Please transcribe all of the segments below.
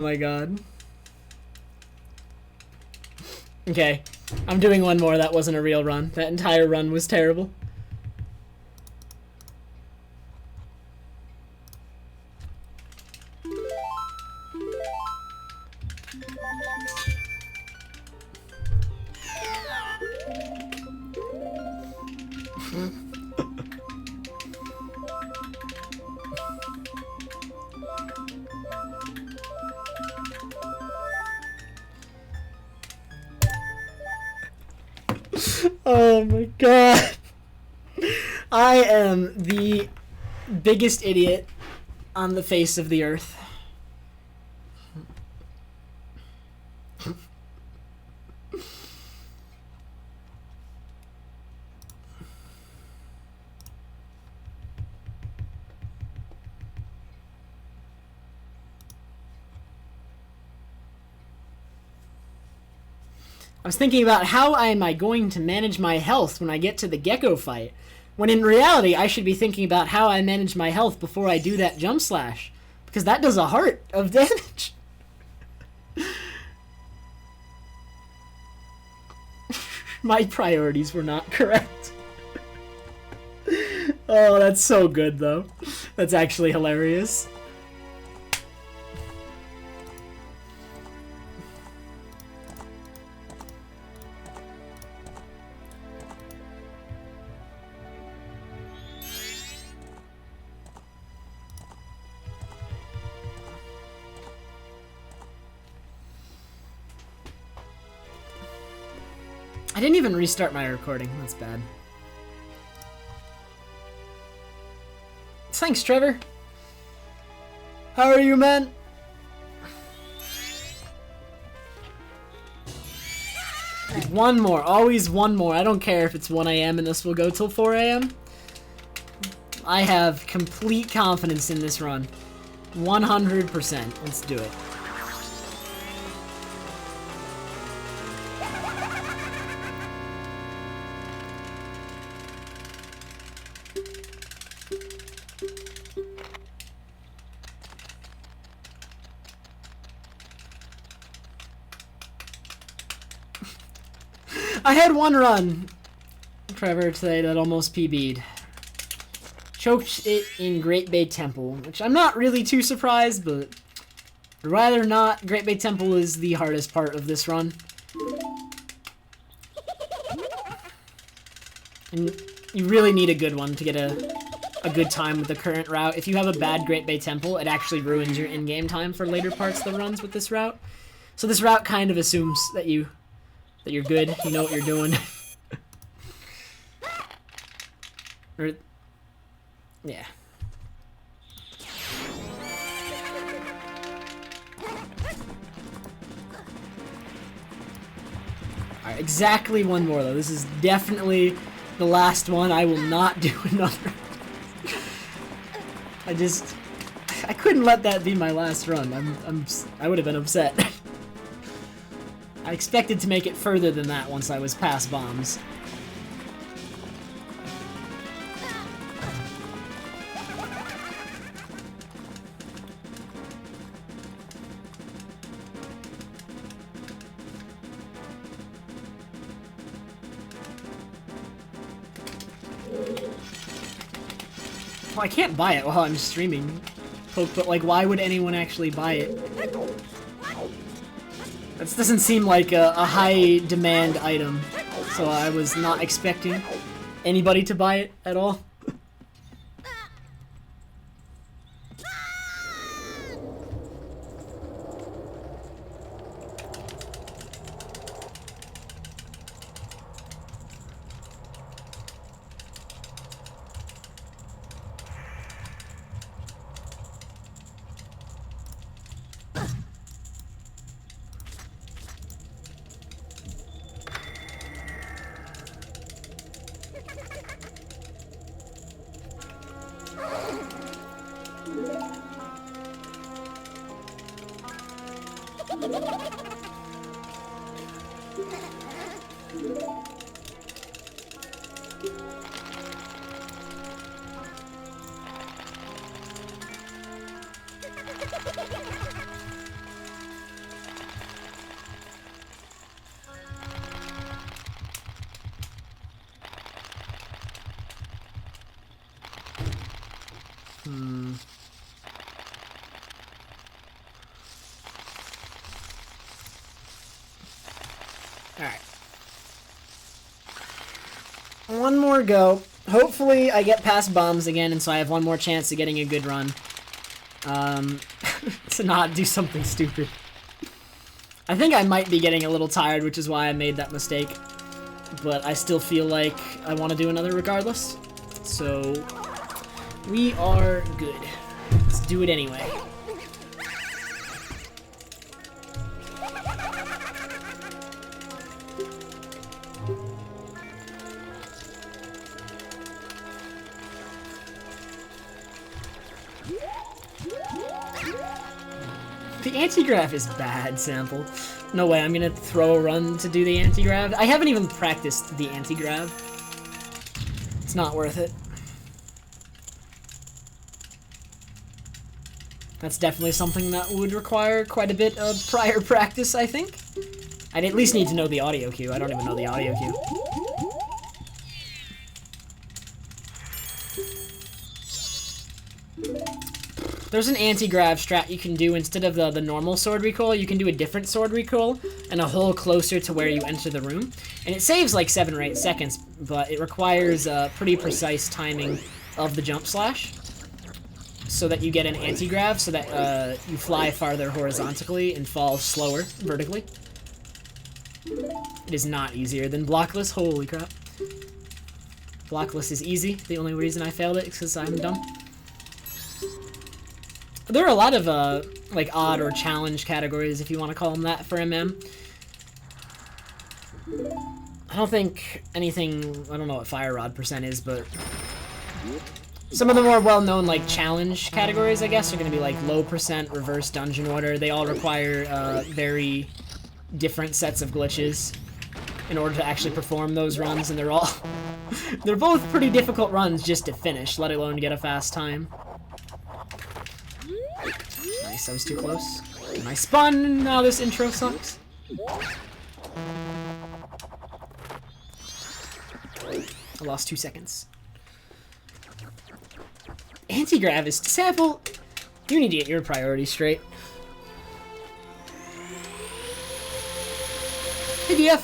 Oh my god. Okay, I'm doing one more. That wasn't a real run. That entire run was terrible. Oh my god. I am the biggest idiot on the face of the earth. I was thinking about how am I going to manage my health when I get to the gecko fight, when in reality I should be thinking about how I manage my health before I do that jump slash, because that does a heart of damage. My priorities were not correct. Oh, that's so good though. That's actually hilarious. I didn't even restart my recording. That's bad. Thanks, Trevor. How are you, man? One more. Always one more. I don't care if it's 1 a.m. and this will go till 4 a.m. I have complete confidence in this run. 100%. Let's do it. I had one run, Trevor, today that almost PB'd. Choked it in Great Bay Temple, which I'm not really too surprised, but I'd rather not. Great Bay Temple is the hardest part of this run. And you really need a good one to get a good time with the current route. If you have a bad Great Bay Temple, it actually ruins your in-game time for later parts of the runs with this route. So this route kind of assumes that you're good, you know what you're doing. Or, yeah. Alright, exactly one more though. This is definitely the last one. I will not do another. I couldn't let that be my last run. I would have been upset. I expected to make it further than that once I was past bombs. Well, I can't buy it while I'm streaming, but like, why would anyone actually buy it? This doesn't seem like a high demand item, so I was not expecting anybody to buy it at all. Alright. One more go. Hopefully I get past bombs again, and so I have one more chance of getting a good run. To not do something stupid. I think I might be getting a little tired, which is why I made that mistake. But I still feel like I want to do another regardless. So, we are good. Let's do it anyway. The anti-grav is bad, Sample. No way, I'm gonna throw a run to do the anti-grav. I haven't even practiced the anti-grav. It's not worth it. That's definitely something that would require quite a bit of prior practice, I think. I'd at least need to know the audio cue. I don't even know the audio cue. There's an anti-grav strat you can do instead of the normal sword recoil. You can do a different sword recoil and a hole closer to where you enter the room. And it saves like 7 or 8 seconds, but it requires pretty precise timing of the jump slash so that you get an anti-grav so that you fly farther horizontally and fall slower vertically. It is not easier than blockless. Holy crap. Blockless is easy. The only reason I failed it is because I'm dumb. There are a lot of, like, odd or challenge categories, if you want to call them that, for MM. I don't think anything... I don't know what Fire Rod percent is, but... some of the more well-known, like, challenge categories, I guess, are going to be, like, low percent, reverse dungeon order. They all require, very different sets of glitches in order to actually perform those runs, and they're all... they're both pretty difficult runs just to finish, let alone get a fast time. Nice, I was too close. And I spun, and now this intro sucks. I lost 2 seconds. Anti-grav is Sample. You need to get your priorities straight. Hey, DF.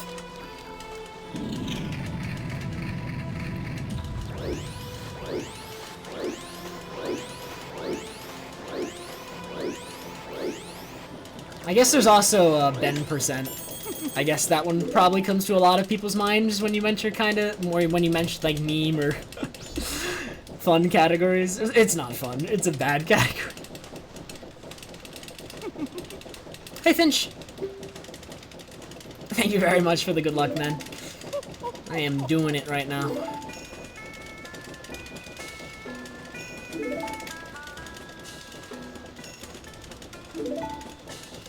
I guess there's also Ben percent. I guess that one probably comes to a lot of people's minds when you mention when you mention like meme or fun categories. It's not fun. It's a bad category. Hey Finch. Thank you very much for the good luck, man. I am doing it right now.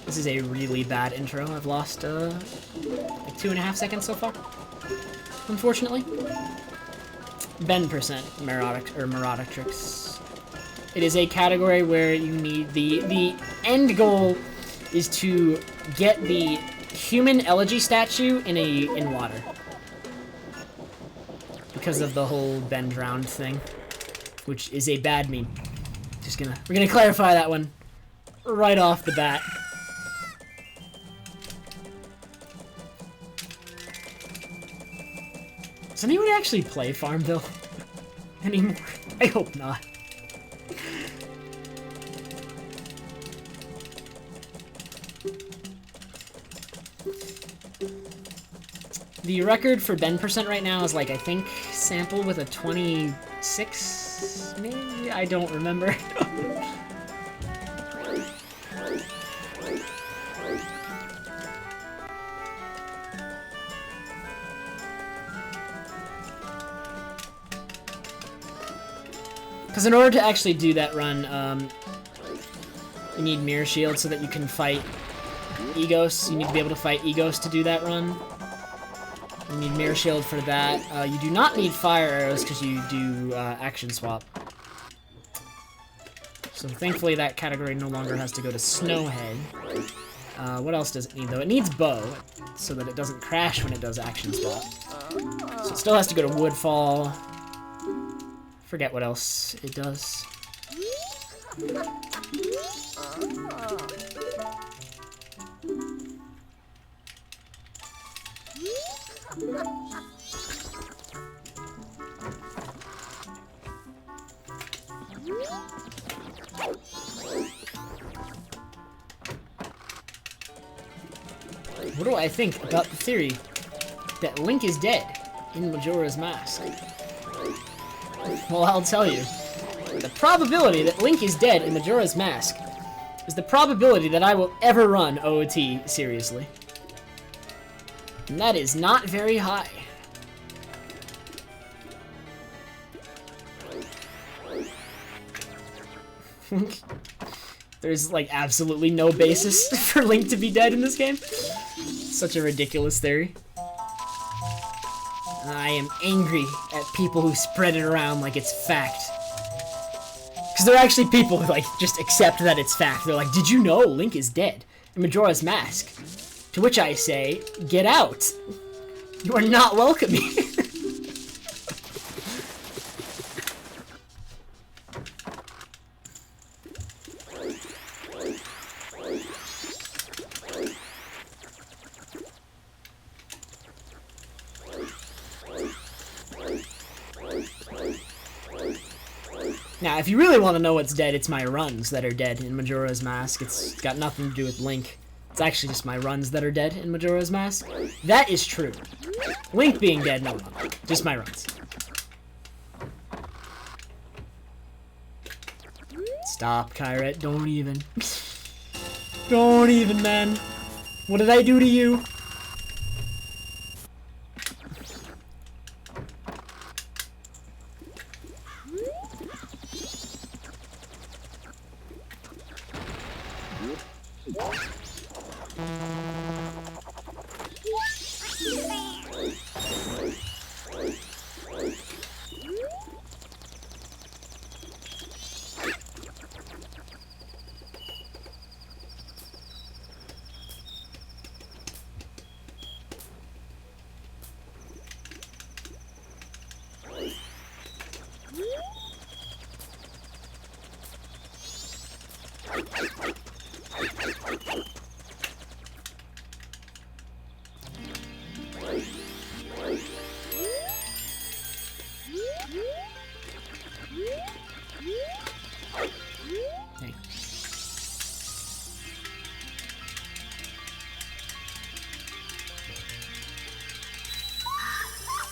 This is a really bad intro. I've lost, like 2.5 seconds so far, unfortunately. Ben percent Merotic tricks. It is a category where you need the end goal is to get the human elegy statue in water. Because of the whole Ben drowned thing, which is a bad meme. We're gonna clarify that one right off the bat. Does anyone actually play Farmville anymore? I hope not. The record for Ben percent right now is like, I think, Sample with a 26, maybe? I don't remember. Because in order to actually do that run, you need Mirror Shield so that you can fight Egos. You need to be able to fight Egos to do that run. You need Mirror Shield for that. You do not need Fire Arrows because you do Action Swap. So thankfully that category no longer has to go to Snowhead. What else does it need though? It needs Bow, so that it doesn't crash when it does Action Swap. So it still has to go to Woodfall. Forget what else it does. What do I think about the theory that Link is dead in Majora's Mask? Well, I'll tell you. The probability that Link is dead in Majora's Mask is the probability that I will ever run OOT seriously. And that is not very high. There's like absolutely no basis for Link to be dead in this game. Such a ridiculous theory. I am angry at people who spread it around like it's fact. Because there are actually people who like just accept that it's fact. They're like, did you know Link is dead in Majora's Mask? To which I say, get out. You are not welcome here. Now, if you really want to know what's dead, it's my runs that are dead in Majora's Mask. It's got nothing to do with Link. It's actually just my runs that are dead in Majora's Mask. That is true. Link being dead, no. Just my runs. Stop, Kyret. Don't even. Don't even, man. What did I do to you?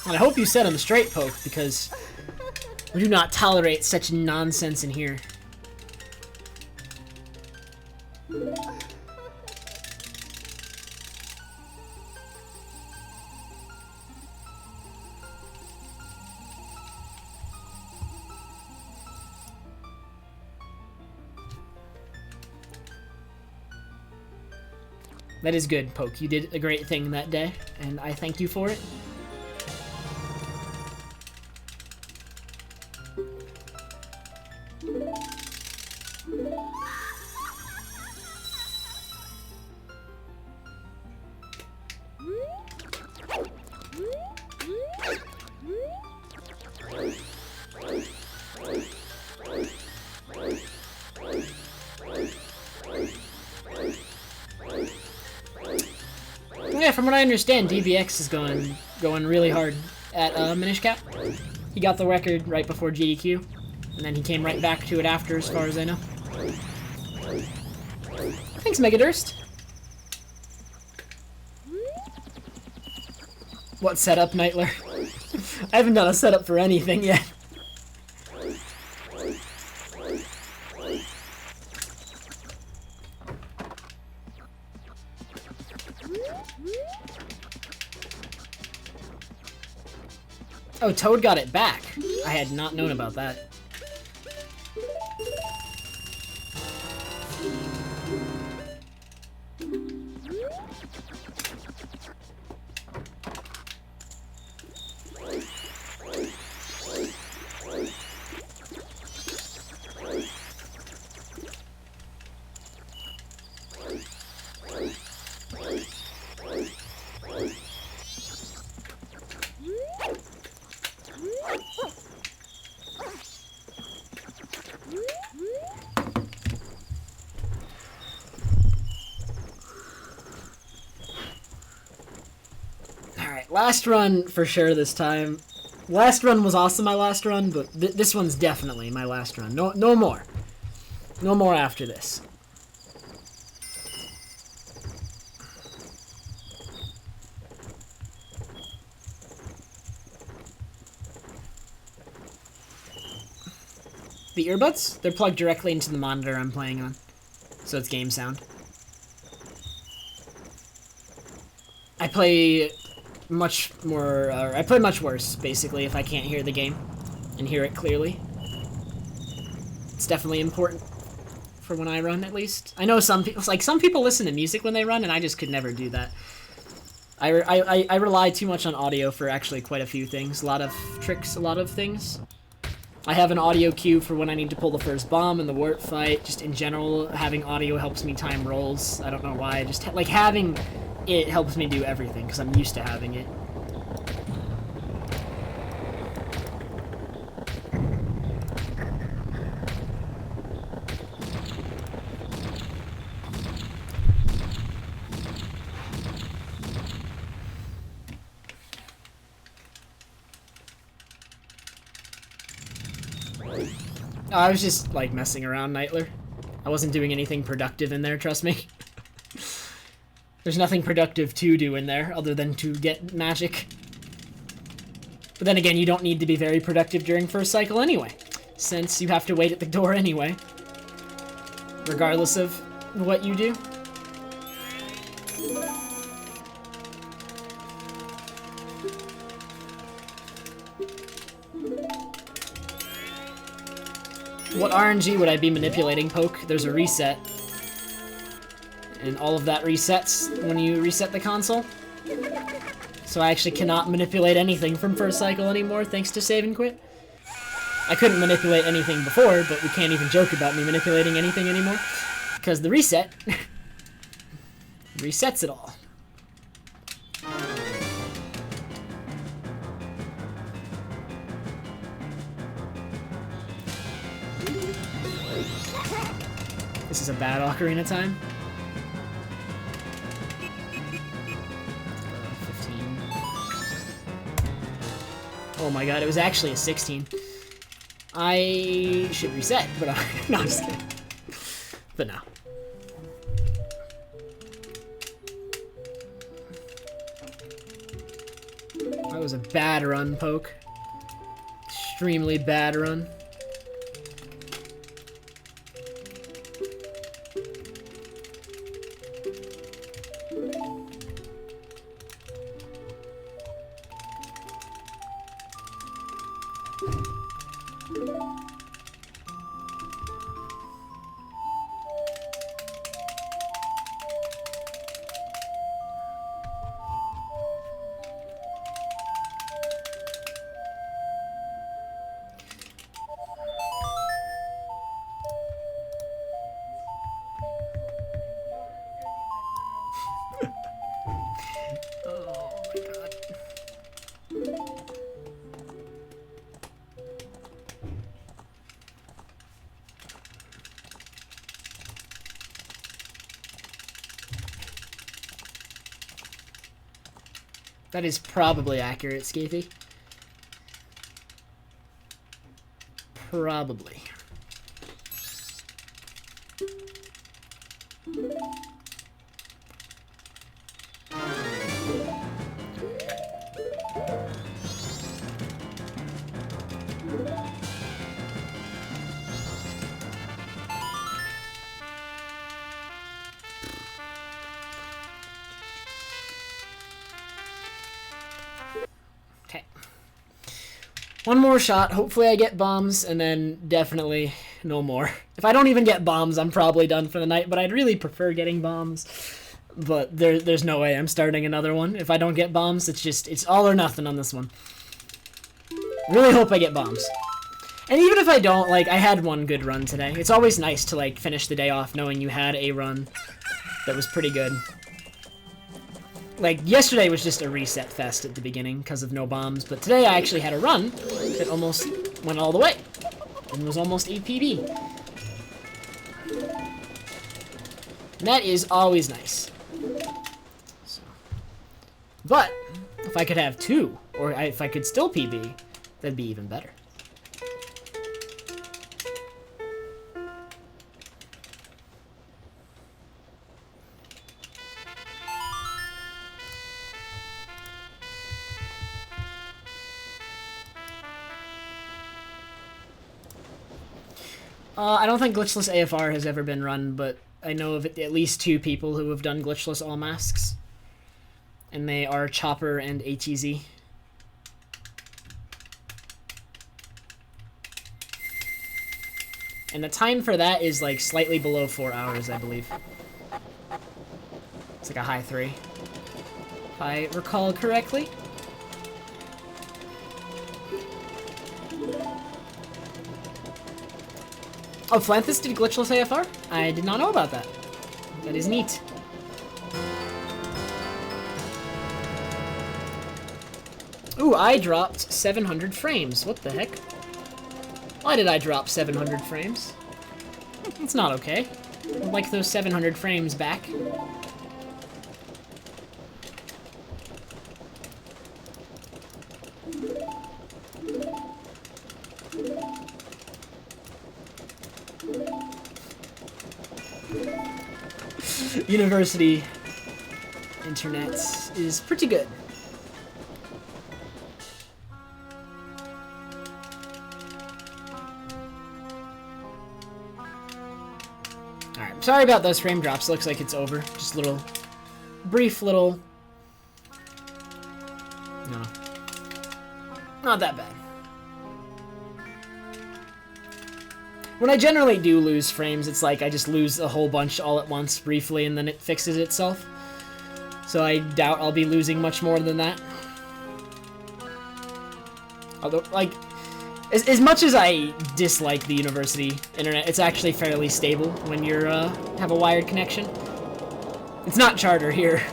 And I hope you set him straight, Poke, because we do not tolerate such nonsense in here. That is good, Poke. You did a great thing that day, and I thank you for it. Yeah, from what I understand, DBX is going really hard at Minish Cap. He got the record right before GDQ, and then he came right back to it after, as far as I know. Thanks, Megadurst. What setup, Nightler? I haven't done a setup for anything yet. Oh, Toad got it back. I had not known about that. Last run for sure this time. Last run was also my last run, but this one's definitely my last run. No more. No more after this. The earbuds? They're plugged directly into the monitor I'm playing on. So it's game sound. I play much more, I play much worse, basically, if I can't hear the game and hear it clearly. It's definitely important for when I run, at least. I know some people listen to music when they run, and I just could never do that. I rely too much on audio for actually quite a few things. A lot of tricks, a lot of things. I have an audio cue for when I need to pull the first bomb in the warp fight. Just in general, having audio helps me time rolls. I don't know why. Just like having it helps me do everything because I'm used to having it. Oh, I was just like messing around, Nightler. I wasn't doing anything productive in there, trust me. There's nothing productive to do in there other than to get magic. But then again, you don't need to be very productive during first cycle anyway, since you have to wait at the door anyway, regardless of what you do. What RNG would I be manipulating, Poke? There's a reset. And all of that resets when you reset the console. So I actually cannot manipulate anything from first cycle anymore, thanks to save and quit. I couldn't manipulate anything before, but we can't even joke about me manipulating anything anymore. Because the reset resets it all. This is a bad ocarina time. 15. Oh my god, it was actually a 16. I should reset, but no, I'm just kidding. But no. That was a bad run, Poke. Extremely bad run. Oh my god. That is probably accurate, Skeethy. Probably. Okay. One more shot. Hopefully I get bombs, and then definitely no more. If I don't even get bombs, I'm probably done for the night, but I'd really prefer getting bombs. But there's no way I'm starting another one. If I don't get bombs, it's all or nothing on this one. Really hope I get bombs. And even if I don't, like, I had one good run today. It's always nice to, like, finish the day off knowing you had a run that was pretty good. Like, yesterday was just a reset fest at the beginning because of no bombs, but today I actually had a run that almost went all the way and was almost a PB. And that is always nice. So. But, if I could have two, or if I could still PB, that'd be even better. I don't think Glitchless AFR has ever been run, but I know of at least 2 people who have done Glitchless all masks. And they are Chopper and ATZ. And the time for that is like slightly below 4 hours, I believe. It's like a high 3, if I recall correctly. Oh, Flanthus did Glitchless AFR? I did not know about that. That is neat. Ooh, I dropped 700 frames. What the heck? Why did I drop 700 frames? It's not okay. I'd like those 700 frames back. University internet is pretty good. Alright, sorry about those frame drops. Looks like it's over. Just little, brief little... No. Not that bad. When I generally do lose frames, it's like I just lose a whole bunch all at once briefly and then it fixes itself. So I doubt I'll be losing much more than that. Although, like, as much as I dislike the university internet, it's actually fairly stable when you're, have a wired connection. It's not Charter here.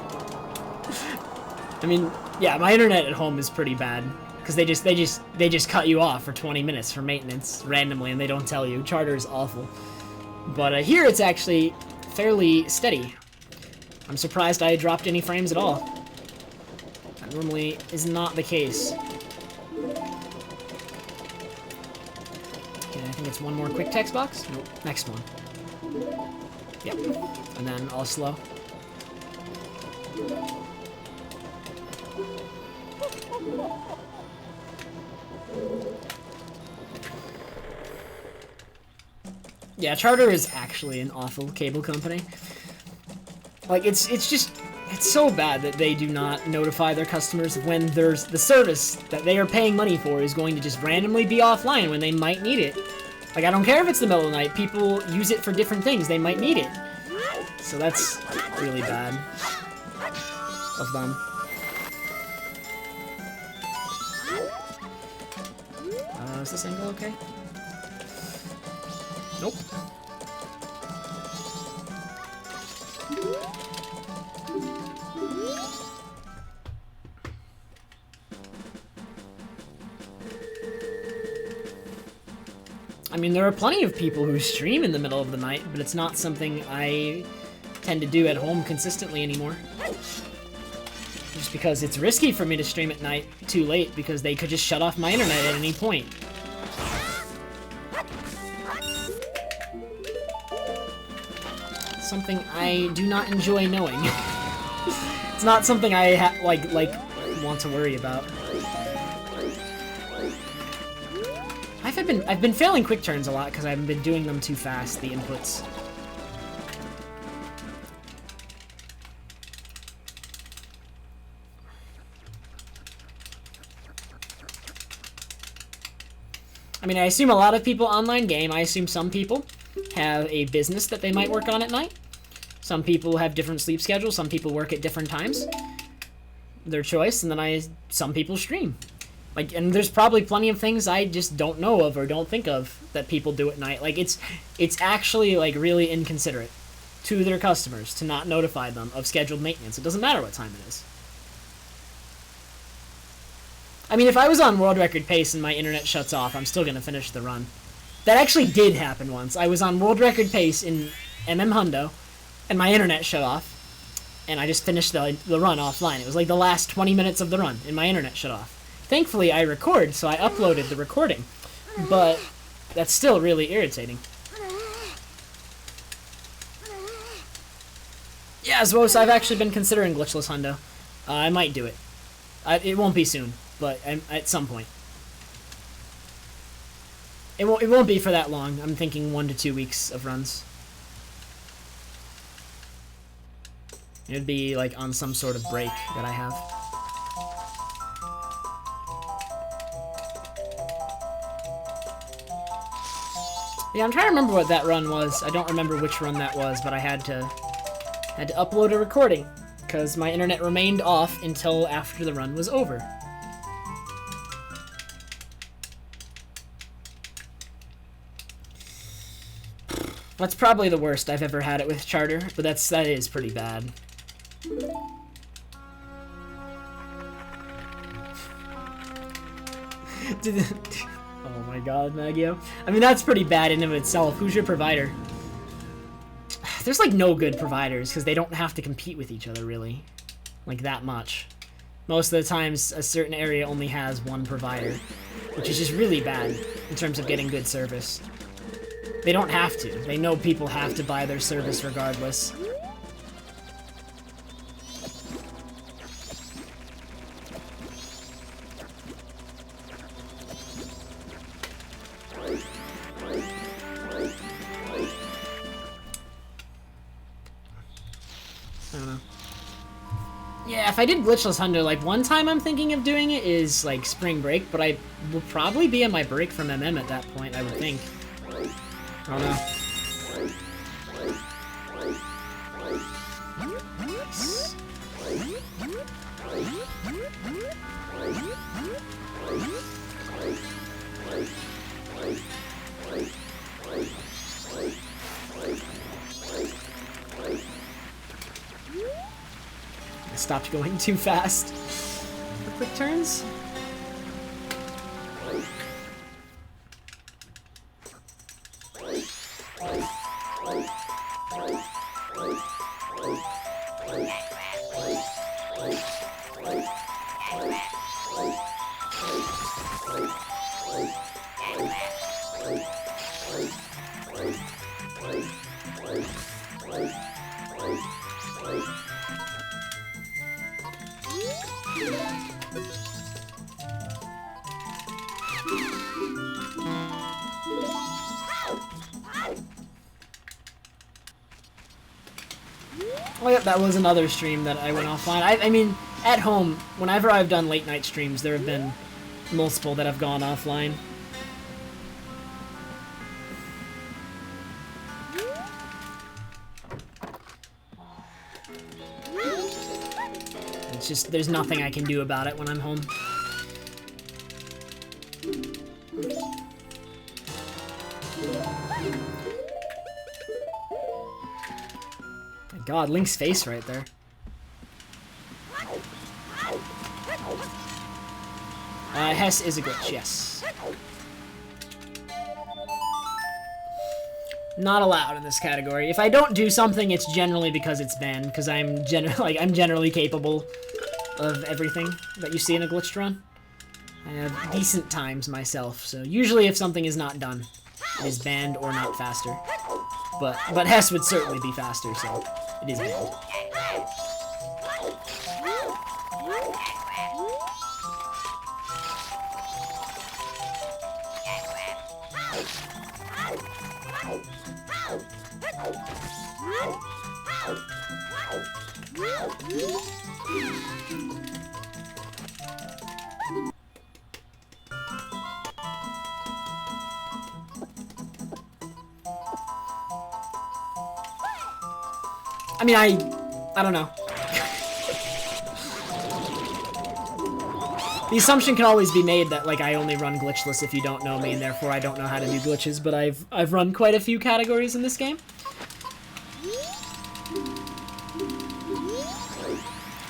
I mean, yeah, my internet at home is pretty bad. Because they just cut you off for 20 minutes for maintenance randomly, and they don't tell you. Charter is awful. But here it's actually fairly steady. I'm surprised I dropped any frames at all. That normally is not the case. Okay, I think it's one more quick text box. Nope, next one. Yep, and then all slow. Yeah, Charter is actually an awful cable company. Like, it's so bad that they do not notify their customers when there's the service that they are paying money for is going to just randomly be offline when they might need it. Like, I don't care if it's the middle of the night, people use it for different things, they might need it. So that's really bad of them. Is this angle okay? Nope. I mean, there are plenty of people who stream in the middle of the night, but it's not something I tend to do at home consistently anymore. Just because it's risky for me to stream at night too late, because they could just shut off my internet at any point. Something I do not enjoy knowing. It's not something I like want to worry about. I've been failing quick turns a lot because I've been doing them too fast, the inputs. I mean, I assume a lot of people online game. I assume some people have a business that they might work on at night. Some people have different sleep schedules. Some people work at different times. Their choice. And then some people stream. Like, and there's probably plenty of things I just don't know of or don't think of that people do at night. Like, it's actually, like, really inconsiderate to their customers to not notify them of scheduled maintenance. It doesn't matter what time it is. I mean, if I was on world record pace and my internet shuts off, I'm still going to finish the run. That actually did happen once. I was on world record pace in Hundo, and my internet shut off, and I just finished the run offline. It was like the last 20 minutes of the run, and my internet shut off. Thankfully, I record, so I uploaded the recording, but that's still really irritating. Yeah, Zwos, I've actually been considering Glitchless Hundo. I might do it. It won't be soon, but at some point. It won't be for that long. I'm thinking 1 to 2 weeks of runs. It'd be like on some sort of break that I have. Yeah, I'm trying to remember what that run was. I don't remember which run that was, but I had to upload a recording because my internet remained off until after the run was over. That's probably the worst I've ever had it with Charter, but that is pretty bad. Oh my god, Maggio. I mean, that's pretty bad in and of itself. Who's your provider? There's like no good providers because they don't have to compete with each other really, like that much. Most of the times a certain area only has one provider, which is just really bad in terms of getting good service. They don't have to. They know people have to buy their service regardless. I don't know. Yeah, if I did Glitchless Hunter, like, one time I'm thinking of doing it is, like, spring break, but I will probably be on my break from MM at that point, I would think. I don't know. Nice. I stopped going too fast for quick turns. Oh yeah, that was another stream that I went offline. I mean, at home, whenever I've done late night streams, there have been multiple that have gone offline. It's just, there's nothing I can do about it when I'm home. God, Link's face right there. Hess is a glitch, yes. Not allowed in this category. If I don't do something, it's generally because it's banned, because I'm generally capable of everything that you see in a glitched run. I have decent times myself, so usually if something is not done, it is banned or not faster. But Hess would certainly be faster, so it is banned. I mean, I don't know. The assumption can always be made that, like, I only run glitchless if you don't know me, and therefore I don't know how to do glitches, but I've run quite a few categories in this game.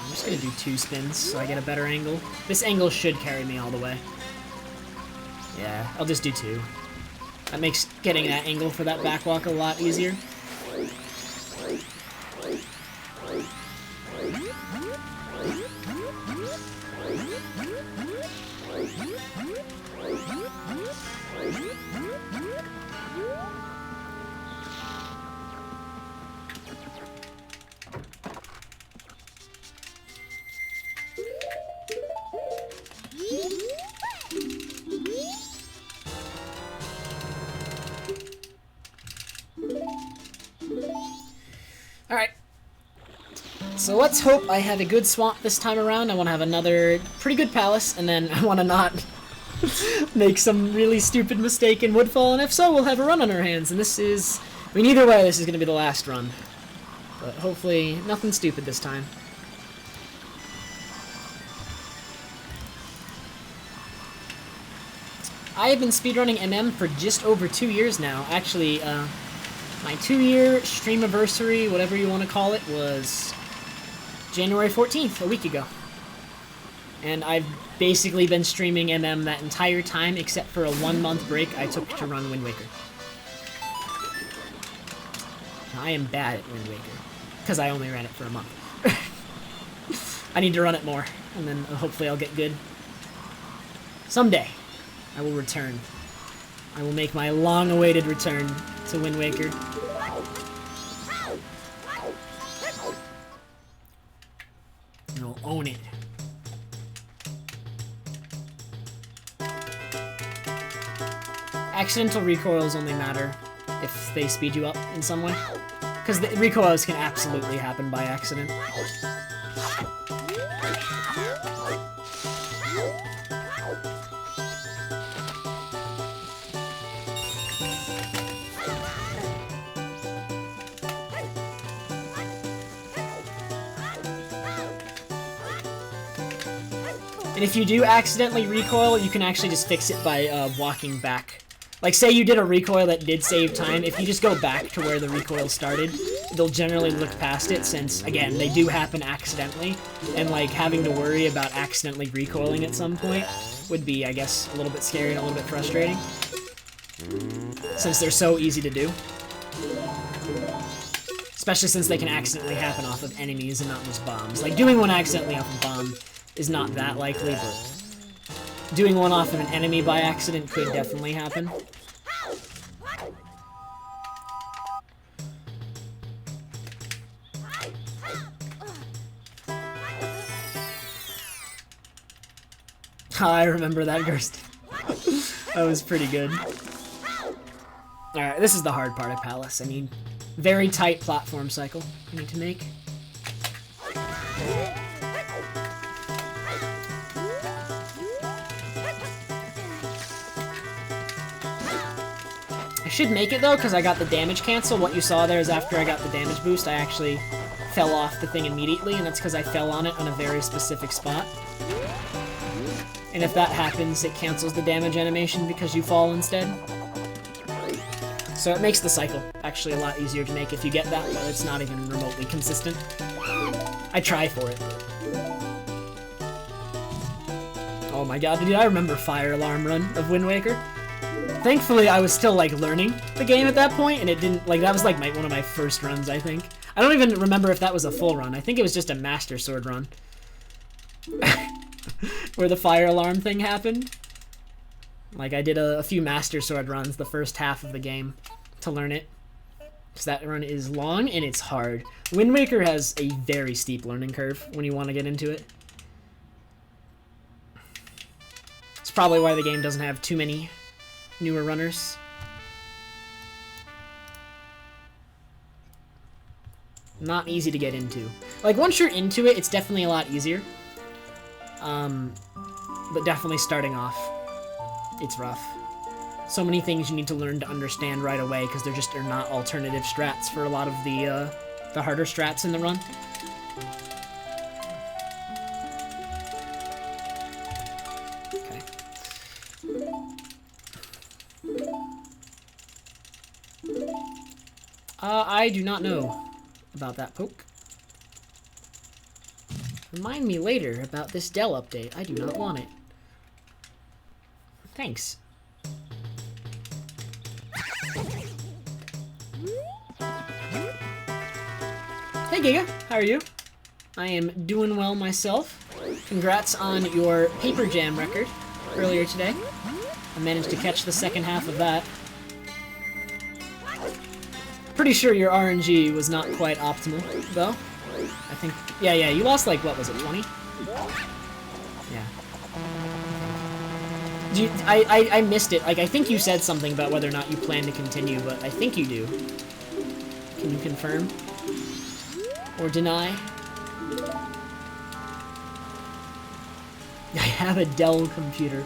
I'm just gonna do 2 spins so I get a better angle. This angle should carry me all the way. Yeah, I'll just do 2. That makes getting that angle for that backwalk a lot easier. So let's hope I have a good swamp this time around. I want to have another pretty good palace, and then I want to not make some really stupid mistake in Woodfall, and if so, we'll have a run on our hands. And this is... I mean, either way, this is going to be the last run. But hopefully, nothing stupid this time. I have been speedrunning MM for just over 2 years now. Actually, my 2-year streamiversary, whatever you want to call it, was January 14th, a week ago. And I've basically been streaming MM that entire time, except for a 1-month break I took to run Wind Waker. Now, I am bad at Wind Waker, because I only ran it for a month. I need to run it more, and then hopefully I'll get good. Someday, I will return. I will make my long-awaited return to Wind Waker. And I'll own it. Accidental recoils only matter if they speed you up in some way. Because the recoils can absolutely happen by accident. And if you do accidentally recoil, you can actually just fix it by walking back. Like, say you did a recoil that did save time, if you just go back to where the recoil started, they'll generally look past it since, again, they do happen accidentally. And, like, having to worry about accidentally recoiling at some point would be, I guess, a little bit scary and a little bit frustrating. Since they're so easy to do. Especially since they can accidentally happen off of enemies and not just bombs. Like, doing one accidentally off a bomb is not that likely, but doing one off of an enemy by accident could definitely happen. I remember that Gerst. That was pretty good. Alright, this is the hard part of Palace. I mean, very tight platform cycle I need to make. I should make it though, because I got the damage cancel. What you saw there is after I got the damage boost, I actually fell off the thing immediately, and that's because I fell on it on a very specific spot. And if that happens, it cancels the damage animation because you fall instead. So it makes the cycle actually a lot easier to make if you get that, but it's not even remotely consistent. I try for it. Oh my god, dude, I remember Fire Alarm Run of Wind Waker. Thankfully, I was still, like, learning the game at that point, and it didn't, like, that was, like, one of my first runs, I think. I don't even remember if that was a full run. I think it was just a Master Sword run. Where the fire alarm thing happened. Like, I did a few Master Sword runs the first half of the game to learn it. Because that run is long, and it's hard. Wind Waker has a very steep learning curve when you want to get into it. It's probably why the game doesn't have too many newer runners. Not easy to get into. Like, once you're into it, it's definitely a lot easier. But definitely starting off, it's rough. So many things you need to learn to understand right away, because there just are not alternative strats for a lot of the harder strats in the run. I do not know about that poke. Remind me later about this Dell update. I do not want it. Thanks. Hey Giga, how are you? I am doing well myself. Congrats on your Paper Jam record earlier today. I managed to catch the second half of that. Pretty sure your RNG was not quite optimal, though. I think, yeah, you lost, like, what was it, 20? Yeah. I missed it. Like, I think you said something about whether or not you plan to continue, but I think you do. Can you confirm? Or deny? I have a Dell computer.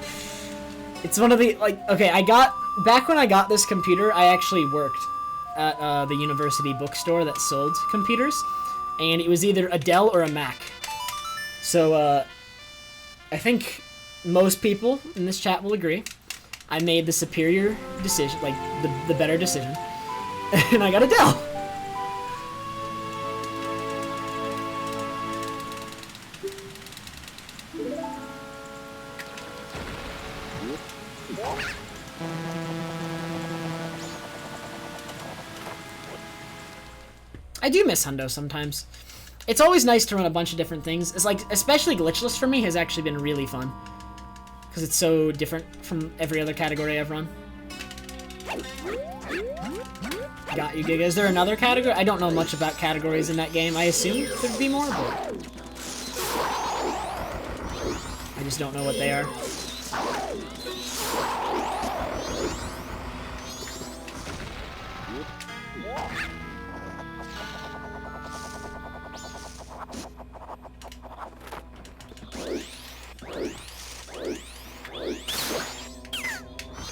It's one of the, like, okay, back when I got this computer, I actually worked at the university bookstore that sold computers, and it was either a Dell or a Mac. So, I think most people in this chat will agree. I made the superior decision, like, the better decision, and I got a Dell. I do miss Hundo sometimes. It's always nice to run a bunch of different things. It's like, especially Glitchless for me has actually been really fun. Because it's so different from every other category I've run. Got you, Giga. Is there another category? I don't know much about categories in that game. I assume there'd be more, but I just don't know what they are.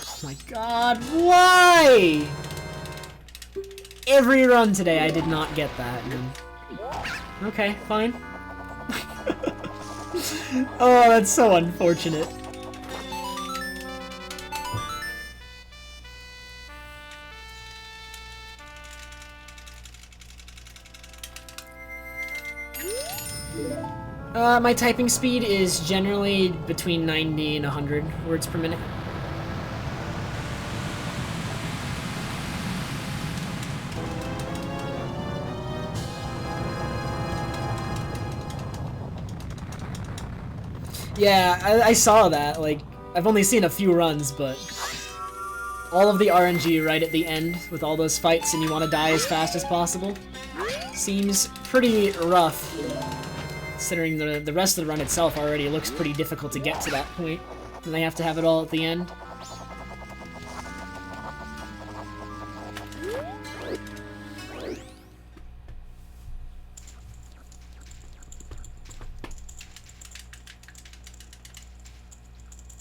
Oh my god, why? Every run today I did not get that. Okay, fine. Oh, that's so unfortunate. My typing speed is generally between 90 and 100 words per minute. Yeah, I saw that. Like, I've only seen a few runs, but all of the RNG right at the end with all those fights and you want to die as fast as possible seems pretty rough. Considering the rest of the run itself already looks pretty difficult to get to that point, and they have to have it all at the end.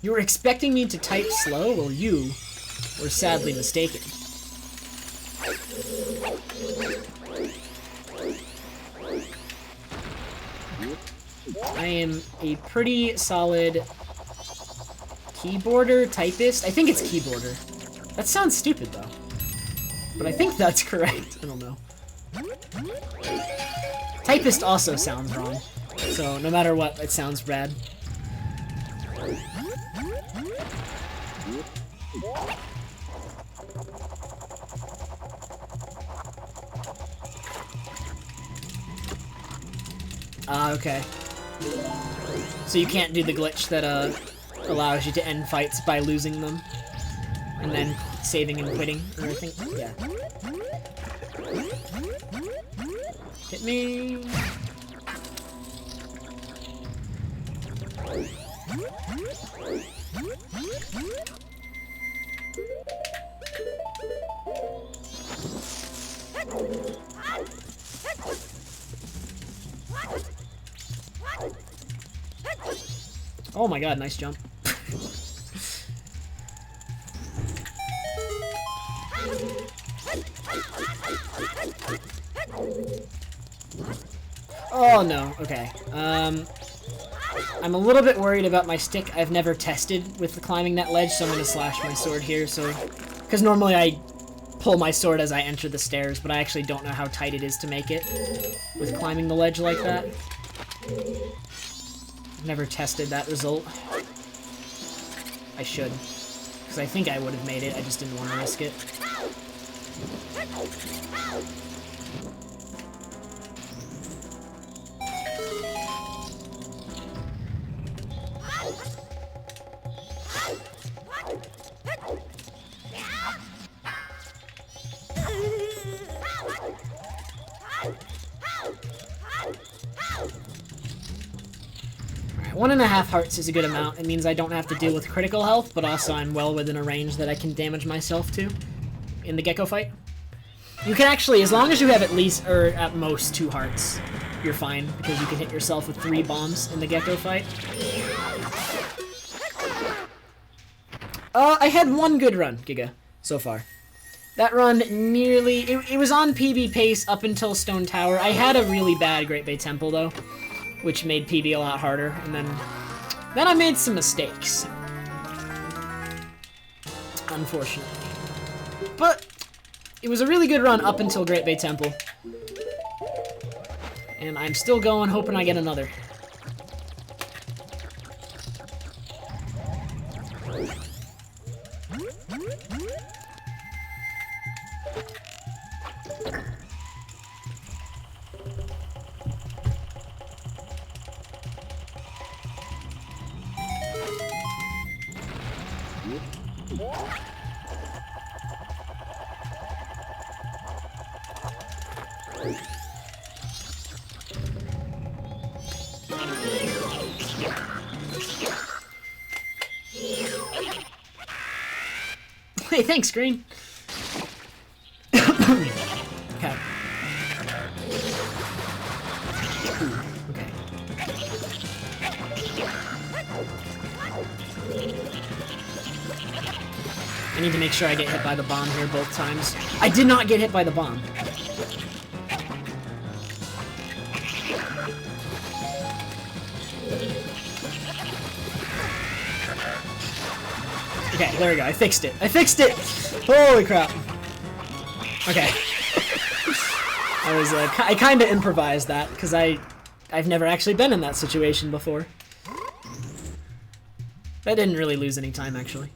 You were expecting me to type slow? Well, you were sadly mistaken. I am a pretty solid keyboarder, typist. I think it's keyboarder. That sounds stupid, though. But I think that's correct. I don't know. Typist also sounds wrong. So, no matter what, it sounds bad. Okay. So you can't do the glitch that allows you to end fights by losing them and then saving and quitting, or I think, yeah. Hit me. Oh my god, nice jump. Oh no, okay. I'm a little bit worried about my stick. I've never tested with the climbing that ledge, so I'm gonna slash my sword here, so... Because normally I pull my sword as I enter the stairs, but I actually don't know how tight it is to make it with climbing the ledge like that. Never tested that result. I should. Because I think I would have made it, I just didn't want to risk it. Alright, 1.5 hearts is a good amount. It means I don't have to deal with critical health, but also I'm well within a range that I can damage myself to in the gecko fight. You can actually, as long as you have at least, or at most, 2 hearts, you're fine, because you can hit yourself with 3 bombs in the Gecko fight. I had one good run, Giga, so far. That run nearly... It was on PB pace up until Stone Tower. I had a really bad Great Bay Temple, though, which made PB a lot harder, and then I made some mistakes. Unfortunately. But it was a really good run up until Great Bay Temple. And I'm still going, hoping I get another. Hey, thanks, Green. Okay. Okay. I need to make sure I get hit by the bomb here both times. I did not get hit by the bomb. Okay, there we go. I fixed it. I fixed it! Holy crap. Okay. I kind of improvised that, because I've never actually been in that situation before. I didn't really lose any time, actually.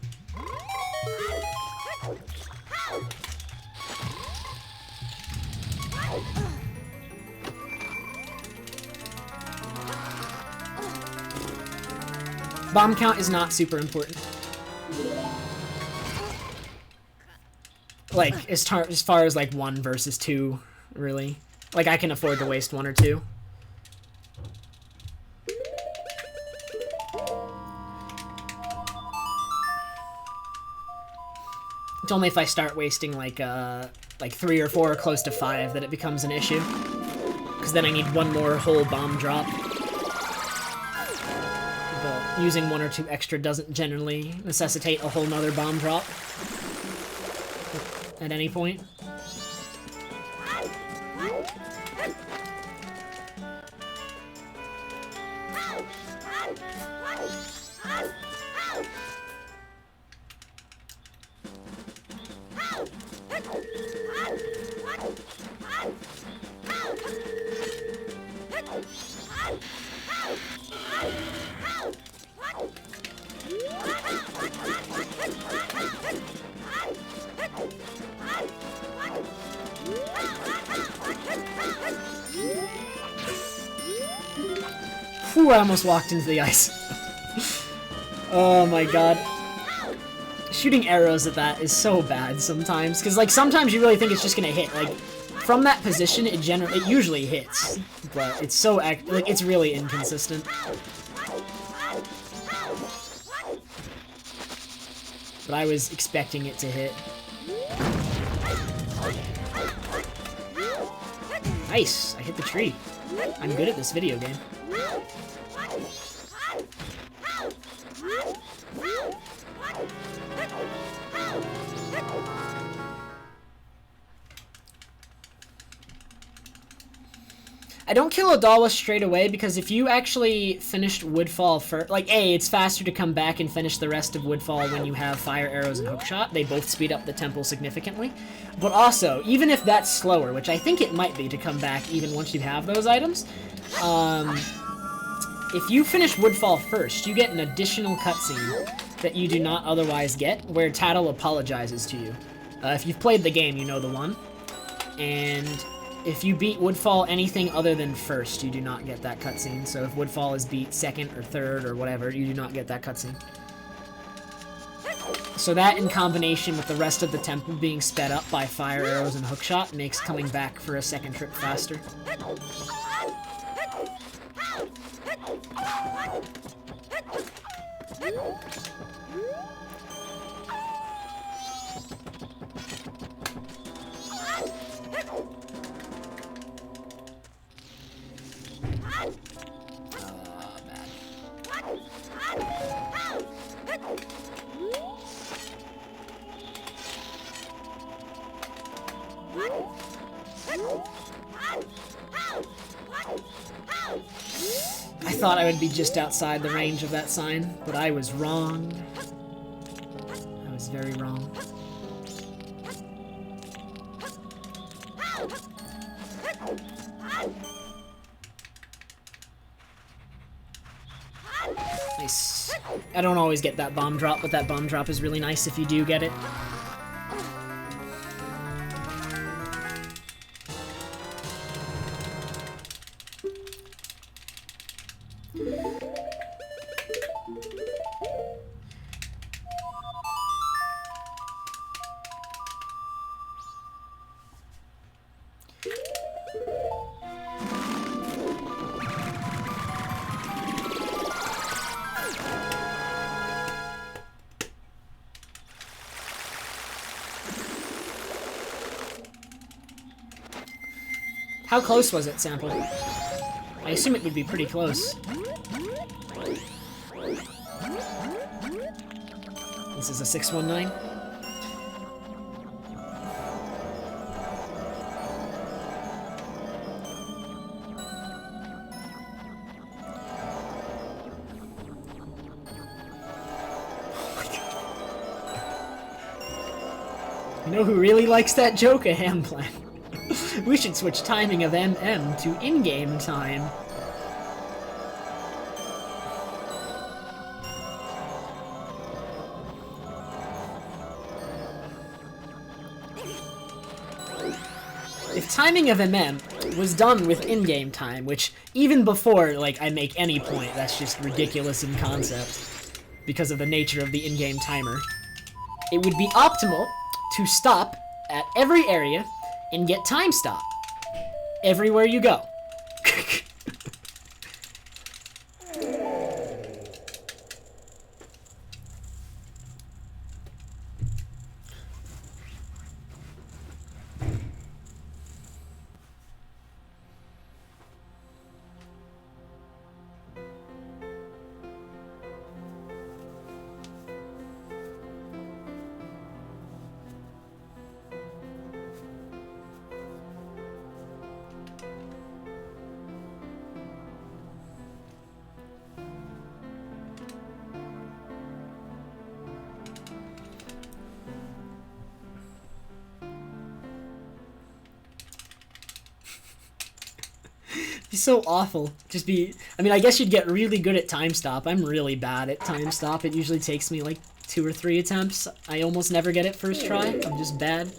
Bomb count is not super important. Like, as far as, like, 1 versus 2, really. Like, I can afford to waste 1 or 2. It's only if I start wasting, like 3 or 4 or close to 5 that it becomes an issue. Because then I need 1 more whole bomb drop. But using 1 or 2 extra doesn't generally necessitate a whole nother bomb drop at any point. Whew, I almost walked into the ice. Oh my god. Shooting arrows at that is so bad sometimes, because like sometimes you really think it's just gonna hit. Like from that position, it usually hits, but it's so like it's really inconsistent. But I was expecting it to hit. Nice! I hit the tree. I'm good at this video game. I don't kill Odawa straight away because if you actually finished Woodfall first, like, A, it's faster to come back and finish the rest of Woodfall when you have fire arrows and hookshot. They both speed up the temple significantly. But also, even if that's slower, which I think it might be to come back even once you have those items, if you finish Woodfall first, you get an additional cutscene that you do not otherwise get, where Tattle apologizes to you. If you've played the game, you know the one. And if you beat Woodfall anything other than first, you do not get that cutscene. So if Woodfall is beat second or third or whatever, you do not get that cutscene. So that, in combination with the rest of the temple being sped up by fire arrows and hookshot, makes coming back for a second trip faster. thought I would be just outside the range of that sign, but I was wrong. I was very wrong. Nice. I don't always get that bomb drop, but that bomb drop is really nice if you do get it. How close was it, Sample? I assume it would be pretty close. This is a 619. You know who really likes that joke? A ham plan. We should switch timing of MM to in-game time. If timing of MM was done with in-game time, which even before, like, I make any point, that's just ridiculous in concept because of the nature of the in-game timer, it would be optimal to stop at every area and get time stop everywhere you go. Be so awful. Just be... I mean, I guess you'd get really good at time stop. I'm really bad at time stop. It usually takes me like 2 or 3 attempts. I almost never get it first try. I'm just bad.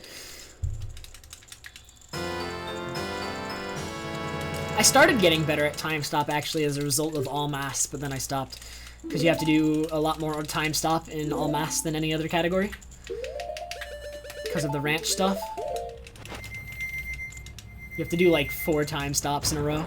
I started getting better at time stop actually as a result of all masks, but then I stopped. Because you have to do a lot more time stop in all masks than any other category. Because of the ranch stuff. You have to do like 4 time stops in a row.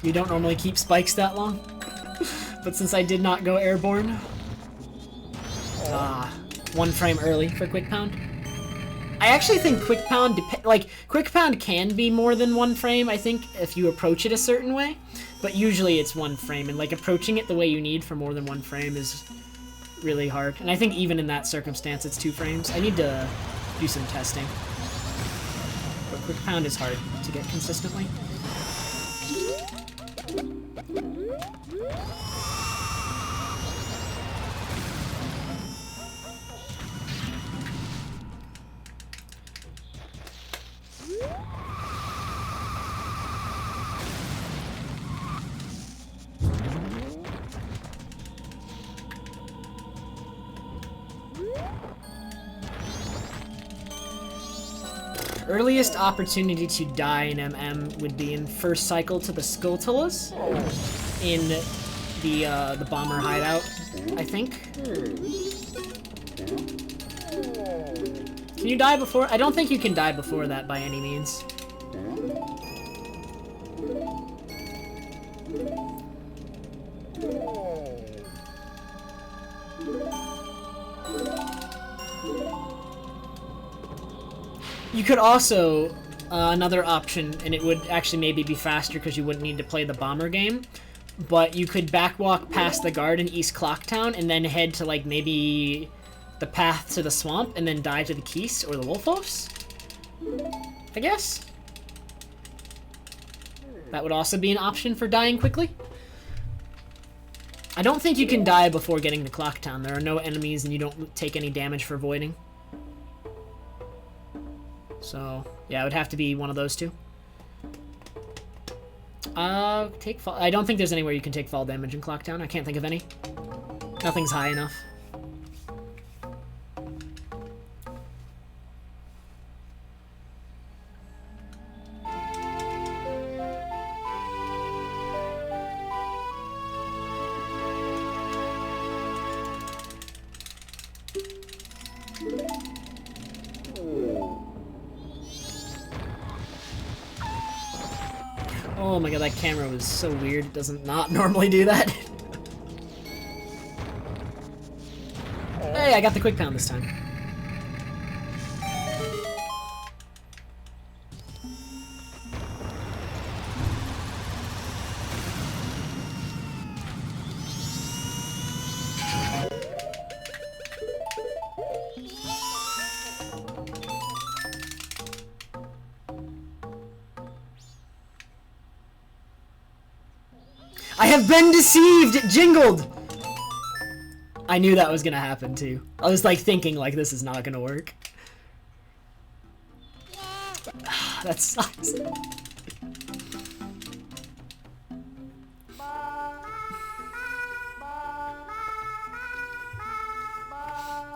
You don't normally keep spikes that long, but since I did not go airborne, 1 frame early for Quick Pound. I actually think Quick Pound, Quick Pound can be more than 1 frame, I think, if you approach it a certain way, but usually it's 1 frame, and like approaching it the way you need for more than 1 frame is really hard. And I think even in that circumstance, it's 2 frames. I need to do some testing, but Quick Pound is hard to get consistently. Earliest opportunity to die in MM would be in first cycle to the Skulltulas in the bomber hideout, I think. Can you die before? I don't think you can die before that by any means. You could also, another option, and it would actually maybe be faster because you wouldn't need to play the bomber game, but you could backwalk past the guard in East Clocktown and then head to, like, maybe the path to the swamp and then die to the Keese or the Wolfos, I guess. That would also be an option for dying quickly. I don't think you can die before getting to Clocktown. There are no enemies and you don't take any damage for voiding. So, yeah, it would have to be one of those two. Take fall. I don't think there's anywhere you can take fall damage in Clocktown. I can't think of any. Nothing's high enough. Oh my god, that camera was so weird. It doesn't not normally do that. Hey, I got the quick pound this time. I have been deceived! It jingled! I knew that was gonna happen too. I was like thinking like this is not gonna work. That sucks.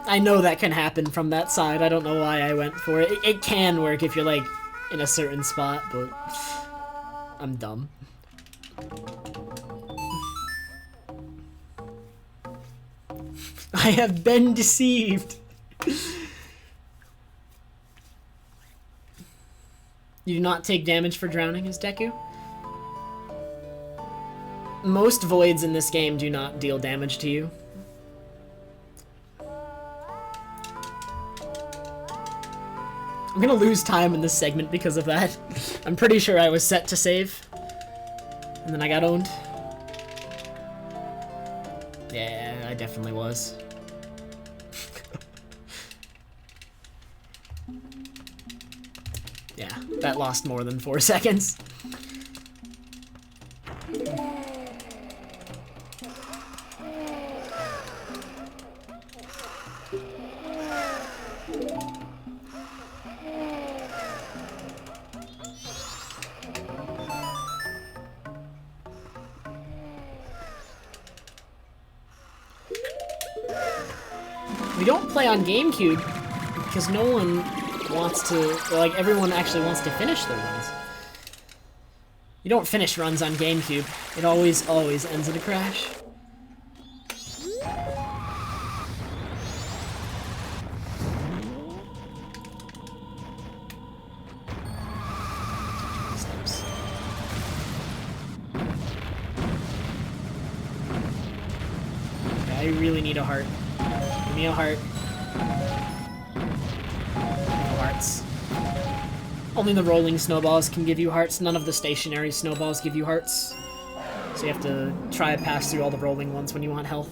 I know that can happen from that side. I don't know why I went for it. It can work if you're like in a certain spot, but I'm dumb. I have been deceived. You do not take damage for drowning as Deku? Most voids in this game do not deal damage to you. I'm gonna lose time in this segment because of that. I'm pretty sure I was set to save. And then I got owned. Yeah, I definitely was. Yeah, that lost more than 4 seconds. We don't play on GameCube because no one wants to, like, everyone actually wants to finish their runs. You don't finish runs on GameCube. It always ends in a crash. Okay, I really need a heart. Give me a heart. No hearts. Only the rolling snowballs can give you hearts. None of the stationary snowballs give you hearts. So you have to try to pass through all the rolling ones when you want health.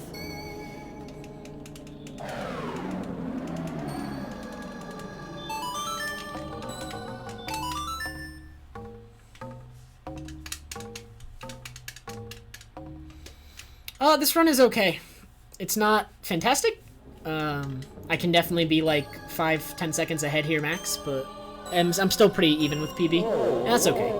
This run is okay. It's not fantastic. I can definitely be like 5-10 seconds ahead here max, but I'm still pretty even with PB. And that's okay.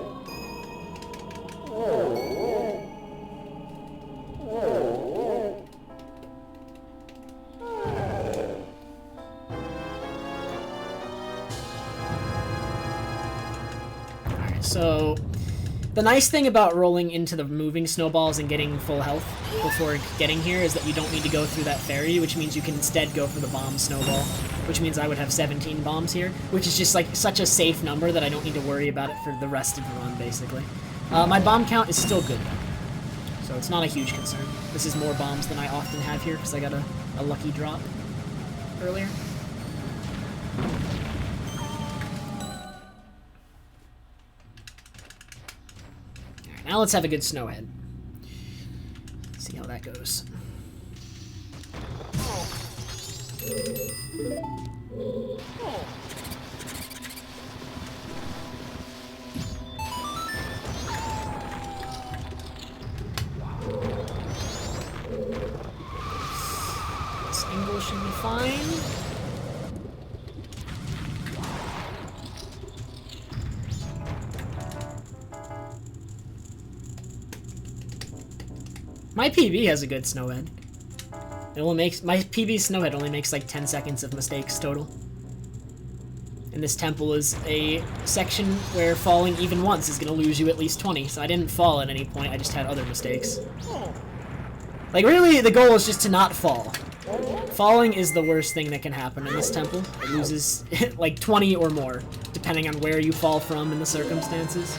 Alright, so the nice thing about rolling into the moving snowballs and getting full health before getting here is that you don't need to go through that ferry, which means you can instead go for the bomb snowball. which means I would have 17 bombs here, which is just like such a safe number that I don't need to worry about it for the rest of the run, basically. My bomb count is still good, though, so it's not a huge concern. This is more bombs than I often have here, because I got a lucky drop earlier. Alright, now let's have a good snowhead. See how that goes. This angle should be fine. My PB has a good snowhead. It only makes my PB snowhead only makes like 10 seconds of mistakes total. And this temple is a section where falling even once is gonna lose you at least 20. So I didn't fall at any point. I just had other mistakes. Like really, the goal is just to not fall. Falling is the worst thing that can happen in this temple. It loses like 20 or more, depending on where you fall from and the circumstances.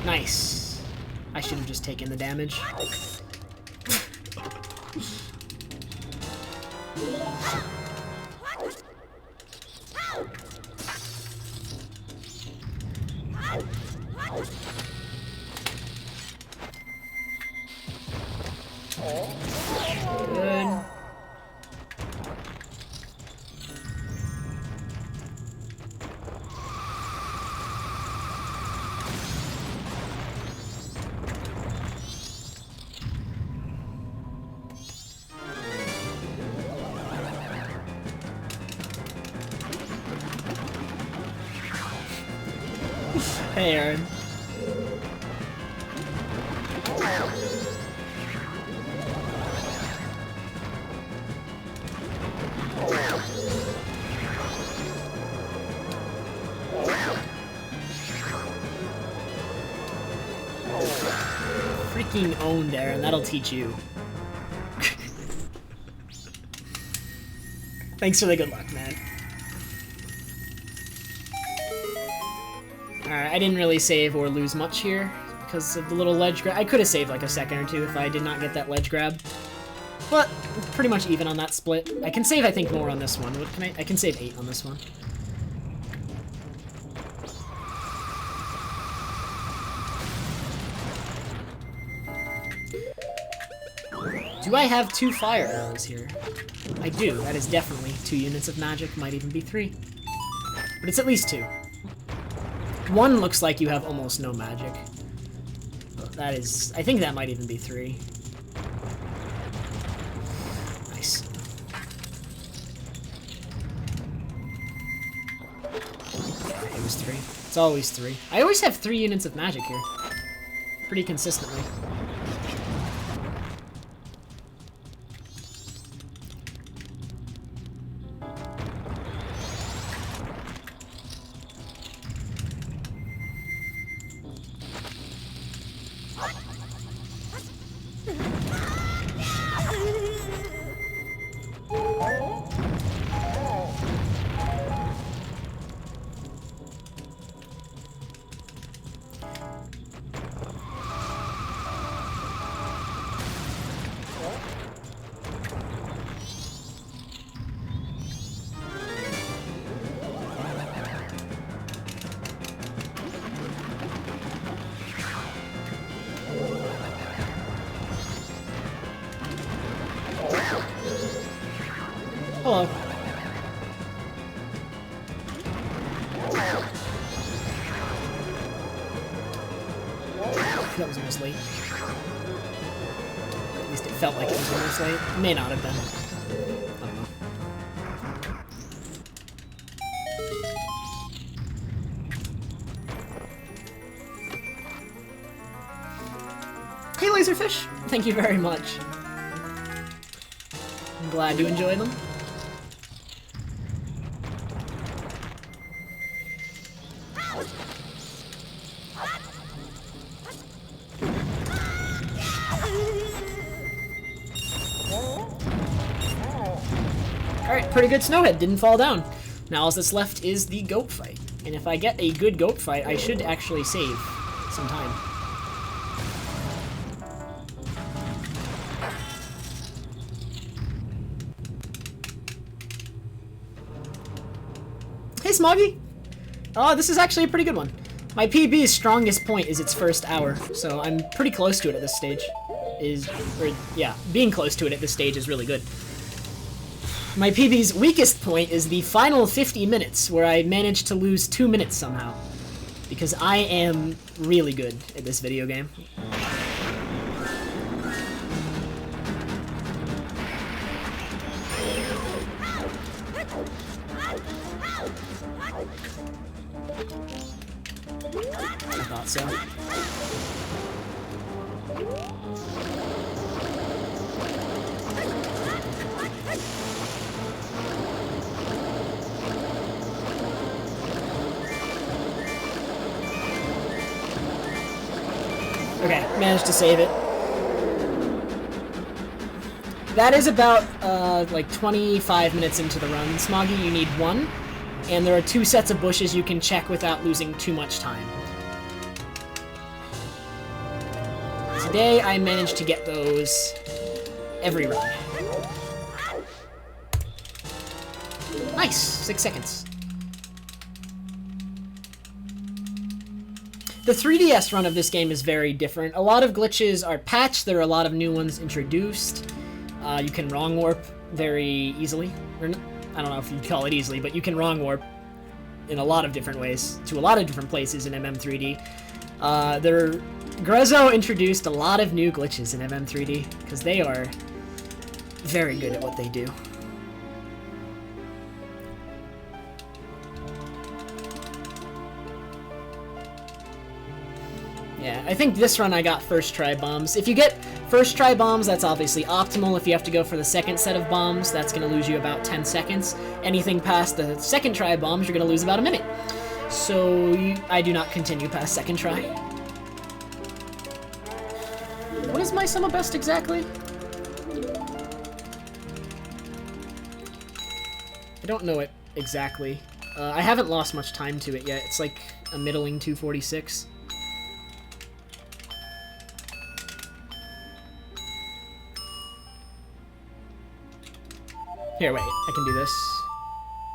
Nice. I should have just taken the damage. Good. Hey, Aaron. Freaking owned, Aaron. That'll teach you. Thanks for the good luck, man. Alright, I didn't really save or lose much here because of the little ledge grab. I could have saved like a second or two if I did not get that ledge grab. But pretty much even on that split. I can save, I think, more on this one. What can I can save 8 on this one. Do I have 2 fire arrows here? I do. That is definitely 2 units of magic. Might even be 3. But it's at least 2. 1 looks like you have almost no magic. That is... I think that might even be 3. Nice. Yeah, it was 3. It's always 3. I always have 3 units of magic here. Pretty consistently. Hello. That was almost late. At least it felt like it was almost late. It may not have been. Laserfish. Thank you very much. I'm glad you enjoy them. Alright, pretty good Snowhead, didn't fall down. Now all that's left is the goat fight. And if I get a good goat fight, I should actually save some time. Hey Smoggy! Oh, this is actually a pretty good one. My PB's strongest point is its first hour, so I'm pretty close to it at this stage. Being close to it at this stage is really good. My PB's weakest point is the final 50 minutes, where I managed to lose 2 minutes somehow. Because I am really good at this video game. I thought so. Okay, managed to save it. That is about, like 25 minutes into the run. Smoggy, you need 1, and there are 2 sets of bushes you can check without losing too much time. Today, I managed to get those every run. Nice! 6 seconds. The 3DS run of this game is very different. A lot of glitches are patched, there are a lot of new ones introduced. You can wrong warp very easily. Or, I don't know if you'd call it easily, but you can wrong warp in a lot of different ways, to a lot of different places in MM3D. Grezzo introduced a lot of new glitches in MM3D, because they are very good at what they do. Yeah, I think this run I got first try bombs. If you get first try bombs, that's obviously optimal. If you have to go for the second set of bombs, that's going to lose you about 10 seconds. Anything past the second try bombs, you're going to lose about a minute. So I do not continue past second try. What is my summer best exactly? I don't know it exactly. I haven't lost much time to it yet. It's like a middling 246. Here, wait, I can do this.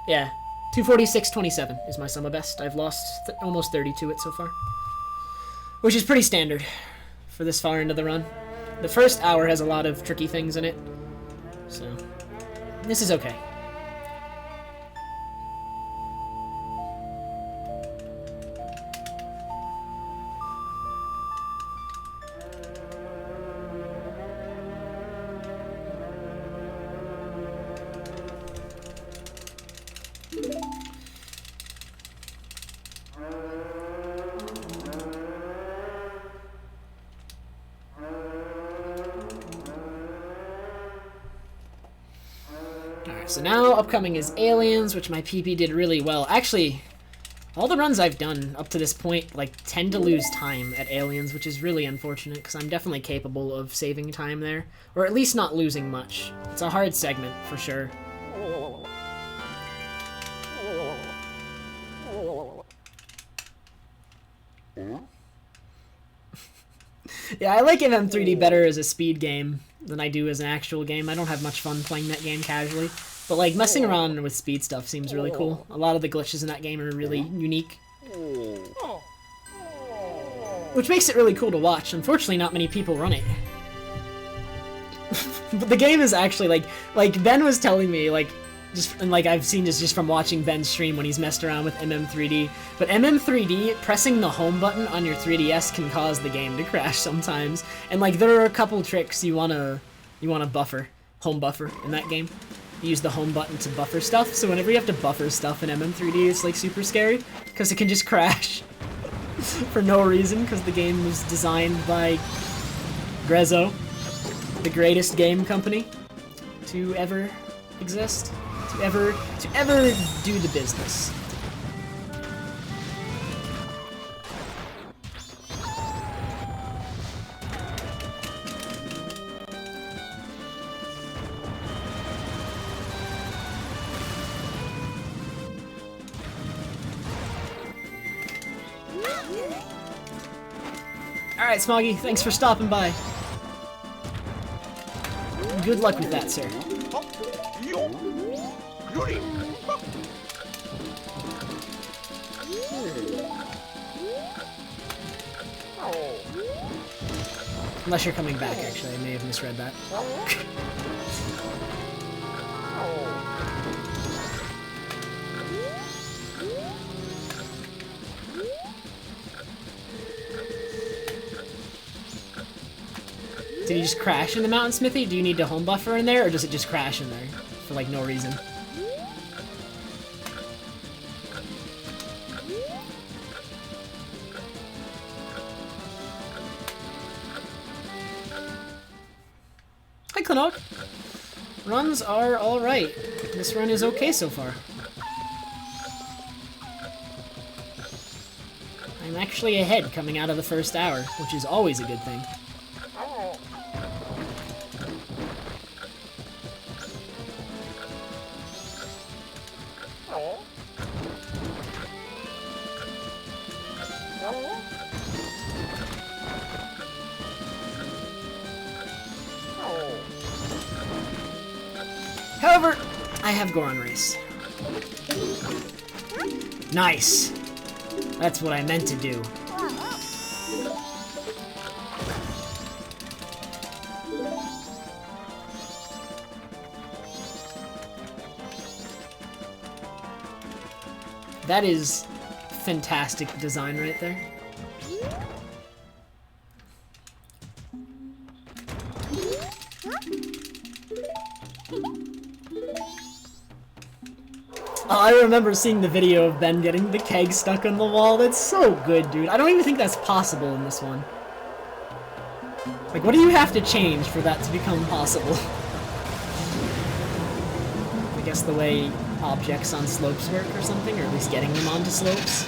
Yeah, 246.27 is my summer best. I've lost almost 30 to it so far. Which is pretty standard for this far into the run. The first hour has a lot of tricky things in it, so this is okay. So now, upcoming is Aliens, which my PP did really well. Actually, all the runs I've done up to this point, like, tend to lose time at Aliens, which is really unfortunate, because I'm definitely capable of saving time there. Or at least not losing much. It's a hard segment, for sure. Yeah, I like MM3D better as a speed game than I do as an actual game. I don't have much fun playing that game casually. But, like, messing around with speed stuff seems really cool. A lot of the glitches in that game are really unique. Which makes it really cool to watch. Unfortunately, not many people run it. But the game is actually, like Ben was telling me, like, I've seen this just from watching Ben's stream when he's messed around with MM3D. But MM3D, pressing the home button on your 3DS can cause the game to crash sometimes. And, like, there are a couple tricks you wanna buffer, home buffer in that game. You use the home button to buffer stuff, so whenever you have to buffer stuff in MM3D, it's like super scary, because it can just crash for no reason, because the game was designed by Grezzo, the greatest game company to ever exist, to ever do the business. Alright, Smoggy, thanks for stopping by. Good luck with that, sir. Unless you're coming back, actually. I may have misread that. Did he just crash in the mountain smithy? Do you need to home buffer in there, or does it just crash in there for, like, no reason? Hi, Clanok. Runs are alright. This run is okay so far. I'm actually ahead coming out of the first hour, which is always a good thing. However, I have Goron Race. Nice! That's what I meant to do. That is fantastic design right there. Oh, I remember seeing the video of Ben getting the keg stuck on the wall. That's so good, dude. I don't even think that's possible in this one. Like, what do you have to change for that to become possible? I guess the way objects on slopes work or something, or at least getting them onto slopes.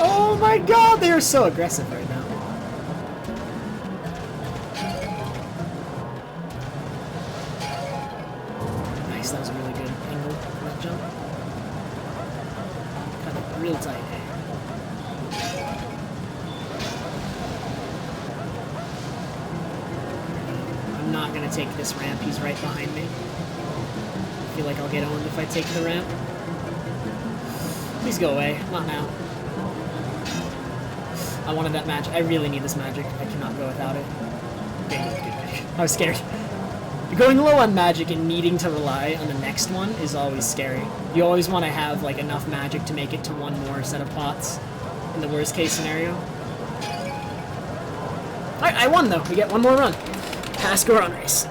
Oh my god, they are so aggressive right now. Nice, that was a really good angle for that jump. Cut it real tight. I'm not gonna take this ramp, he's right behind me. I feel like I'll get owned if I take the ramp. Please go away, not now. I wanted that magic. I really need this magic. I cannot go without it. I was scared. Going low on magic and needing to rely on the next one is always scary. You always want to have like enough magic to make it to one more set of pots in the worst case scenario. Alright, I won though. We get one more run. Pass Goron Race.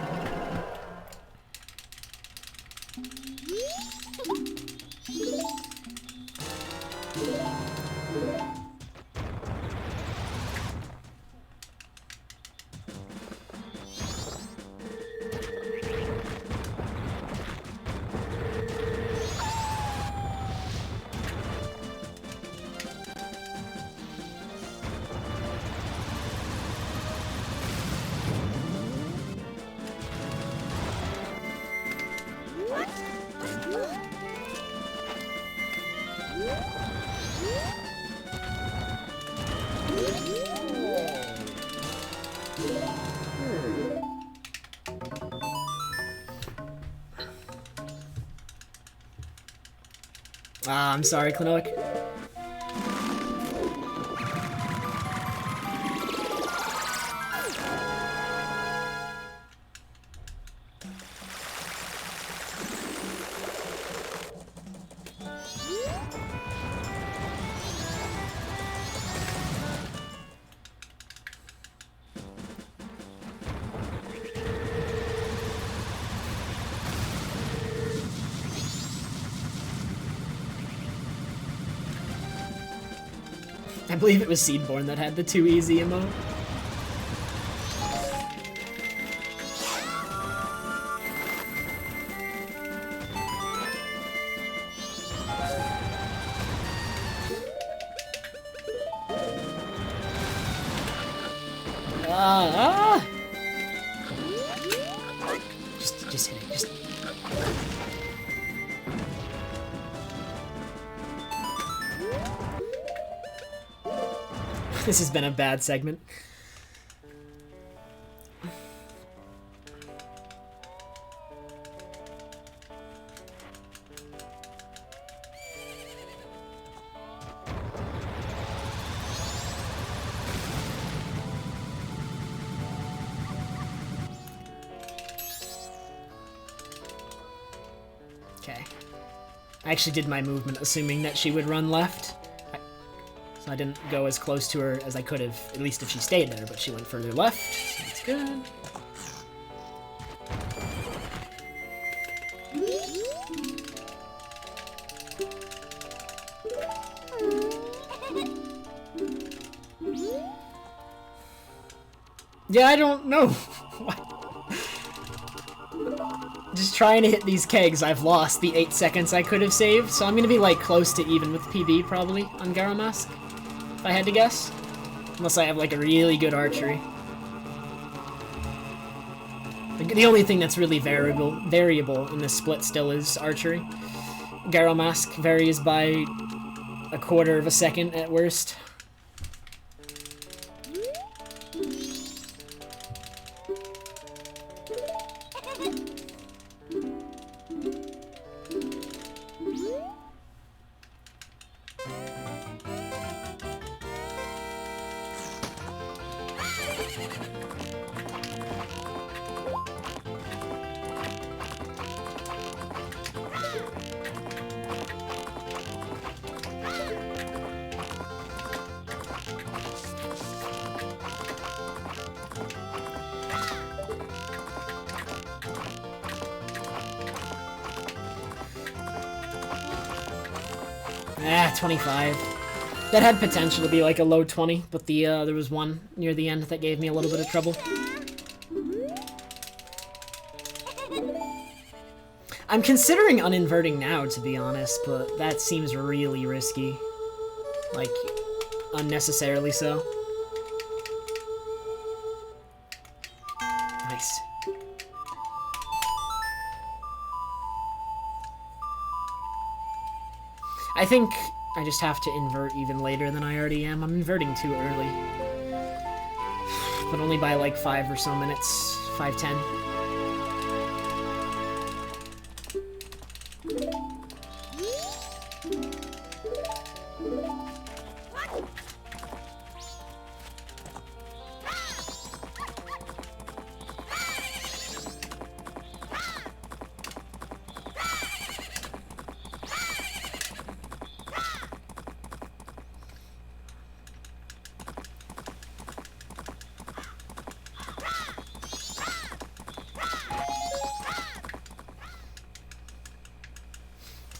Ah, I'm sorry, Klanoic. I believe it was Seedborn that had the too easy emote. Just hit it. Just. This has been a bad segment. Okay. I actually did my movement assuming that she would run left. So I didn't go as close to her as I could have, at least if she stayed there, but she went further left, so that's good. Yeah, I don't know. Just trying to hit these kegs, I've lost the 8 seconds I could have saved, so I'm gonna be like close to even with PB probably on Garo Mask, if I had to guess. Unless I have like a really good archery. The only thing that's really variable in this split still is archery. Garo Mask varies by a quarter of a second at worst. Ah, 25. That had potential to be like a low 20, but there was one near the end that gave me a little bit of trouble. I'm considering uninverting now, to be honest, but that seems really risky. Like, unnecessarily so. Nice. I think I just have to invert even later than I already am. I'm inverting too early. But only by like 5 or so minutes. 5-10.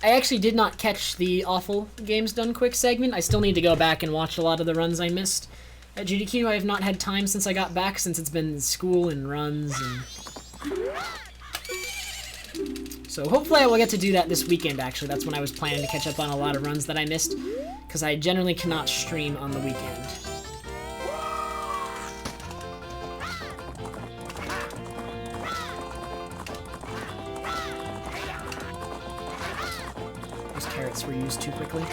I actually did not catch the awful games done quick segment. I still need to go back and watch a lot of the runs I missed at GDQ. I have not had time since I got back, since it's been school and runs. So hopefully I will get to do that this weekend, actually. That's when I was planning to catch up on a lot of runs that I missed, because I generally cannot stream on the weekend. Carrots were used too quickly.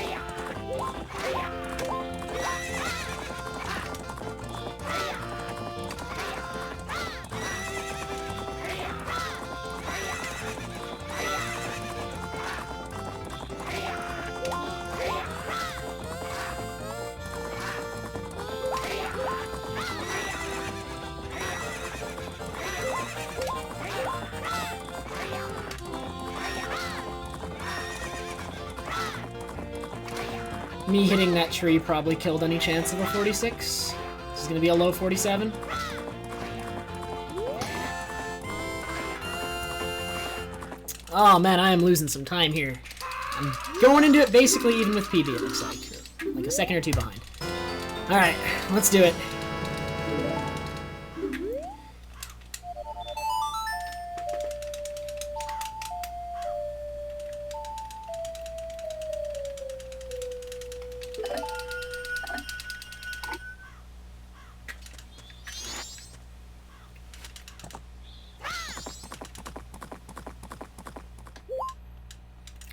Me hitting that tree probably killed any chance of a 46. This is going to be a low 47. Oh man, I am losing some time here. I'm going into it basically even with PB, it looks like. Like a second or two behind. Alright, let's do it.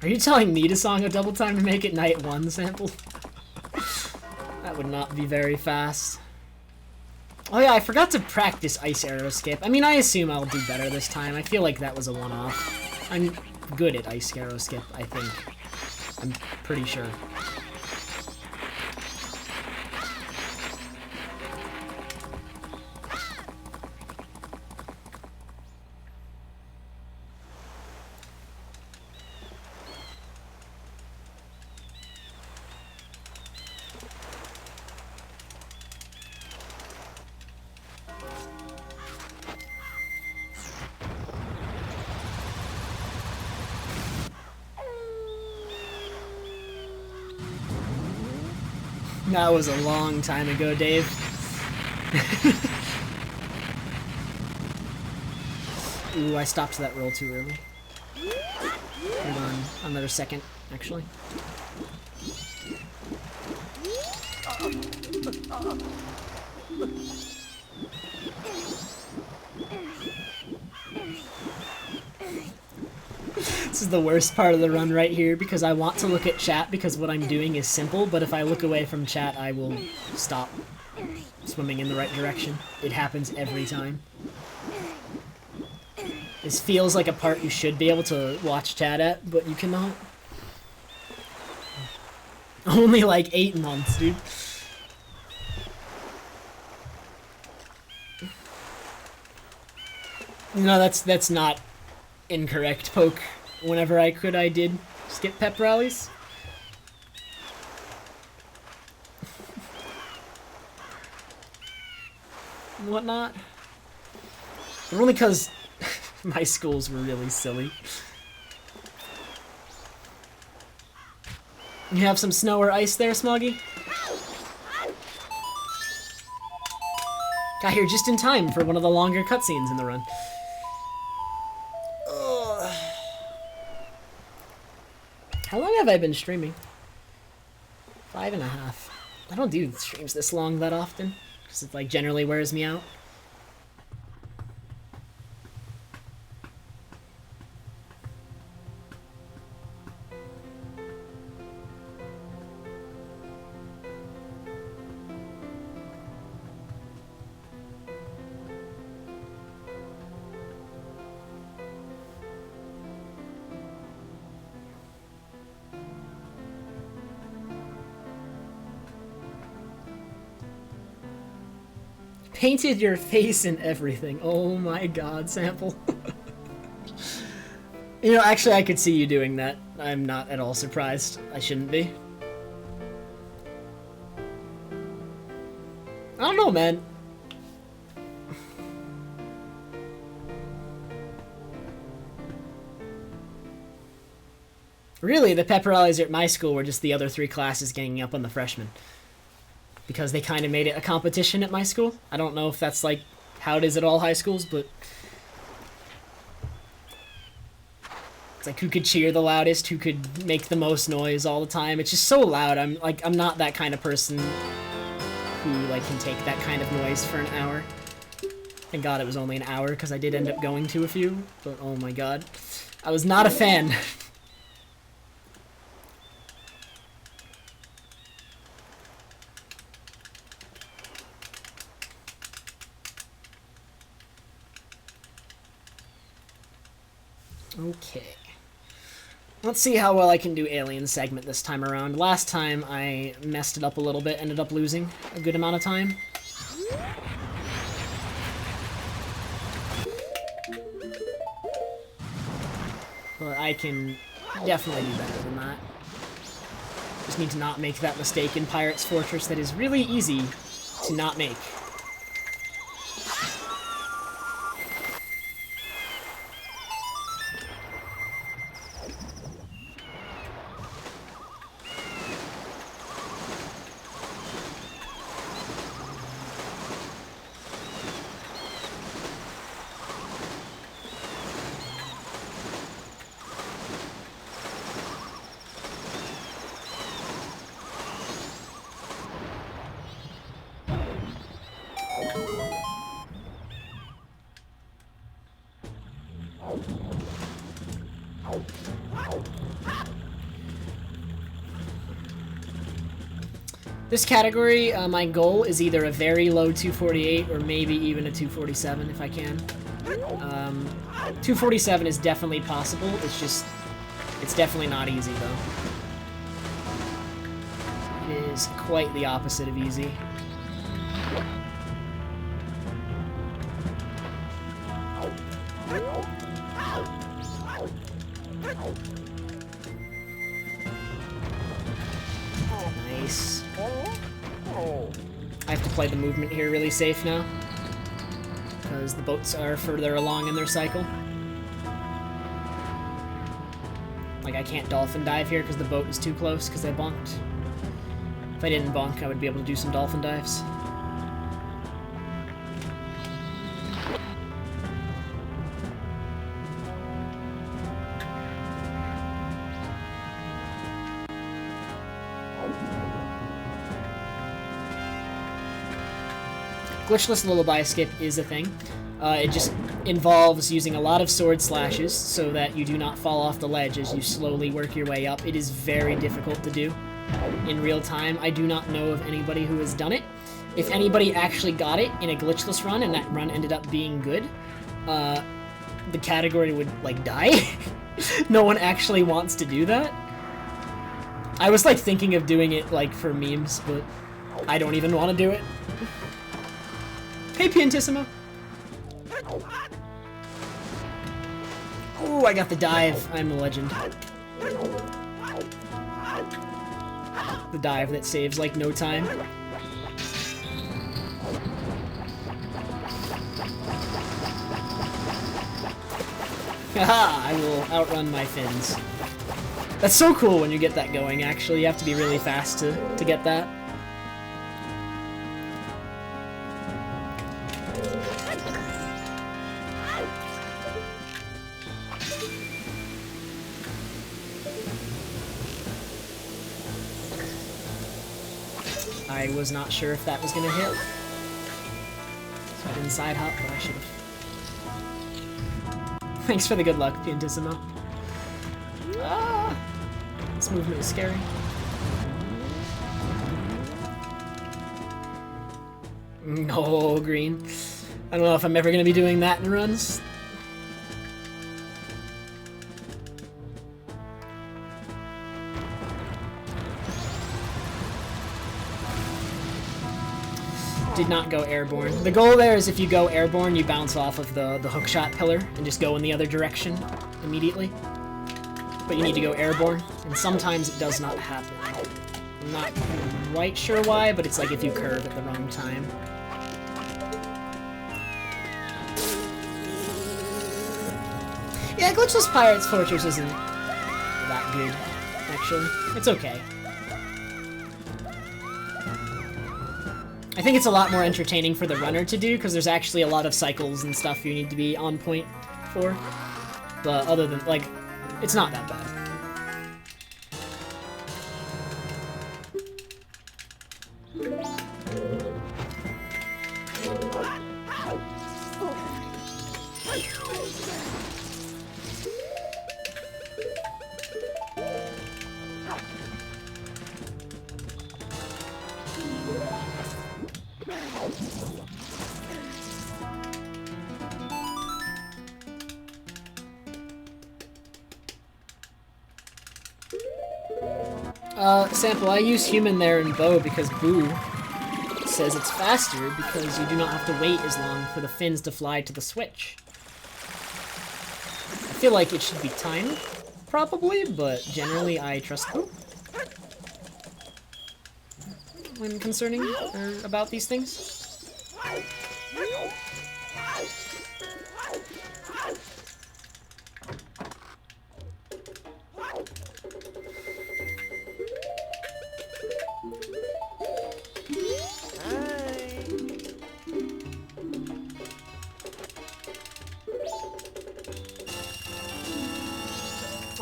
Are you telling me to song a double time to make it night 1 sample? That would not be very fast. Oh yeah, I forgot to practice ice arrow skip. I mean, I assume I'll do better this time. I feel like that was a one-off. I'm good at ice arrow skip, I think. I'm pretty sure. That was a long time ago, Dave. Ooh, I stopped that roll too early. Hold on, another second, actually. This is the worst part of the run right here because I want to look at chat because what I'm doing is simple, but if I look away from chat, I will stop swimming in the right direction. It happens every time. This feels like a part you should be able to watch chat at, but you cannot. Only like 8 months, dude. No, that's not incorrect, Poke. Whenever I could, I did skip pep rallies. And whatnot. But only because my schools were really silly. You have some snow or ice there, Smoggy? Got here just in time for one of the longer cutscenes in the run. How long have I been streaming? 5.5. I don't do streams this long that often, because it like generally wears me out. Painted your face and everything. Oh my god, Sample. You know, actually I could see you doing that. I'm not at all surprised. I shouldn't be. I don't know, man. Really, the pep rallies at my school were just the other 3 classes ganging up on the freshmen. Because they kind of made it a competition at my school. I don't know if that's like how it is at all high schools, but it's like who could cheer the loudest, who could make the most noise all the time. It's just so loud. I'm not that kind of person who like can take that kind of noise for an hour. Thank God it was only an hour because I did end up going to a few, but oh my god. I was not a fan. Okay. Let's see how well I can do Alien segment this time around. Last time I messed it up a little bit, ended up losing a good amount of time. But I can definitely do better than that. Just need to not make that mistake in Pirate's Fortress that is really easy to not make. This category, my goal is either a very low 248 or maybe even a 247 if I can. 247 is definitely possible, it's definitely not easy though. It is quite the opposite of easy. Nice. I have to play the movement here really safe now, because the boats are further along in their cycle. Like, I can't dolphin dive here because the boat is too close because I bonked. If I didn't bonk, I would be able to do some dolphin dives. Glitchless lullaby skip is a thing. It just involves using a lot of sword slashes so that you do not fall off the ledge as you slowly work your way up. It is very difficult to do in real time. I do not know of anybody who has done it. If anybody actually got it in a glitchless run and that run ended up being good, the category would, like, die. No one actually wants to do that. I was, like, thinking of doing it, like, for memes, but I don't even want to do it. Hey, Piantissimo! Ooh, I got the dive. I'm a legend. The dive that saves, like, no time. Haha! I will outrun my fins. That's so cool when you get that going, actually. You have to be really fast to get that. I was not sure if that was gonna hit. So I didn't side hop, but I should have. Thanks for the good luck, Piantissimo. Ah! This movement is scary. No, green. I don't know if I'm ever gonna be doing that in runs. Did not go airborne. The goal there is if you go airborne, you bounce off of the hookshot pillar and just go in the other direction immediately. But you need to go airborne, and sometimes it does not happen. I'm not quite sure why, but it's like if you curve at the wrong time. Yeah, Glitchless Pirates Fortress isn't that good, actually. It's okay. I think it's a lot more entertaining for the runner to do, because there's actually a lot of cycles and stuff you need to be on point for. But other than, like, it's not that bad. Sample, I use human there in bow because Boo says it's faster because you do not have to wait as long for the fins to fly to the switch. I feel like it should be timed, probably, but generally I trust Boo when concerning or about these things.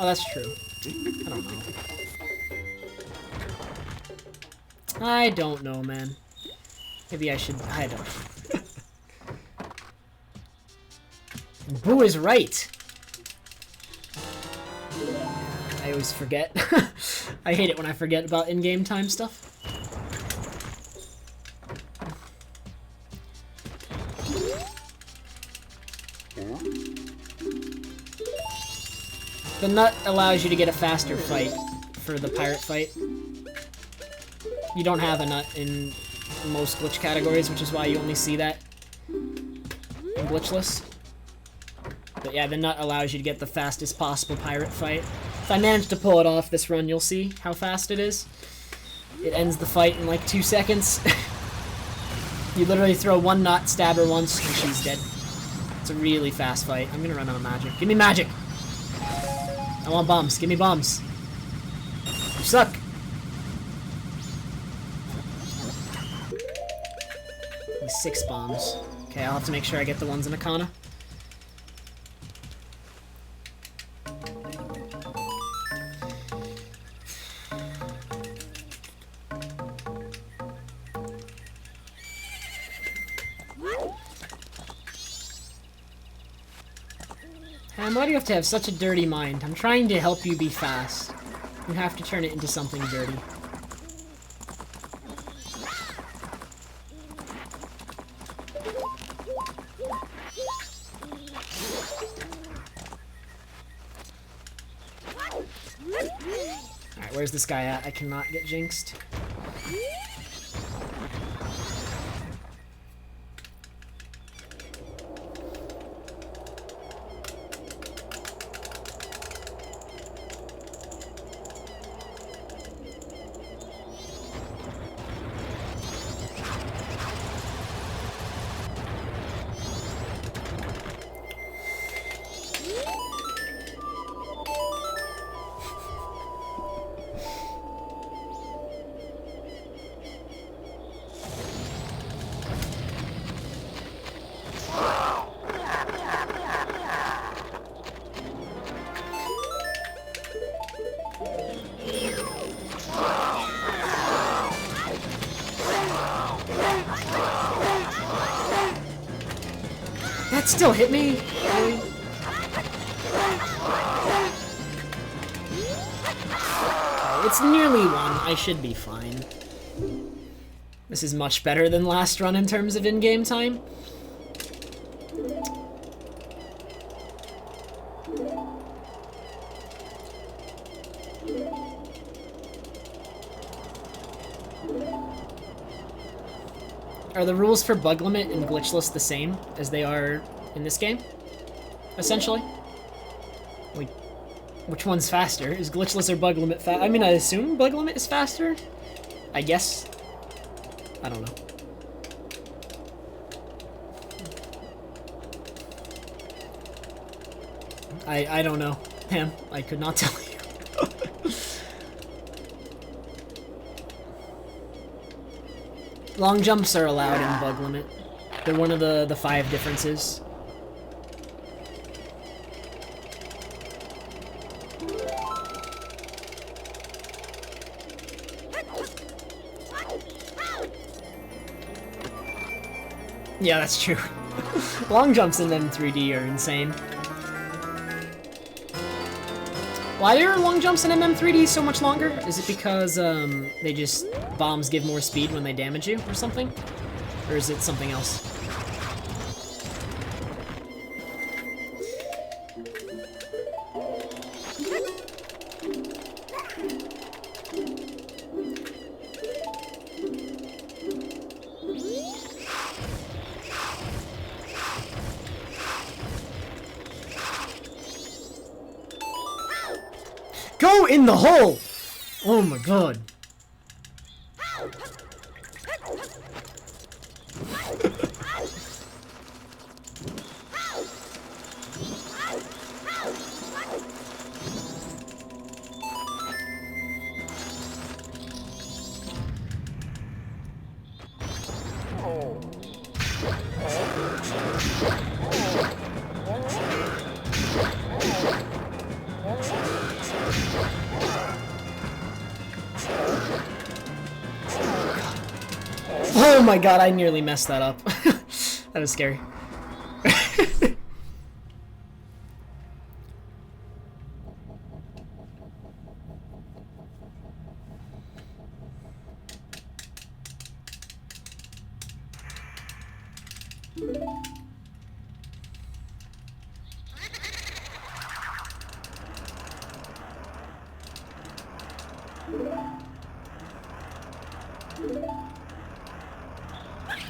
Oh, that's true. I don't know. I don't know, man. Maybe I should... I don't know. Boo is right! I always forget. I hate it when I forget about in-game time stuff. The nut allows you to get a faster fight for the pirate fight. You don't have a nut in most glitch categories, which is why you only see that in Glitchless. But yeah, the nut allows you to get the fastest possible pirate fight. If I manage to pull it off this run, you'll see how fast it is. It ends the fight in like 2 seconds. You literally throw one nut, stab her once, and she's dead. It's a really fast fight. I'm gonna run out of magic. Give me magic! I want bombs. Give me bombs. You suck. Give me 6 bombs. Okay, I'll have to make sure I get the ones in Akana. Ham, why do you have to have such a dirty mind? I'm trying to help you be fast. You have to turn it into something dirty. Alright, where's this guy at? I cannot get jinxed. That still hit me? Really? It's nearly 1. I should be fine. This is much better than last run in terms of in-game time. Are the rules for bug limit and glitchless the same as they are in this game? Essentially? Wait, which one's faster? Is glitchless or bug limit I mean, I assume bug limit is faster? I guess. I don't know. I don't know. Damn, I could not tell you. Long jumps are allowed in bug limit. They're one of the 5 differences. Yeah, that's true. Long jumps in MM3D are insane. Why are long jumps in MM3D so much longer? Is it because they just bombs give more speed when they damage you or something? Or is it something else? Go in the hole! Oh my god. Oh my god, I nearly messed that up. That was scary.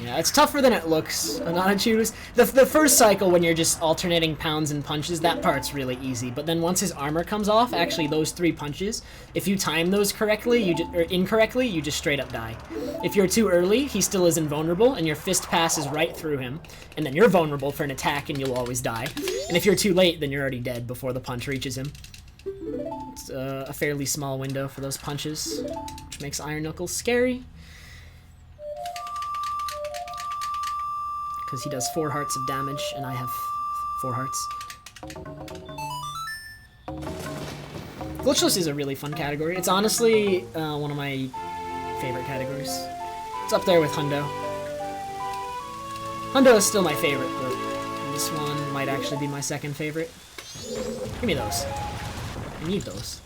Yeah, it's tougher than it looks. Ananachu's. The first cycle when you're just alternating pounds and punches, that part's really easy. But then once his armor comes off, actually those 3 punches, if you time those correctly, or incorrectly, you just straight up die. If you're too early, he still is invulnerable, and your fist passes right through him. And then you're vulnerable for an attack, and you'll always die. And if you're too late, then you're already dead before the punch reaches him. It's a fairly small window for those punches, which makes Iron Knuckles scary. Because he does 4 hearts of damage, and I have 4 hearts. Glitchless is a really fun category. It's honestly one of my favorite categories. It's up there with Hundo. Hundo is still my favorite, but this one might actually be my second favorite. Give me those. I need those.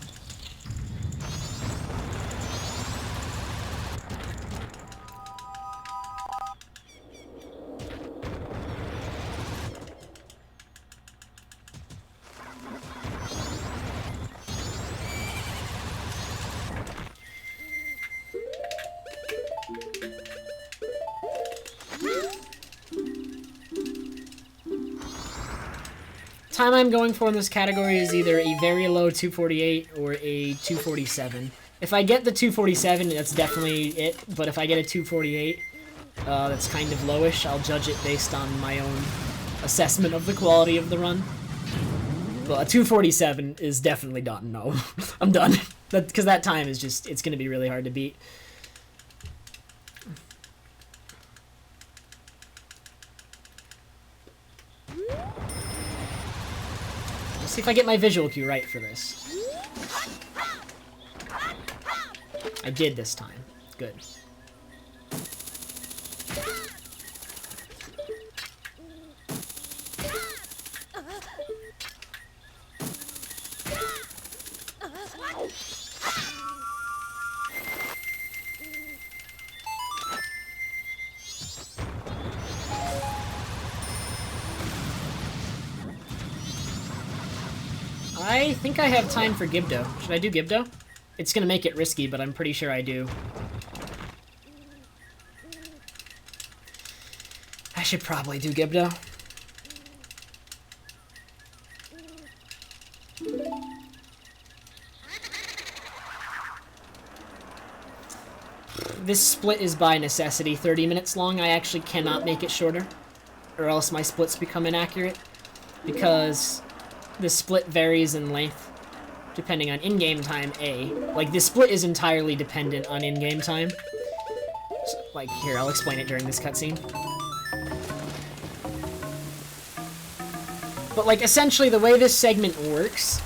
Time I'm going for in this category is either a very low 248 or a 247. If I get the 247, that's definitely it, but if I get a 248, that's kind of lowish. I'll judge it based on my own assessment of the quality of the run. But a 247 is definitely done. No, I'm done. Because that time is just, it's going to be really hard to beat. See if I get my visual cue right for this. I did this time. Good. I think I have time for Gibdo. Should I do Gibdo? It's gonna make it risky, but I'm pretty sure I do. I should probably do Gibdo. This split is by necessity 30 minutes long. I actually cannot make it shorter, or else my splits become inaccurate, because the split varies in length depending on in-game time, A. Like, this split is entirely dependent on in-game time. So, like, here, I'll explain it during this cutscene. But, like, essentially the way this segment works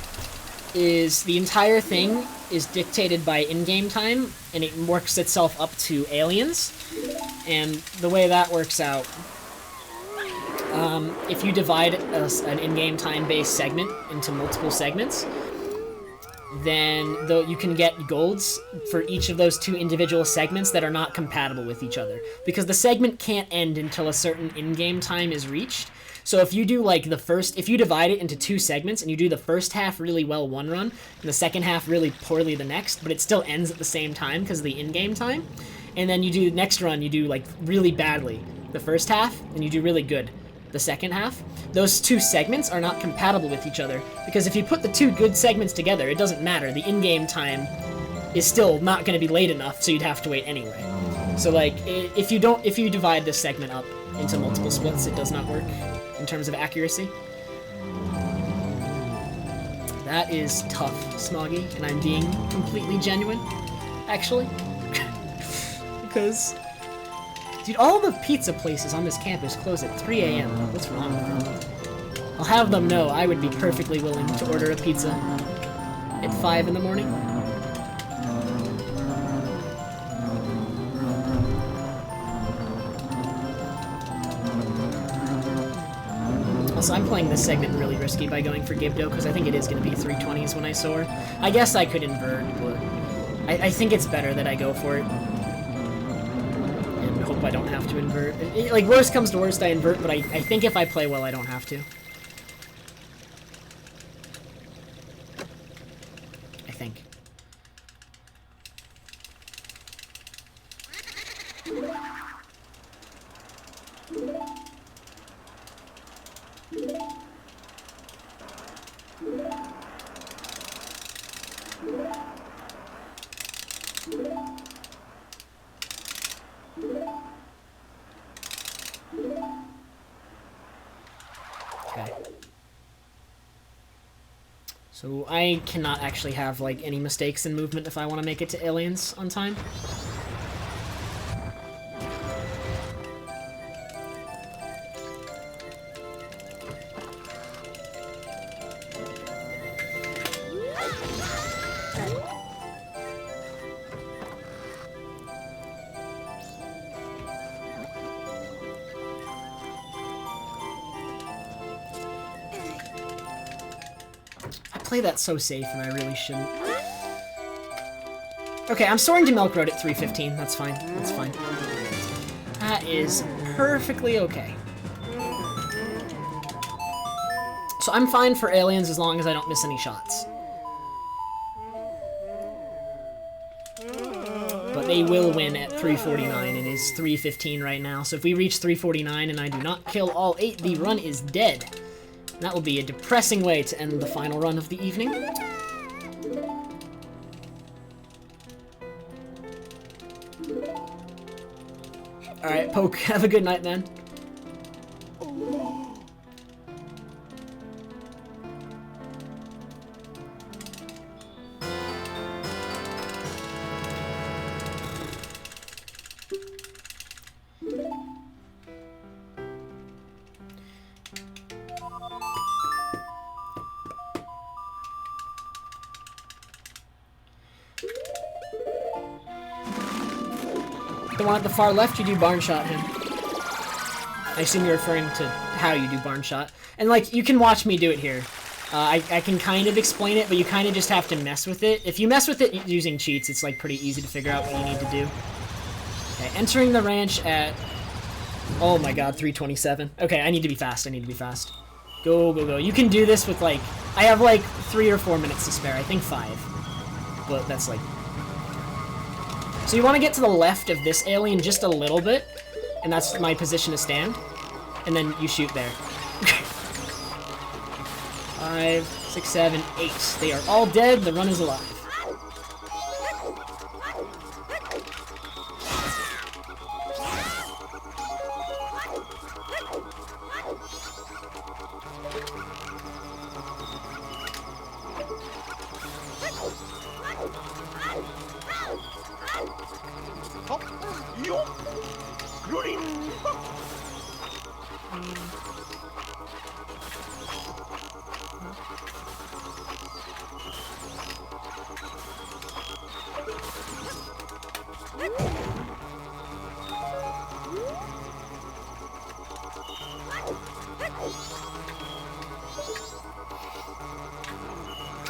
is the entire thing is dictated by in-game time, and it works itself up to aliens. And the way that works out, if you divide an in-game time-based segment into multiple segments, then you can get golds for each of those 2 individual segments that are not compatible with each other. Because the segment can't end until a certain in-game time is reached. So if you do, like, if you divide it into 2 segments, and you do the first half really well one run, and the second half really poorly the next, but it still ends at the same time because of the in-game time, and then you do the next run, you do, like, really badly the first half, and you do really good the second half, those 2 segments are not compatible with each other, because if you put the 2 good segments together, it doesn't matter. The in-game time is still not going to be late enough, so you'd have to wait anyway. So, like, if you divide this segment up into multiple splits, it does not work in terms of accuracy. That is tough, Smoggy, and I'm being completely genuine, actually. Because, dude, all the pizza places on this campus close at 3 a.m. What's wrong with them? I'll have them know I would be perfectly willing to order a pizza at 5 in the morning. Also, I'm playing this segment really risky by going for Gibdo, because I think it is going to be 320s when I soar. I guess I could invert, but I think it's better that I go for it. And hope I don't have to invert. Like, worst comes to worst, I invert, but I think if I play well, I don't have to. I think. Okay. So I cannot actually have, like, any mistakes in movement if I want to make it to aliens on time. I play that so safe, and I really shouldn't. Okay, I'm soaring to Milk Road at 3:15. That's fine. That's fine. That is perfectly okay. So I'm fine for aliens as long as I don't miss any shots. But they will win at 3:49. It is 3:15 right now. So if we reach 3:49 and I do not kill all 8, the run is dead. That will be a depressing way to end the final run of the evening. Alright, Poke, have a good night, man. The one at the far left, you do barn shot him. I assume you're referring to how you do barn shot. And, like, you can watch me do it here. I can kind of explain it, but you kind of just have to mess with it. If you mess with it using cheats, it's, like, pretty easy to figure out what you need to do. Okay, entering the ranch at... Oh my god, 3:27. Okay, I need to be fast. I need to be fast. Go, go, go. You can do this with, like... I have, like, 3 or 4 minutes to spare. I think 5. But that's, like... So you want to get to the left of this alien just a little bit, and that's my position to stand, and then you shoot there. 5, 6, 7, 8. They are all dead. The run is alive.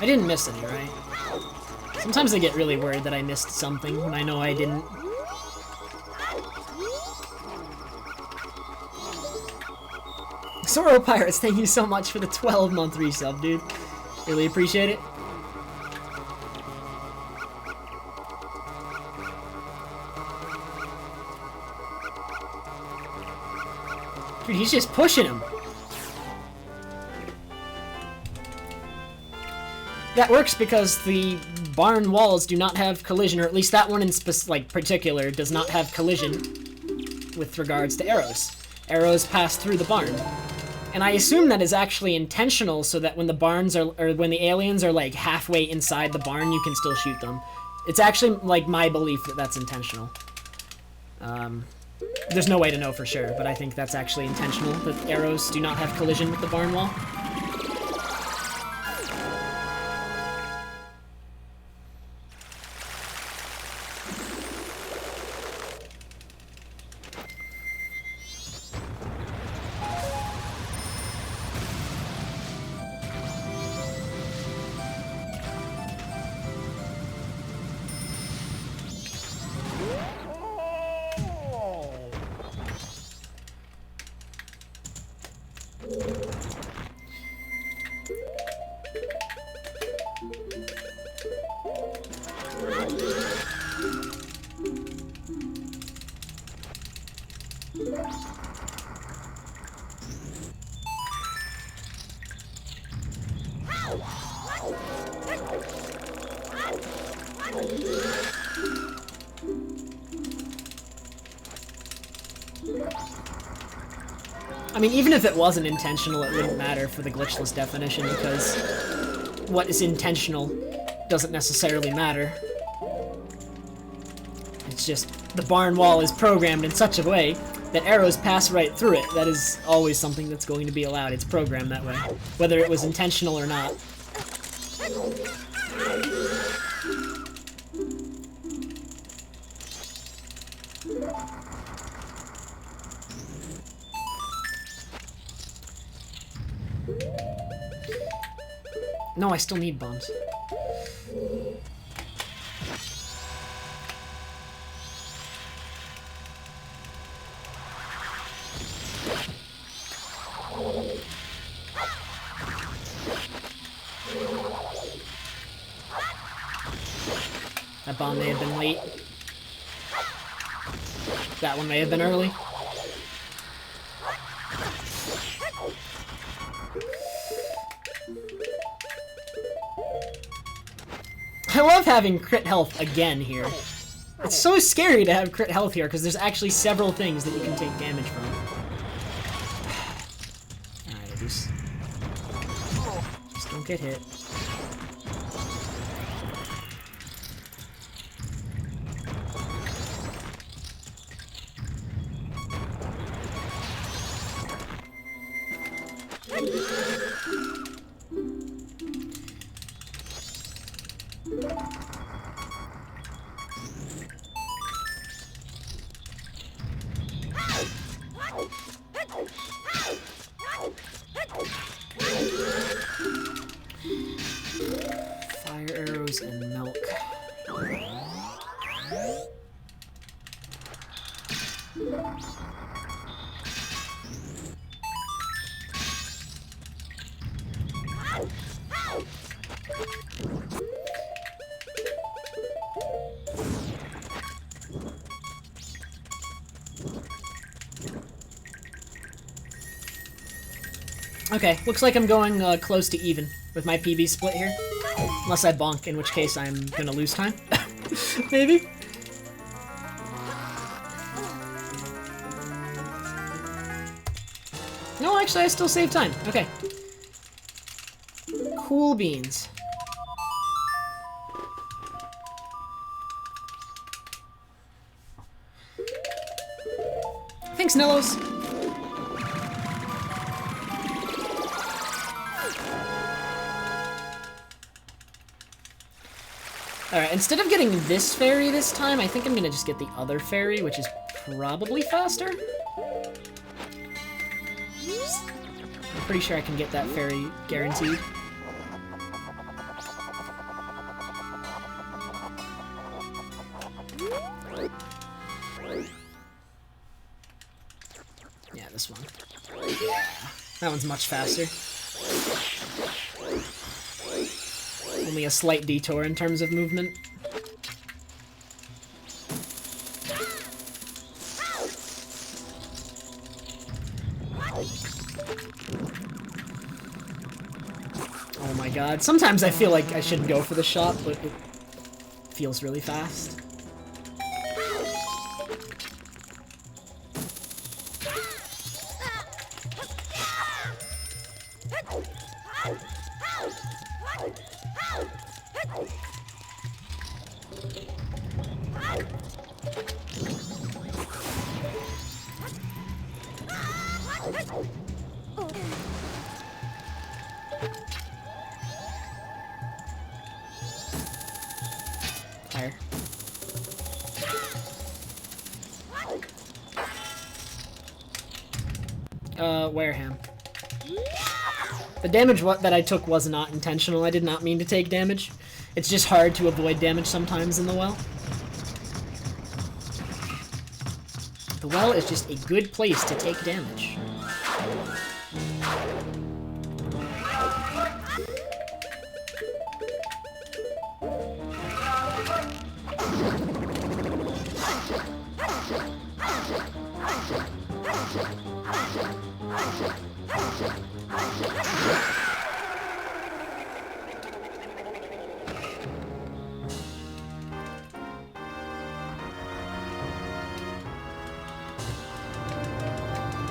I didn't miss any, right? Sometimes I get really worried that I missed something when I know I didn't. Soro Pirates, thank you so much for the 12-month resub, dude. Really appreciate it. Dude, he's just pushing him. That works because the barn walls do not have collision, or at least that one in particular does not have collision with regards to arrows. Arrows pass through the barn. And I assume that is actually intentional so that when the barns are, or when the aliens are like halfway inside the barn, you can still shoot them. It's actually like my belief that that's intentional. There's no way to know for sure, but I think that's actually intentional, that arrows do not have collision with the barn wall. I mean, even if it wasn't intentional, it wouldn't matter for the glitchless definition, because what is intentional doesn't necessarily matter. It's just the barn wall is programmed in such a way that arrows pass right through it. That is always something that's going to be allowed. It's programmed that way, whether it was intentional or not. No, I still need bombs. That bomb may have been late. That one may have been early. I love having crit health again here. It's so scary to have crit health here because there's actually several things that you can take damage from. Alright, just don't get hit. Fire arrows and milk. Okay, looks like I'm going close to even with my PB split here. Unless I bonk, in which case I'm gonna lose time. Maybe? No, actually I still save time. Okay. Cool beans. Thanks, Nillos. Alright, instead of getting this fairy this time, I think I'm gonna just get the other fairy, which is probably faster. I'm pretty sure I can get that fairy guaranteed. Yeah, this one. Yeah, that one's much faster. Only a slight detour in terms of movement. Oh my god. Sometimes I feel like I shouldn't go for the shot, but it feels really fast. Fire. Wareham. The damage that I took was not intentional. I did not mean to take damage. It's just hard to avoid damage sometimes in the well. The well is just a good place to take damage.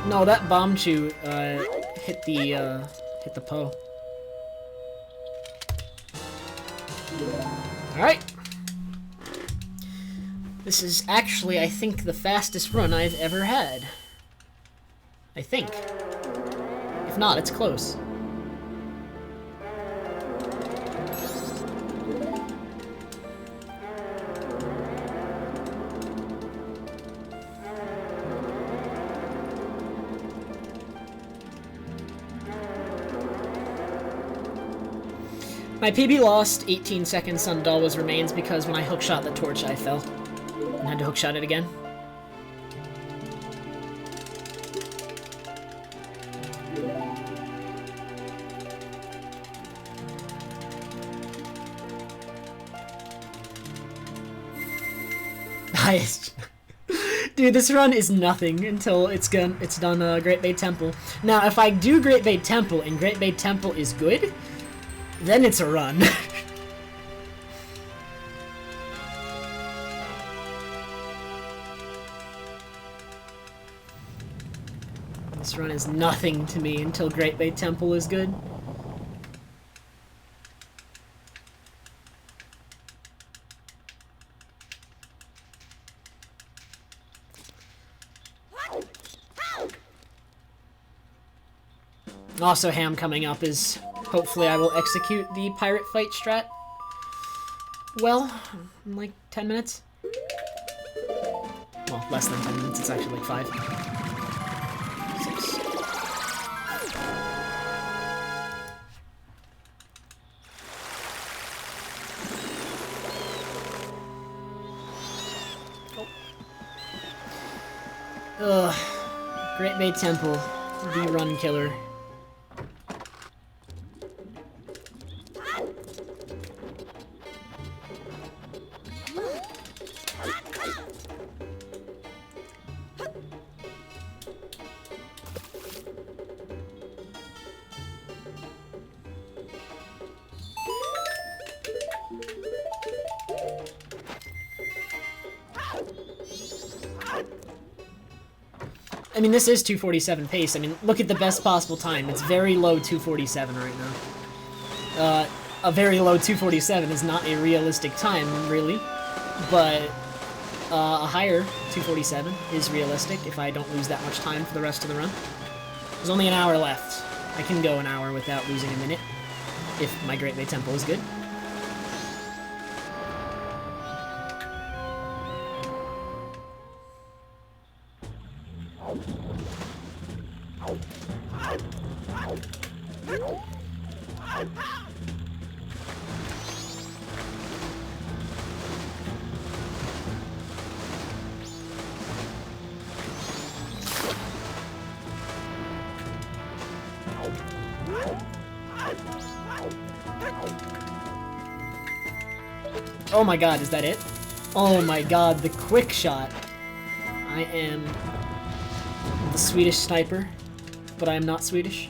No, that bomb chew hit the Poe. Alright. This is actually, I think, the fastest run I've ever had. I think. If not, it's close. My PB lost 18 seconds on Dalwa's Remains because when I hookshot the torch, I fell. And had to hookshot it again. Nice. Dude, this run is nothing until it's done Great Bay Temple. Now, if I do Great Bay Temple and Great Bay Temple is good, then it's a run. This run is nothing to me until Great Bay Temple is good. Also, Ham coming up is hopefully I will execute the pirate fight strat well in like 10 minutes. Well, less than 10 minutes, it's actually like 5. 6. Oh. Ugh. Great Bay Temple, the run killer. I mean, this is 2:47 pace. I mean, look at the best possible time. It's very low 2:47 right now. A very low 2:47 is not a realistic time, really. But a higher 2:47 is realistic if I don't lose that much time for the rest of the run. There's only an hour left. I can go an hour without losing a minute if my Great Bay Temple is good. Oh my god, is that it? Oh my god, the quick shot. I am the Swedish sniper, but I am not Swedish.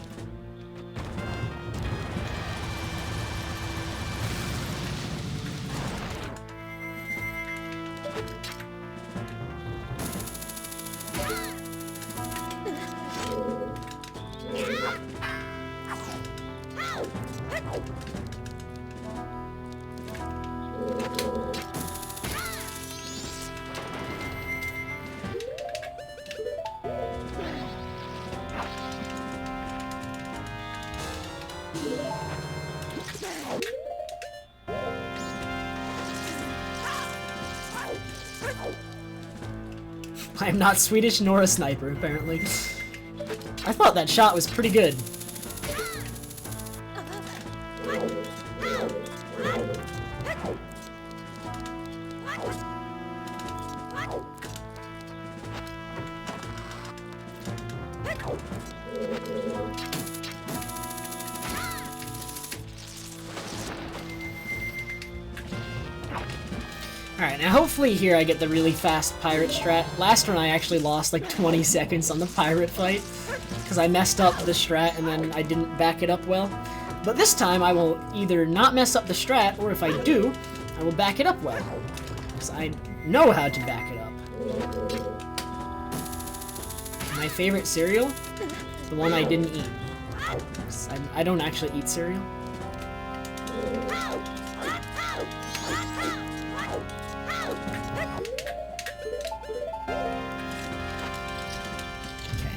I am not Swedish nor a sniper, apparently. I thought that shot was pretty good. Alright, now hopefully here I get the really fast pirate strat. Last run I actually lost like 20 seconds on the pirate fight, because I messed up the strat and then I didn't back it up well. But this time I will either not mess up the strat, or if I do, I will back it up well. Because I know how to back it up. And I my favorite cereal, the one I didn't eat. I don't actually eat cereal. Okay.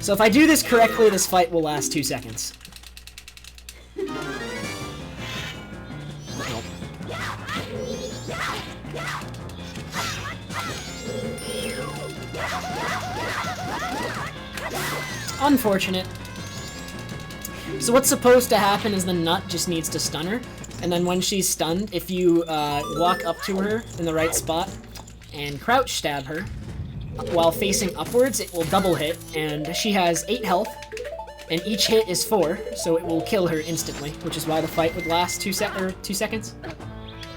So if I do this correctly, this fight will last 2 seconds. Unfortunate. So what's supposed to happen is the nut just needs to stun her, and then when she's stunned, if you walk up to her in the right spot and crouch stab her while facing upwards, it will double hit, and she has 8 health, and each hit is 4, so it will kill her instantly, which is why the fight would last 2 seconds.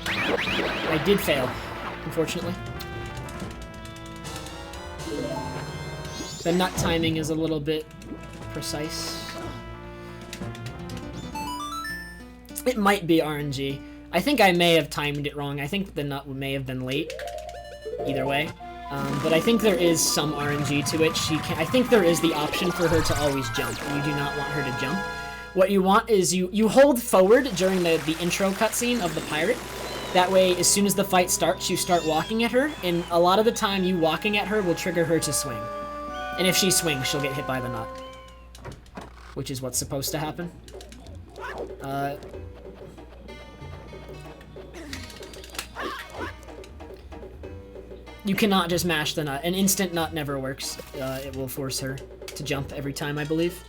I did fail, unfortunately. The nut timing is a little bit precise. It might be RNG. I think I may have timed it wrong. I think the nut may have been late. Either way. But I think there is some RNG to it. I think there is the option for her to always jump. You do not want her to jump. What you want is you hold forward during the intro cutscene of the pirate. That way, as soon as the fight starts, you start walking at her, and a lot of the time you walking at her will trigger her to swing. And if she swings, she'll get hit by the nut. Which is what's supposed to happen. You cannot just mash the nut. An instant nut never works. It will force her to jump every time, I believe.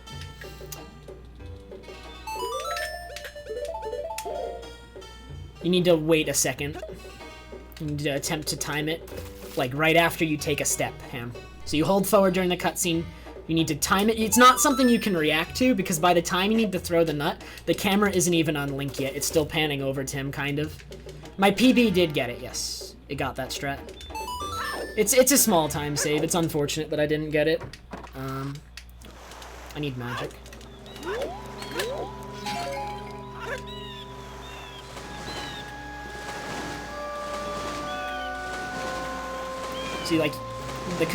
You need to wait a second. You need to attempt to time it, like, right after you take a step, Ham. So you hold forward during the cutscene. You need to time it. It's not something you can react to, because by the time you need to throw the nut, the camera isn't even on Link yet. It's still panning over to him, kind of. My PB did get it, yes. It got that strat. It's a small time save. It's unfortunate that I didn't get it. I need magic. See, like,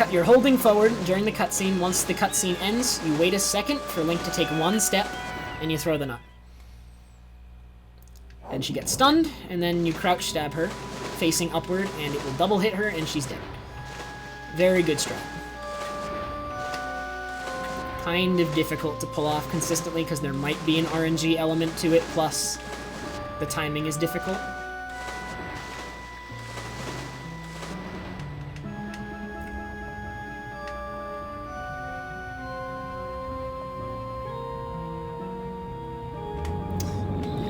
you're holding forward during the cutscene. Once the cutscene ends, you wait a second for Link to take 1 step, and you throw the nut. Then she gets stunned, and then you crouch stab her, facing upward, and it will double hit her, and she's dead. Very good strat. Kind of difficult to pull off consistently, because there might be an RNG element to it, plus the timing is difficult.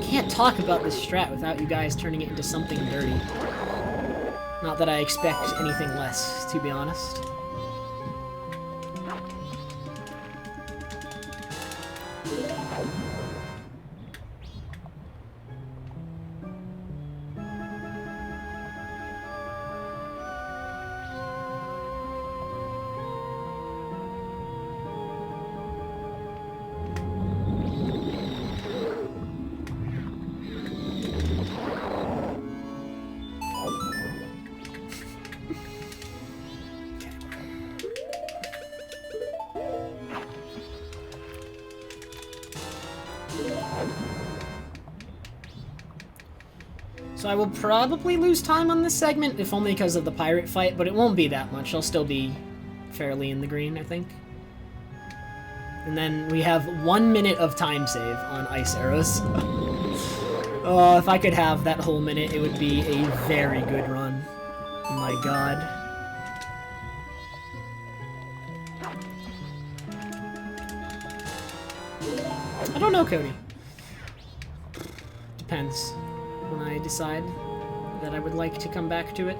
Can't talk about this strat without you guys turning it into something dirty. Not that I expect anything less, to be honest. So I will probably lose time on this segment, if only because of the pirate fight, but it won't be that much. I'll still be fairly in the green, I think. And then we have 1 minute of time save on ice arrows. Oh, if I could have that whole minute, it would be a very good run. My god. I don't know, Cody. Depends. When I decide that I would like to come back to it.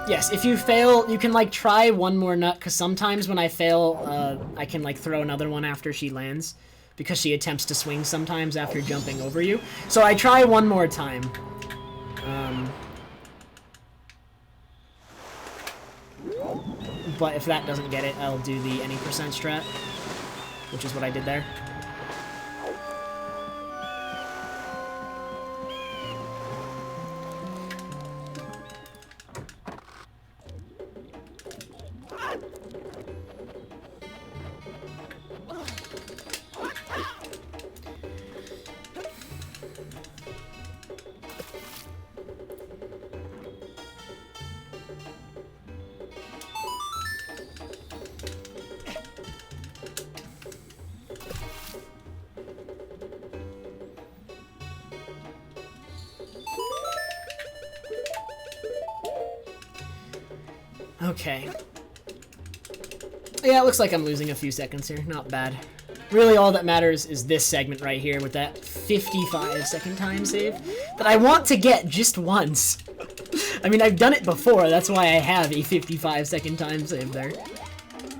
Yes, if you fail, you can, like, try one more nut, because sometimes when I fail, I can, like, throw another one after she lands, because she attempts to swing sometimes after jumping over you. So I try one more time. But if that doesn't get it, I'll do the any percent strat, which is what I did there. Okay. Yeah, it looks like I'm losing a few seconds here. Not bad. Really, all that matters is this segment right here with that 55-second time save that I want to get just once. I mean, I've done it before. That's why I have a 55-second time save there.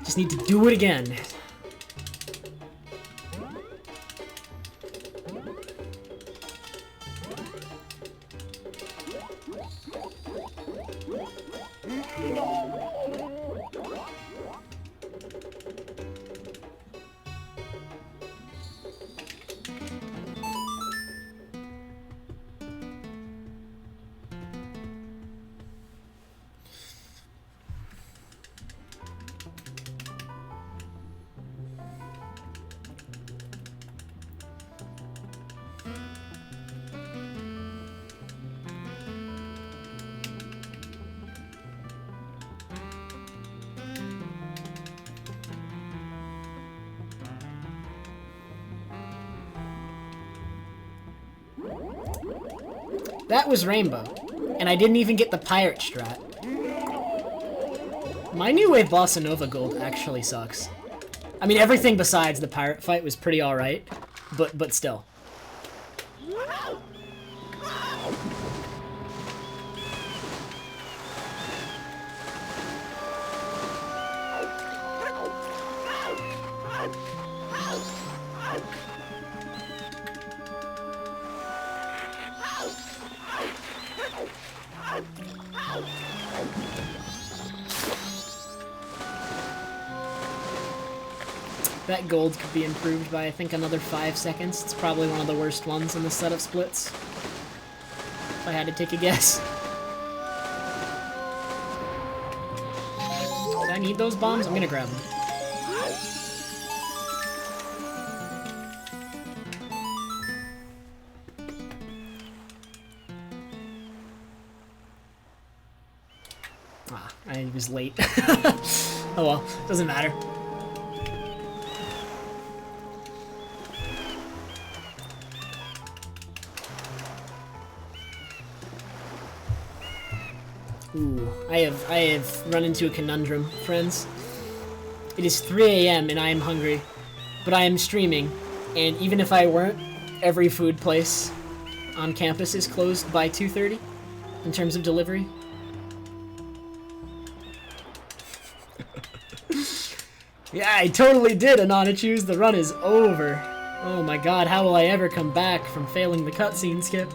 Just need to do it again. That was Rainbow, and I didn't even get the Pirate strat. My New Wave Bossa Nova Gold actually sucks. I mean, everything besides the pirate fight was pretty alright, but still. That gold could be improved by, I think, another 5 seconds. It's probably one of the worst ones in the set of splits, if I had to take a guess. Do I need those bombs? I'm gonna grab them. Ah, I was late. Oh well, doesn't matter. Ooh, I have run into a conundrum, friends. It is 3 AM and I am hungry, but I am streaming, and even if I weren't, every food place on campus is closed by 2:30 in terms of delivery. Yeah, I totally did, Anana Choose. The run is over. Oh my god, how will I ever come back from failing the cutscene skip?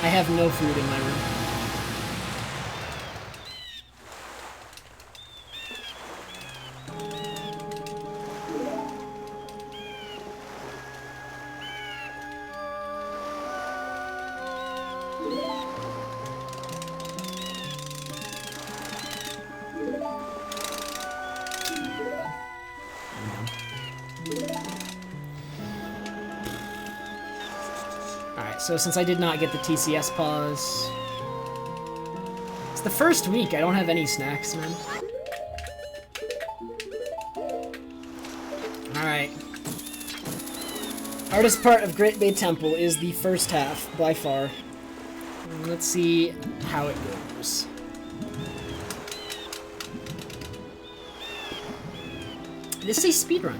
I have no food in my room. So since I did not get the TCS pause, it's the first week. I don't have any snacks, man. Alright. Hardest part of Great Bay Temple is the first half, by far. Let's see how it goes. This is a speedrun.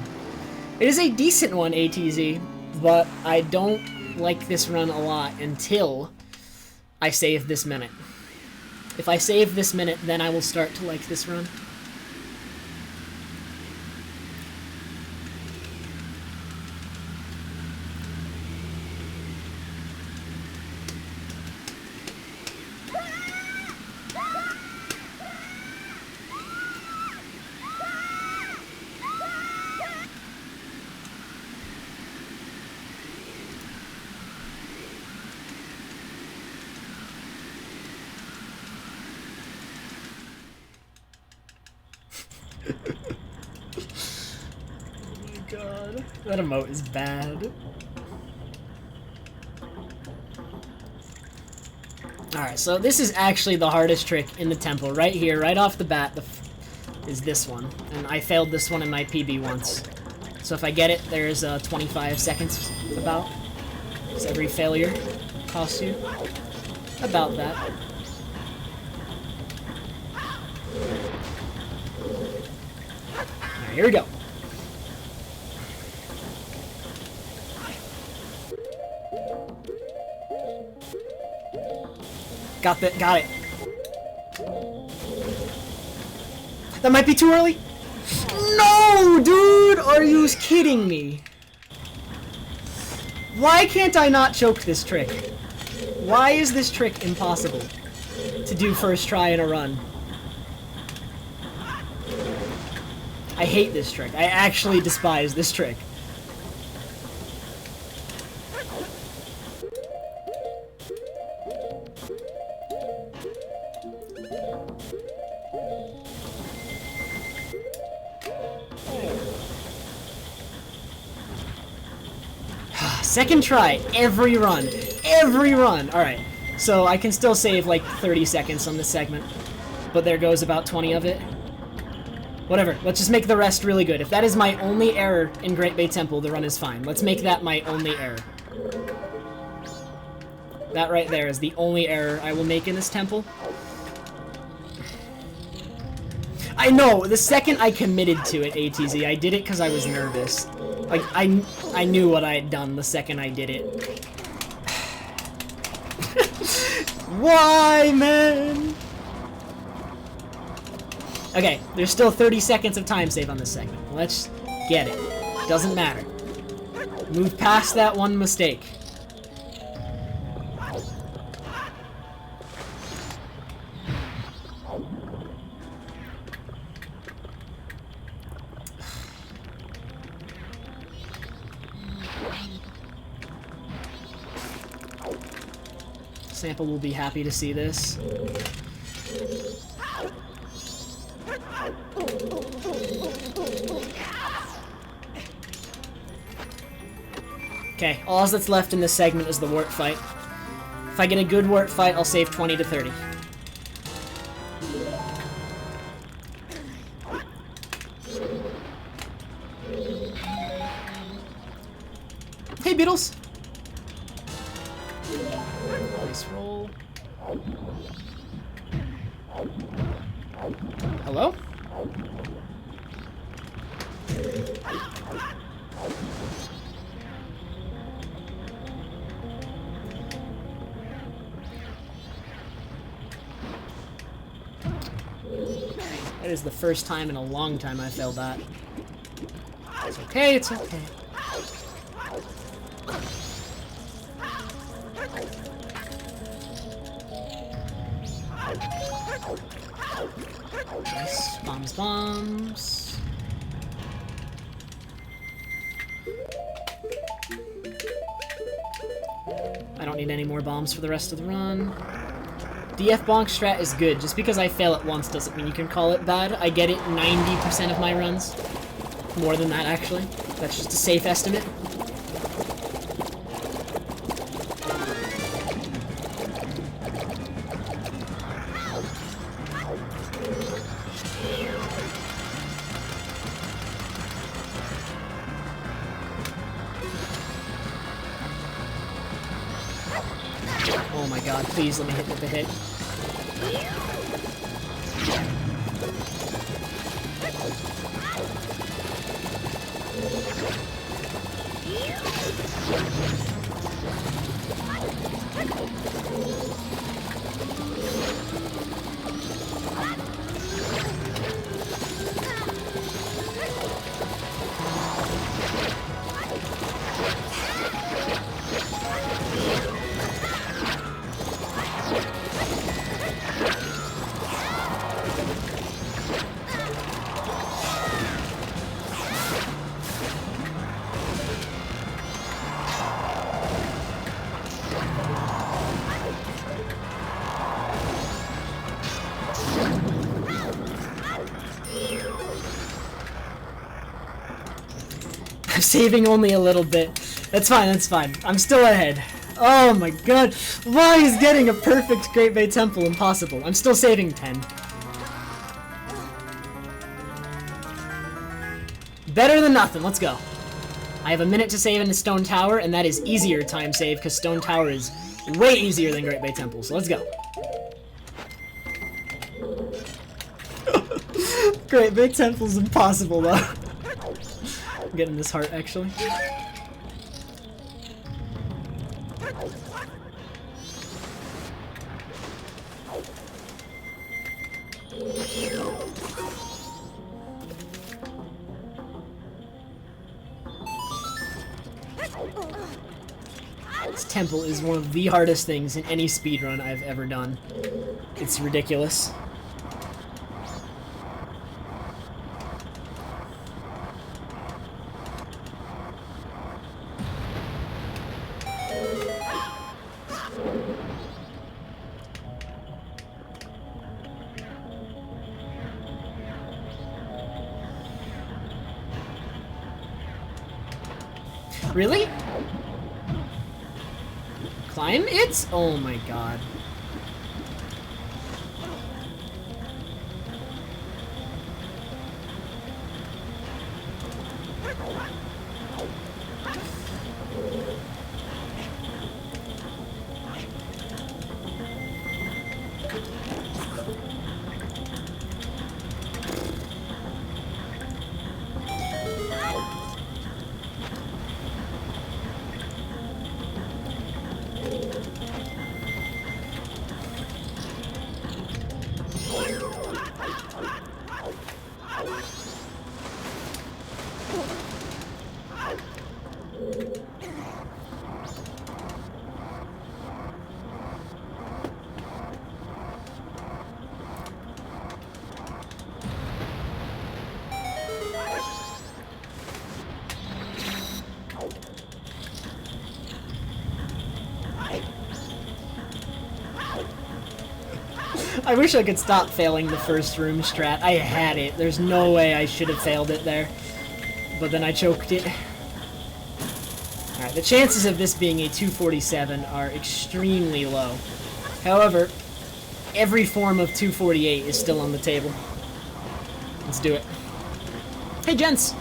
It is a decent one, ATZ, but I don't like this run a lot until I save this minute. If I save this minute, then I will start to like this run. God, that emote is bad. Alright, so this is actually the hardest trick in the temple. Right here, right off the bat, is this one. And I failed this one in my PB once. So if I get it, there's 25 seconds about. Does every failure cost you? About that. Alright, here we go. Got it. That might be too early. No, dude! Are you kidding me? Why can't I not choke this trick? Why is this trick impossible to do first try in a run? I hate this trick. I actually despise this trick. Second try, every run. Every run! Alright, so I can still save like 30 seconds on this segment. But there goes about 20 of it. Whatever, let's just make the rest really good. If that is my only error in Great Bay Temple, the run is fine. Let's make that my only error. That right there is the only error I will make in this temple. I know, the second I committed to it, ATZ, I did it because I was nervous. Like, I knew what I had done the second I did it. Why, man? Okay, there's still 30 seconds of time save on this segment. Let's get it. Doesn't matter. Move past that one mistake. Sample will be happy to see this. Okay, all that's left in this segment is the wart fight. If I get a good wart fight, I'll save 20 to 30. Hey, Beatles! Nice roll. Hello? That is the first time in a long time I failed that. It's okay, it's okay. Nice. Bombs, bombs. I don't need any more bombs for the rest of the run. DF bonk strat is good. Just because I fail it once doesn't mean you can call it bad. I get it 90% of my runs. More than that, actually. That's just a safe estimate. Oh my god, please let me hit with the hit. I'm saving only a little bit. That's fine, that's fine. I'm still ahead. Oh my god. Why is getting a perfect Great Bay Temple impossible? I'm still saving 10. Better than nothing, let's go. I have a minute to save in the Stone Tower, and that is easier time save, because Stone Tower is way easier than Great Bay Temple, so let's go. Great Bay Temple's impossible, though. I'm getting this heart, actually. This temple is one of the hardest things in any speedrun I've ever done. It's ridiculous. Really? Climb it? Oh my god. I wish I could stop failing the first room strat. I had it. There's no way I should have failed it there. But then I choked it. Alright, the chances of this being a 247 are extremely low. However, every form of 248 is still on the table. Let's do it. Hey, gents!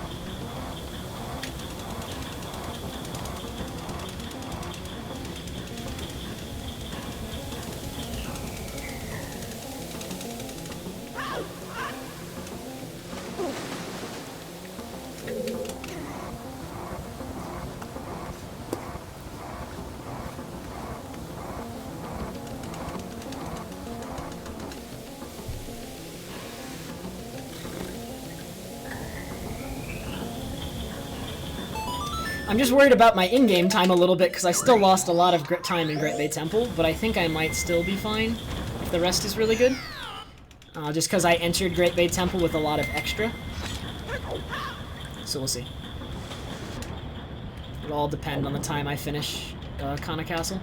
I'm just worried about my in-game time a little bit because I still lost a lot of time in Great Bay Temple, but I think I might still be fine if the rest is really good. Just because I entered Great Bay Temple with a lot of extra. So we'll see. It'll all depend on the time I finish Kana Castle.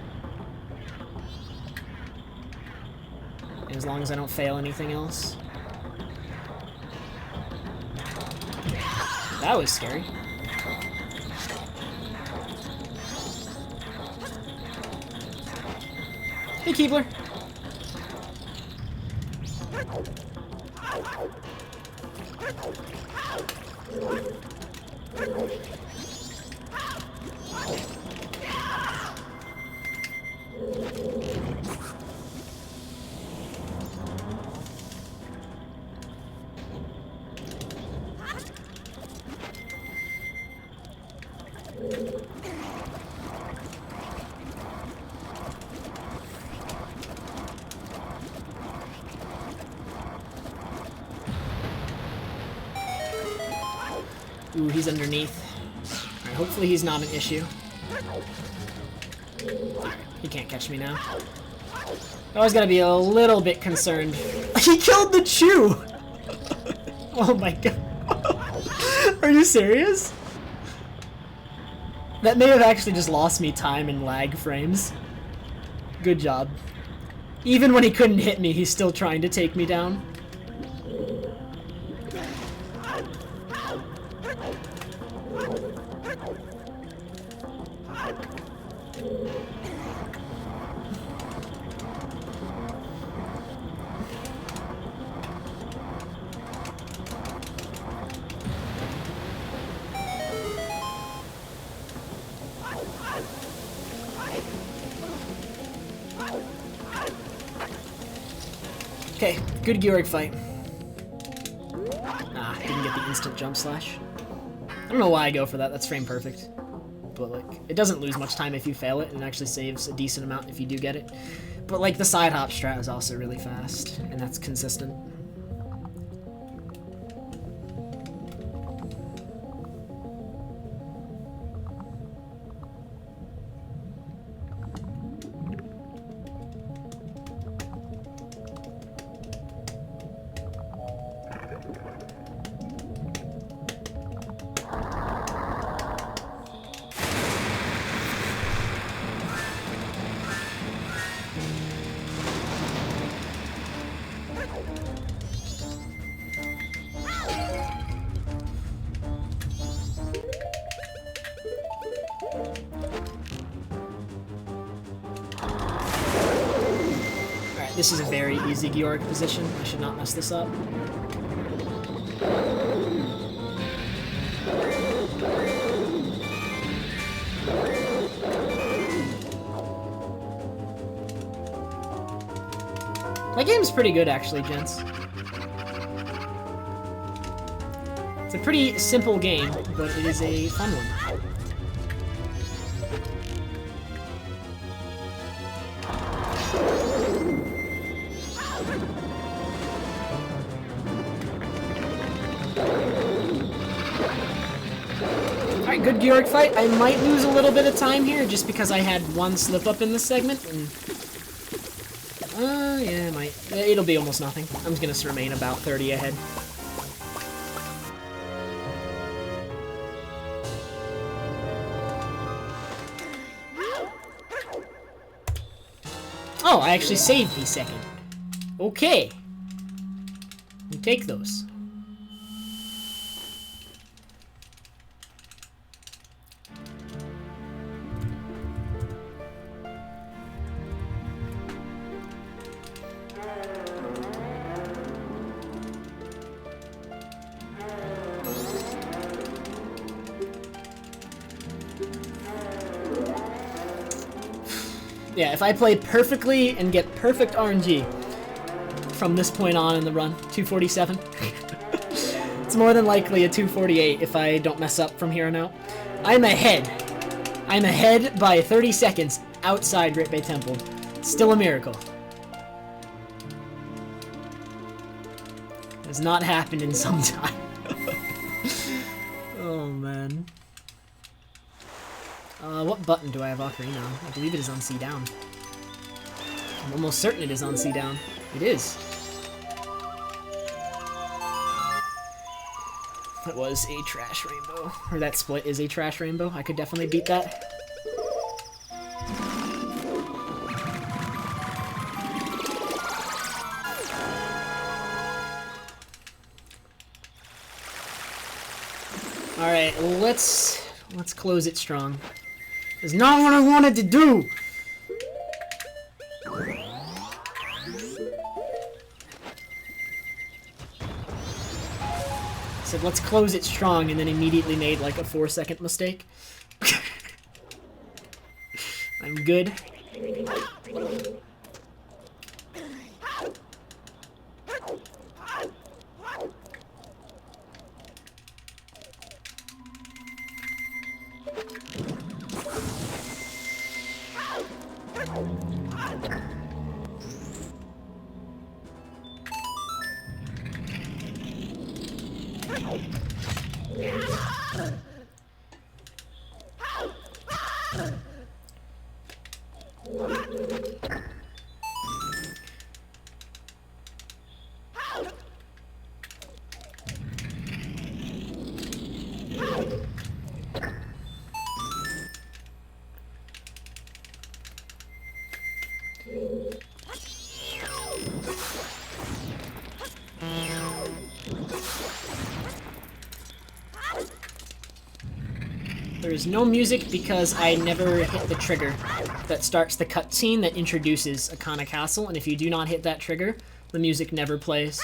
As long as I don't fail anything else. That was scary. Hey, Keebler. Ooh, he's underneath. Alright, hopefully he's not an issue. He can't catch me now. I always gotta be a little bit concerned. He killed the Chew! Oh my god. Are you serious? That may have actually just lost me time and lag frames. Good job. Even when he couldn't hit me, he's still trying to take me down. Okay, good Georg fight. Ah, didn't get the instant jump slash. I don't know why I go for that, that's frame perfect. But like, it doesn't lose much time if you fail it, and it actually saves a decent amount if you do get it. But like, the side hop strat is also really fast, and that's consistent. This is a very easy Georg position. I should not mess this up. My game's pretty good, actually, gents. It's a pretty simple game, but it is a fun one. Alright, good Georg fight. I might lose a little bit of time here just because I had one slip up in this segment. And yeah, I might. It'll be almost nothing. I'm just gonna remain about 30 ahead. Oh, I actually saved the second. Okay. You take those. Yeah, if I play perfectly and get perfect RNG from this point on in the run, 247, it's more than likely a 248 if I don't mess up from here on out. I'm ahead. I'm ahead by 30 seconds outside Great Bay Temple. Still a miracle. Has not happened in some time. Oh, man. What button do I have Ocarina on? I believe it is on C down. I'm almost certain it is on C down. It is. That was a trash rainbow. Or that split is a trash rainbow. I could definitely beat that. Alright, let's close it strong. That's not what I wanted to do! I said, let's close it strong, and then immediately made like a 4-second mistake. I'm good. There is no music because I never hit the trigger that starts the cutscene that introduces Akana Castle, and if you do not hit that trigger, the music never plays.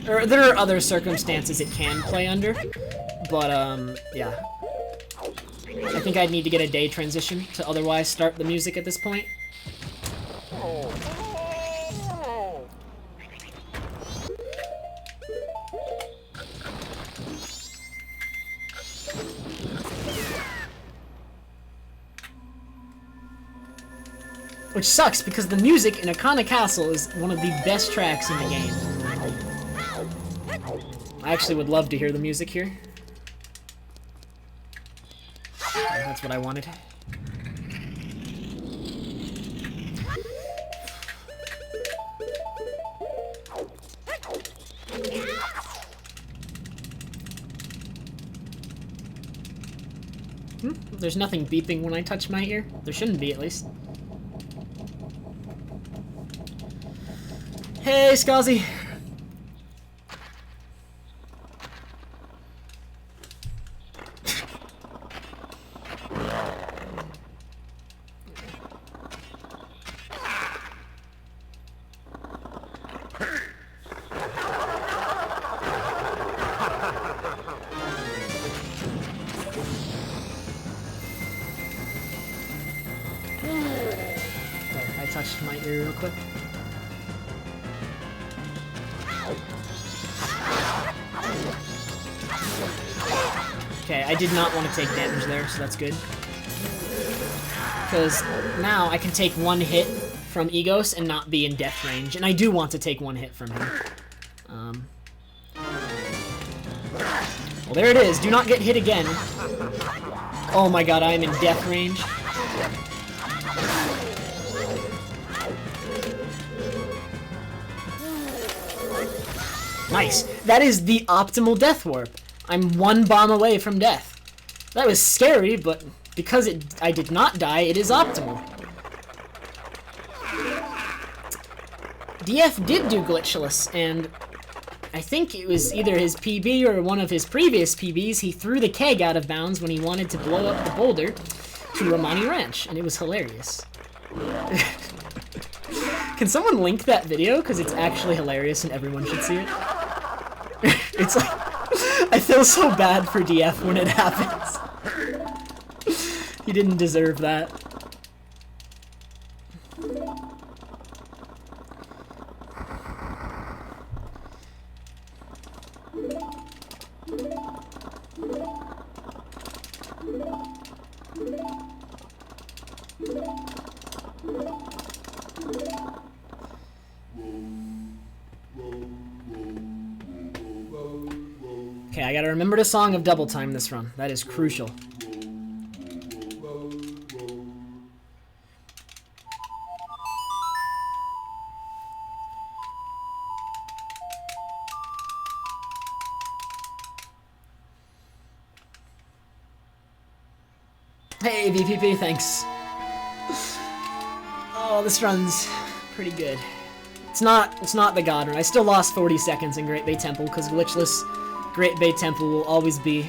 Or there are other circumstances it can play under, but yeah. I think I'd need to get a day transition to otherwise start the music at this point. Which sucks, because the music in Akana Castle is one of the best tracks in the game. I actually would love to hear the music here. That's what I wanted. There's nothing beeping when I touch my ear. There shouldn't be, at least. Hey, Scuzzy! I touched my ear real quick. Okay, I did not want to take damage there, so that's good. Because now I can take one hit from Egos and not be in death range, and I do want to take one hit from him. Well, there it is. Do not get hit again. Oh my god, I am in death range. Nice. That is the optimal death warp. I'm one bomb away from death. That was scary, but because I did not die, it is optimal. DF did do Glitchless, and I think it was either his PB or one of his previous PBs. He threw the keg out of bounds when he wanted to blow up the boulder to Romani Ranch, and it was hilarious. Can someone link that video? Because it's actually hilarious and everyone should see it. It's like, I feel so bad for DF when it happens. He didn't deserve that. Okay, I gotta remember the song of double time this run. That is crucial. Hey, VPP, thanks. Oh, this run's pretty good. It's not the God run. I still lost 40 seconds in Great Bay Temple because Glitchless Great Bay Temple will always be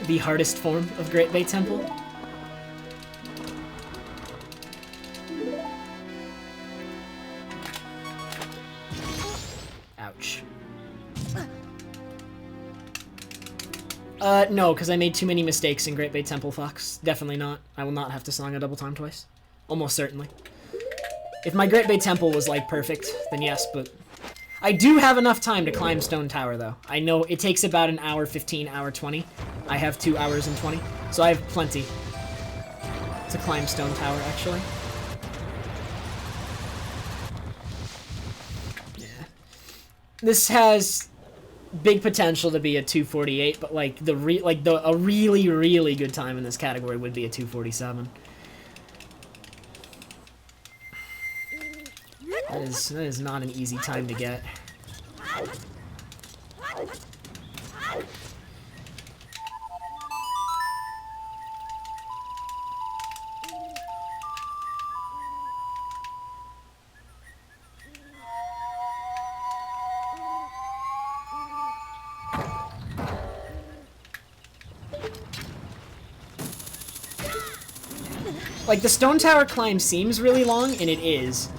the hardest form of Great Bay Temple. Ouch. No, because I made too many mistakes in Great Bay Temple, Fox. Definitely not. I will not have to song a double time twice. Almost certainly. If my Great Bay Temple was, like, perfect, then yes, but I do have enough time to climb Stone Tower, though. I know it takes about an hour 15, hour 20. I have 2 hours and 20, so I have plenty to climb Stone Tower, actually. Yeah. This has big potential to be a 248, but like a really, really good time in this category would be a 247. That is not an easy time to get. Like, the Stone Tower climb seems really long, and it is.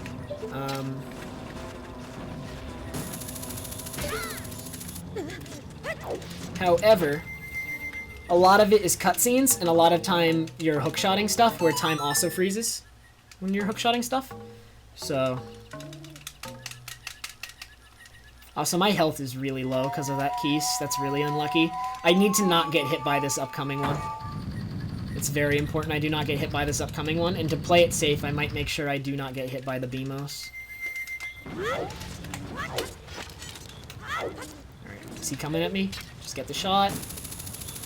However, a lot of it is cutscenes, and a lot of time you're hookshotting stuff, where time also freezes when you're hookshotting stuff. So... Also, my health is really low because of that Keese. That's really unlucky. I need to not get hit by this upcoming one. It's very important I do not get hit by this upcoming one, and to play it safe, I might make sure I do not get hit by the BMOS. Alright, is he coming at me? Just get the shot.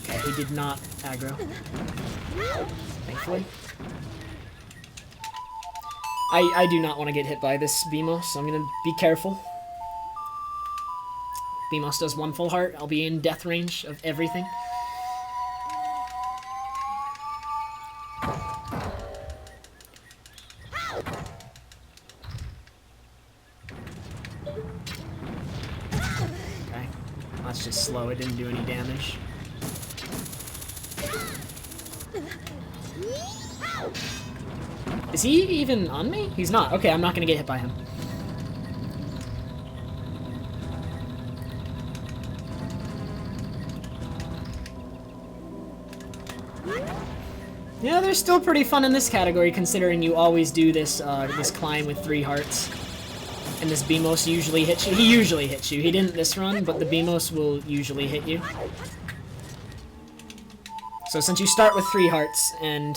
Okay, he did not aggro. Thankfully. I do not want to get hit by this BMOS, so I'm going to be careful. BMOS does 1 full heart. I'll be in death range of everything. Okay, that's just slow. It didn't do any damage. Is he even on me? He's not. Okay, I'm not gonna get hit by him. Yeah, they're still pretty fun in this category, considering you always do this this climb with 3 hearts. And this BMOS usually hits you. He usually hits you. He didn't this run, but the BMOS will usually hit you. So since you start with 3 hearts, and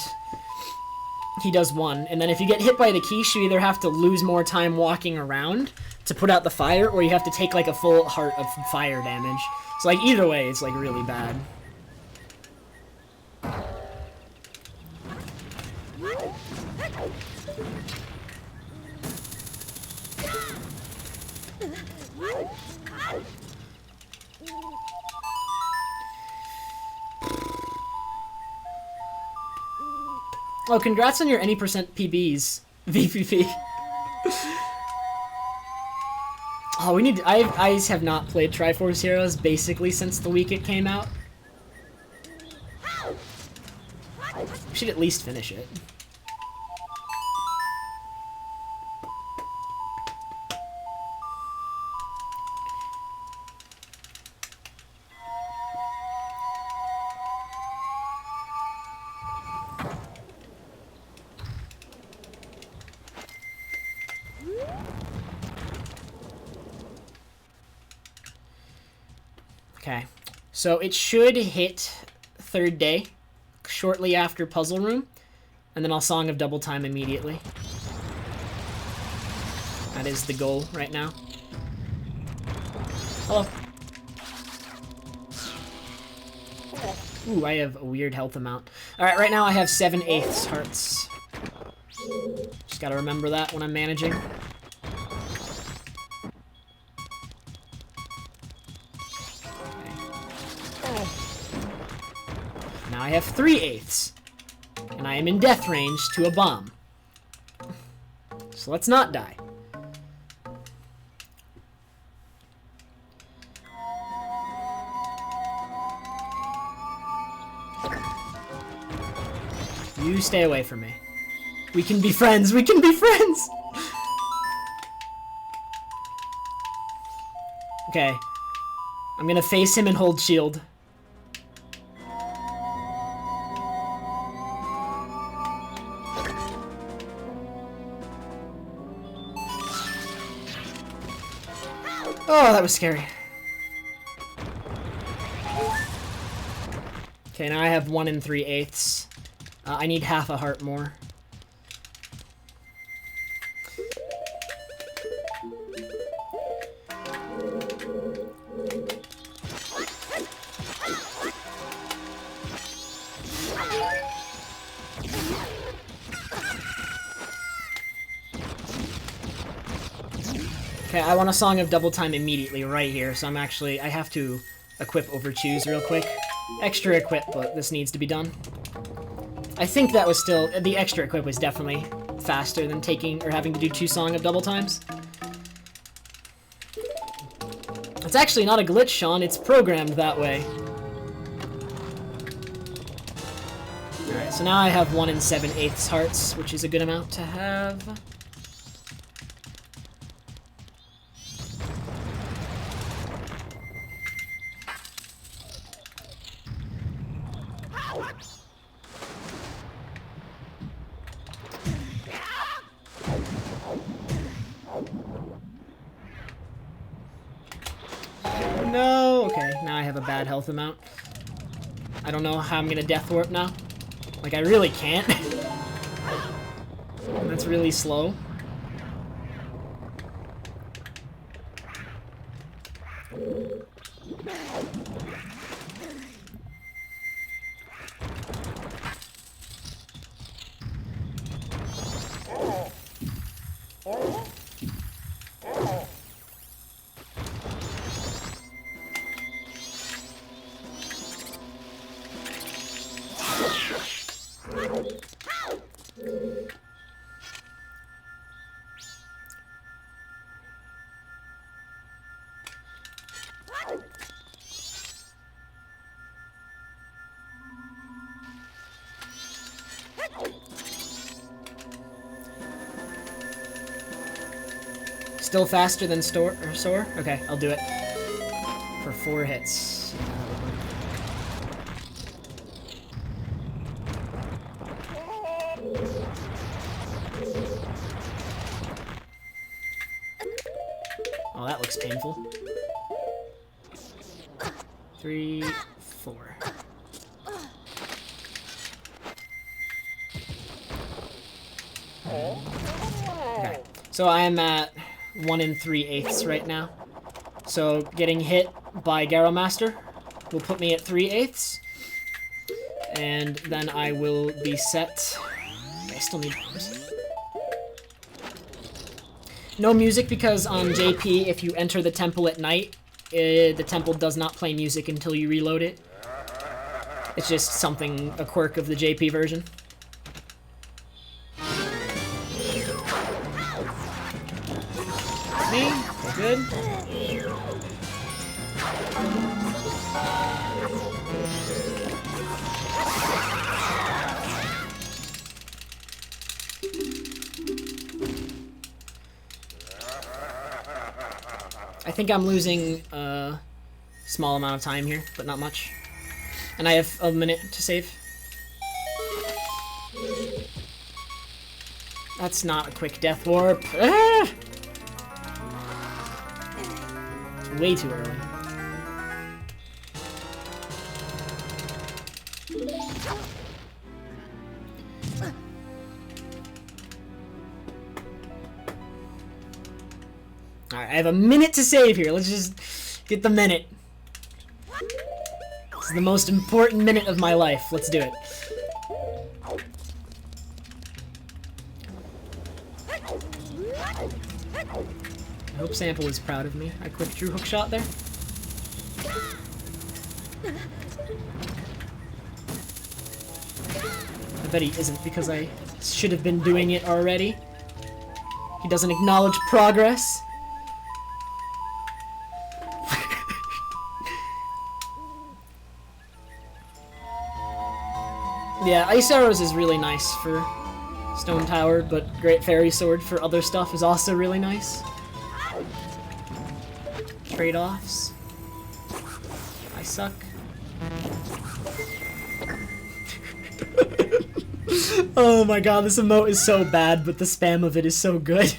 he does 1, and then if you get hit by the quiche, you either have to lose more time walking around to put out the fire, or you have to take like a full heart of fire damage. So like either way, it's like really bad. Oh, congrats on your any percent PBs, VPP. Oh, we need. I have not played Triforce Heroes basically since the week it came out. We should at least finish it. Okay, so it should hit 3rd day, shortly after Puzzle Room, and then I'll Song of Double Time immediately. That is the goal right now. Hello. Ooh, I have a weird health amount. Alright, right now I have 7/8 hearts. Just gotta remember that when I'm managing. Now I have 3/8, and I am in death range to a bomb. So let's not die. You stay away from me. We can be friends. We can be friends. Okay. I'm gonna face him and hold shield. Oh, that was scary. Okay, now I have 1 3/8. I need half a heart more. Okay, I want a Song of Double Time immediately, right here, so I have to equip over choose real quick. Extra equip, but this needs to be done. I think that was still, the extra equip was definitely faster than taking, or having to do 2 Song of Double Times. It's actually not a glitch, Sean, it's programmed that way. Alright, so now I have 1 7/8 hearts, which is a good amount to have. No, okay, now I have a bad health amount. I don't know how I'm gonna death warp now. Like, I really can't. That's really slow. Still faster than Soar? Okay, I'll do it. For 4 hits. Oh, that looks painful. 3, 4. Okay, so I am at 1 3/8 right now. So getting hit by Garrow Master will put me at 3/8. And then I will be set. I still need no music because on JP, if you enter the temple at night, the temple does not play music until you reload it. It's just something, a quirk of the JP version. Me? Okay, good. I think I'm losing a small amount of time here, but not much. And I have a minute to save. That's not a quick death warp. Ah! Way too early. Alright, I have a minute to save here. Let's just get the minute. This is the most important minute of my life. Let's do it. I hope Sample is proud of me. I quick drew hook shot there. I bet he isn't because I should have been doing it already. He doesn't acknowledge progress. Yeah, Ice Arrows is really nice for Stone Tower, but Great Fairy Sword for other stuff is also really nice. Trade-offs. I suck. Oh my god, this emote is so bad, but the spam of it is so good.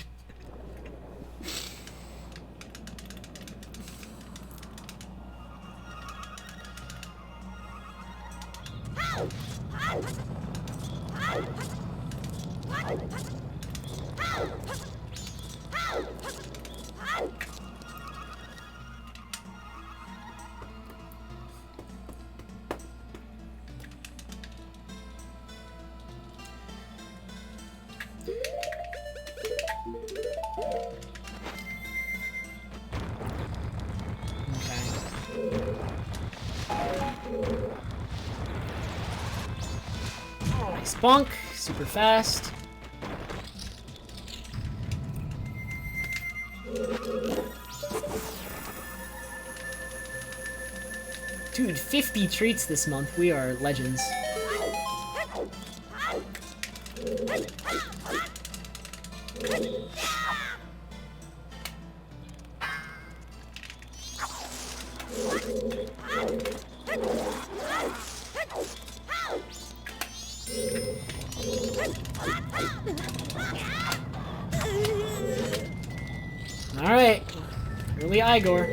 Nice bonk, super fast. Dude, 50 treats this month. We are legends. Alright, early Igor.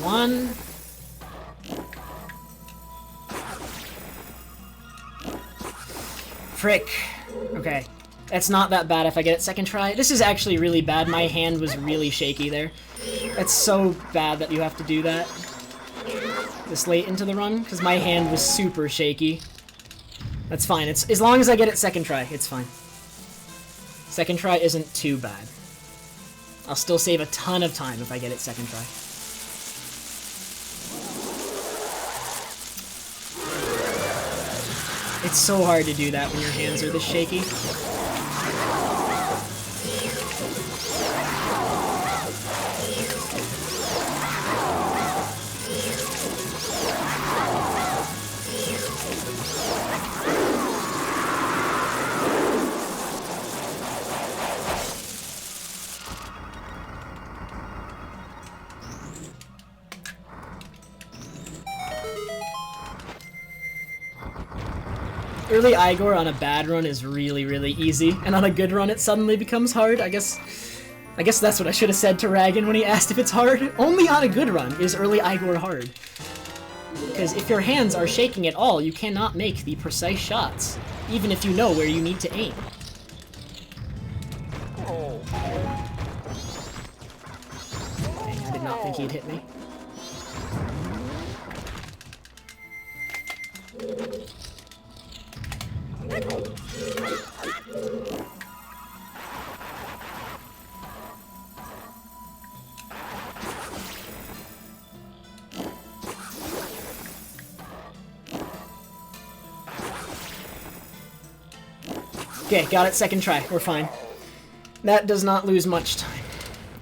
1. Frick. Okay. That's not that bad if I get it second try. This is actually really bad. My hand was really shaky there. That's so bad that you have to do that this late into the run, because my hand was super shaky. That's fine. It's as long as I get it second try, it's fine. Second try isn't too bad. I'll still save a ton of time if I get it second try. It's so hard to do that when your hands are this shaky. Early Igor on a bad run is really, really easy, and on a good run it suddenly becomes hard. I guess that's what I should have said to Ragan when he asked if it's hard. Only on a good run is early Igor hard. Because if your hands are shaking at all, you cannot make the precise shots, even if you know where you need to aim. Dang, I did not think he'd hit me. Okay, got it second try. We're fine. That does not lose much time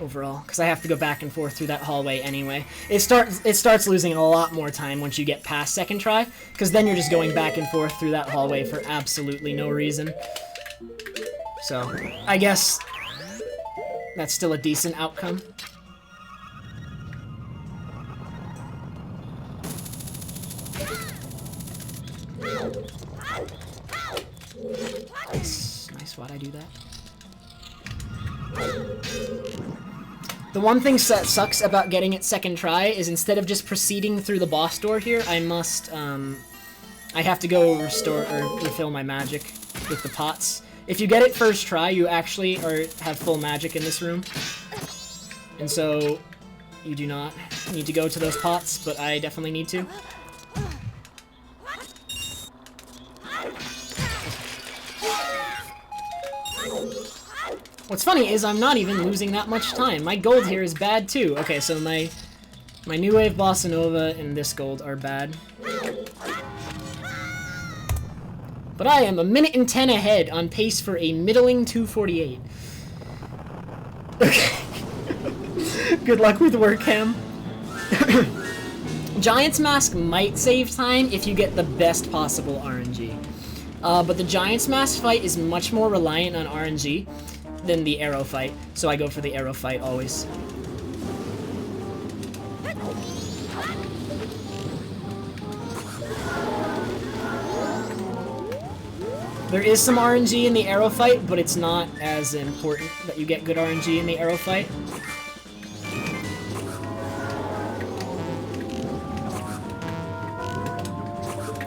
overall, because I have to go back and forth through that hallway anyway. It starts losing a lot more time once you get past second try, because then you're just going back and forth through that hallway for absolutely no reason. So, I guess that's still a decent outcome. Nice, why'd I do that? The one thing that sucks about getting it second try is instead of just proceeding through the boss door here, I have to go restore or refill my magic with the pots. If you get it first try, you actually have full magic in this room. And so you do not need to go to those pots, but I definitely need to. What's funny is I'm not even losing that much time. My gold here is bad too. Okay, so my New Wave Bossa Nova and this gold are bad. But I am 1 minute and 10 ahead on pace for a middling 2:48. Okay. Good luck with work, Cam. Giant's Mask might save time if you get the best possible RNG. But the Giant's Mask fight is much more reliant on RNG than the arrow fight, so I go for the arrow fight always. There is some RNG in the arrow fight, but it's not as important that you get good RNG in the arrow fight.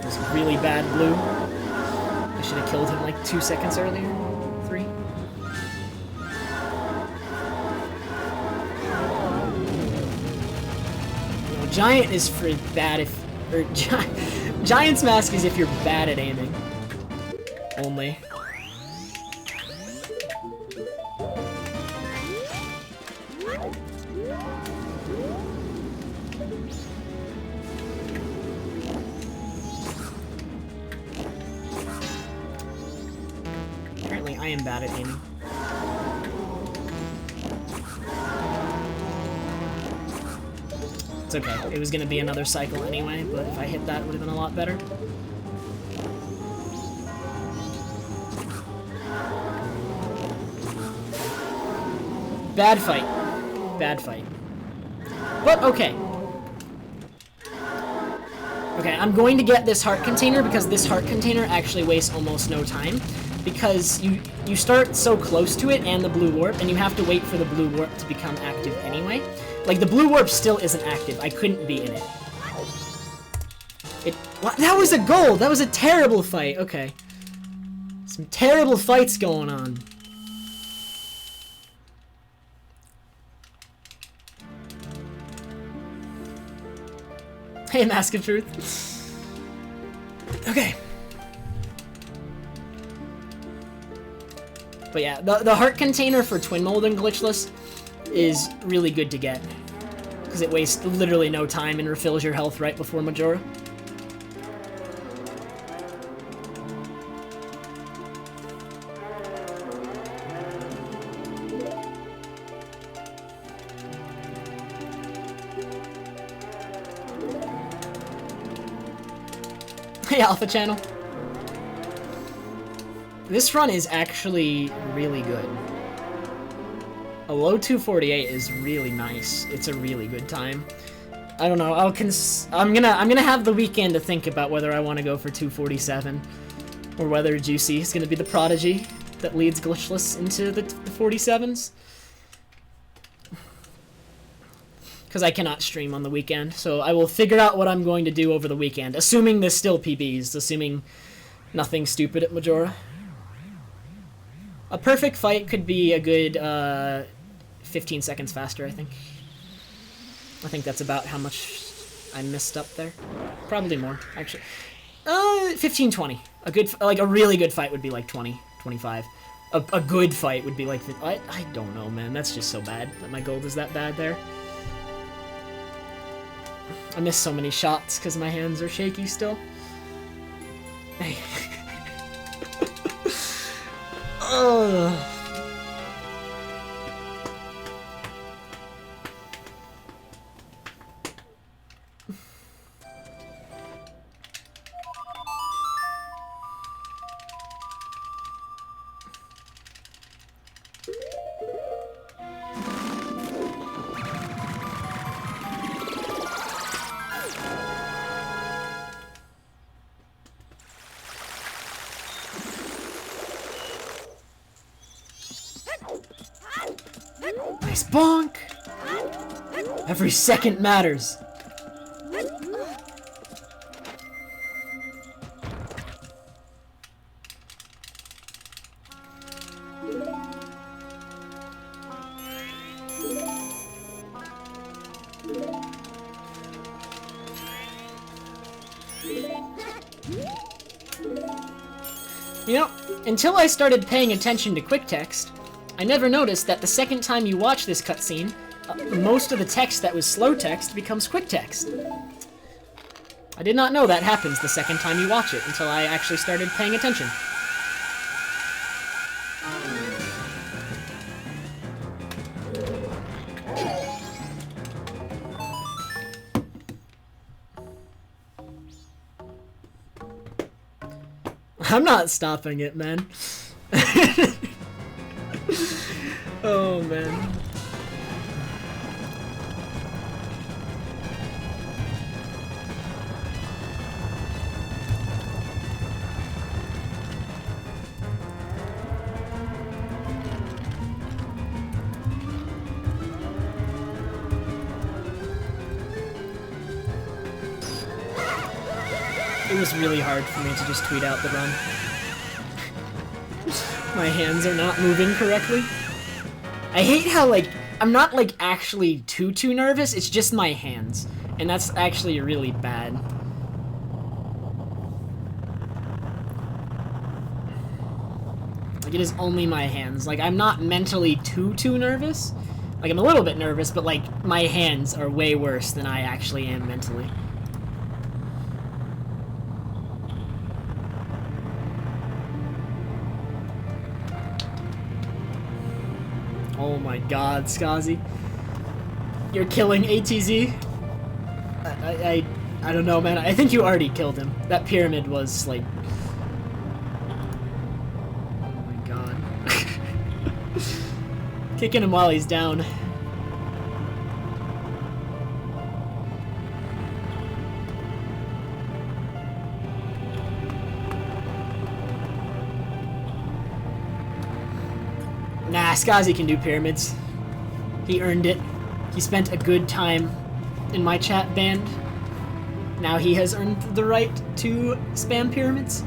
It's really bad blue. I should have killed him like 2 seconds earlier. 3. Giant is for bad if... or Giant's Mask is if you're bad at aiming. Only. Apparently I am bad at aiming. It's okay. It was gonna be another cycle anyway, but if I hit that, it would have been a lot better. Bad fight. Bad fight. But okay. Okay, I'm going to get this heart container because this heart container actually wastes almost no time. because you start so close to it and the blue warp, and you have to wait for the blue warp to become active anyway. Like, the blue warp still isn't active. I couldn't be in it. What? That was a gold! That was a terrible fight. Okay. Some terrible fights going on. Hey, Mask of Truth. Okay. But yeah, the heart container for Twin Mold and Glitchless is really good to get, because it wastes literally no time and refills your health right before Majora. Hey, Alpha Channel. This run is actually really good. A low 248 is really nice. It's a really good time. I don't know. I'm gonna have the weekend to think about whether I want to go for 247 or whether Juicy is gonna be the prodigy that leads Glitchless into the 47s. Because I cannot stream on the weekend, so I will figure out what I'm going to do over the weekend, assuming there's still PBs, assuming nothing stupid at Majora. A perfect fight could be a good 15 seconds faster, I think. I think that's about how much I missed up there. Probably more, actually. 15, 20. A really good fight would be like 20, 25. A good fight would be like... I don't know, man. That's just so bad that my gold is that bad there. I missed so many shots because my hands are shaky still. Hey. Ugh. Nice bonk! Every second matters. You know, until I started paying attention to quick text, I never noticed that the second time you watch this cutscene, most of the text that was slow text becomes quick text. I did not know that happens the second time you watch it until I actually started paying attention. I'm not stopping it, man. Oh, man. It was really hard for me to just tweet out the run. My hands are not moving correctly. I hate how, like, I'm not, like, actually too nervous, it's just my hands. And that's actually really bad. Like, it is only my hands. Like, I'm not mentally too nervous. Like, I'm a little bit nervous, but, like, my hands are way worse than I actually am mentally. Oh my god, Skazi. You're killing ATZ? I don't know, man. I think you already killed him. That pyramid was, like... Oh my god. Kicking him while he's down. Skazi can do pyramids. He earned it. He spent a good time in my chat band. Now he has earned the right to spam pyramids.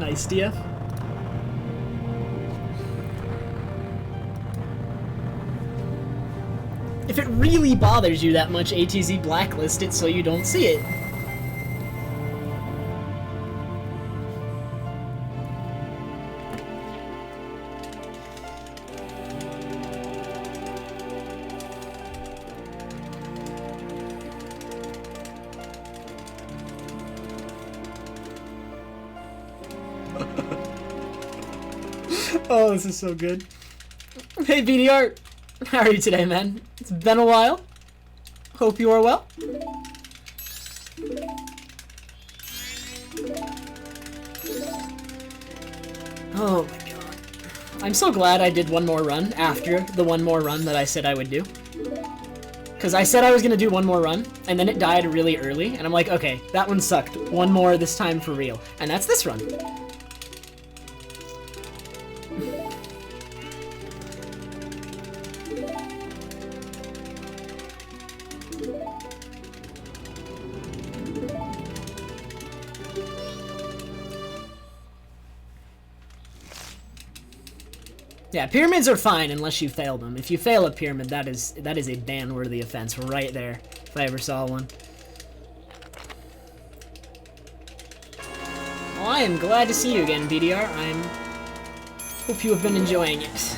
Nice, DF. If it really bothers you that much, ATZ, blacklist it so you don't see it. Oh, this is so good. Hey, BDR. How are you today, man? It's been a while. Hope you are well. Oh my god. I'm so glad I did one more run after the one more run that I said I would do. Because I said I was going to do one more run, and then it died really early, and I'm like, okay, that one sucked. One more this time for real. And that's this run. Yeah, pyramids are fine unless you fail them. If you fail a pyramid, that is a ban-worthy offense right there, if I ever saw one. Well, I am glad to see you again, BDR. Hope you have been enjoying it.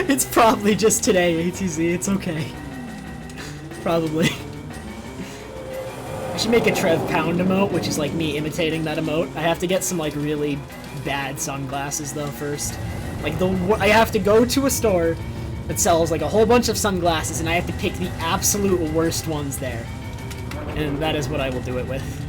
It's probably just today, ATZ. It's okay. Probably. I should make a Trev Pound emote, which is like me imitating that emote. I have to get some like really bad sunglasses though first. Like I have to go to a store that sells like a whole bunch of sunglasses, and I have to pick the absolute worst ones there. And that is what I will do it with.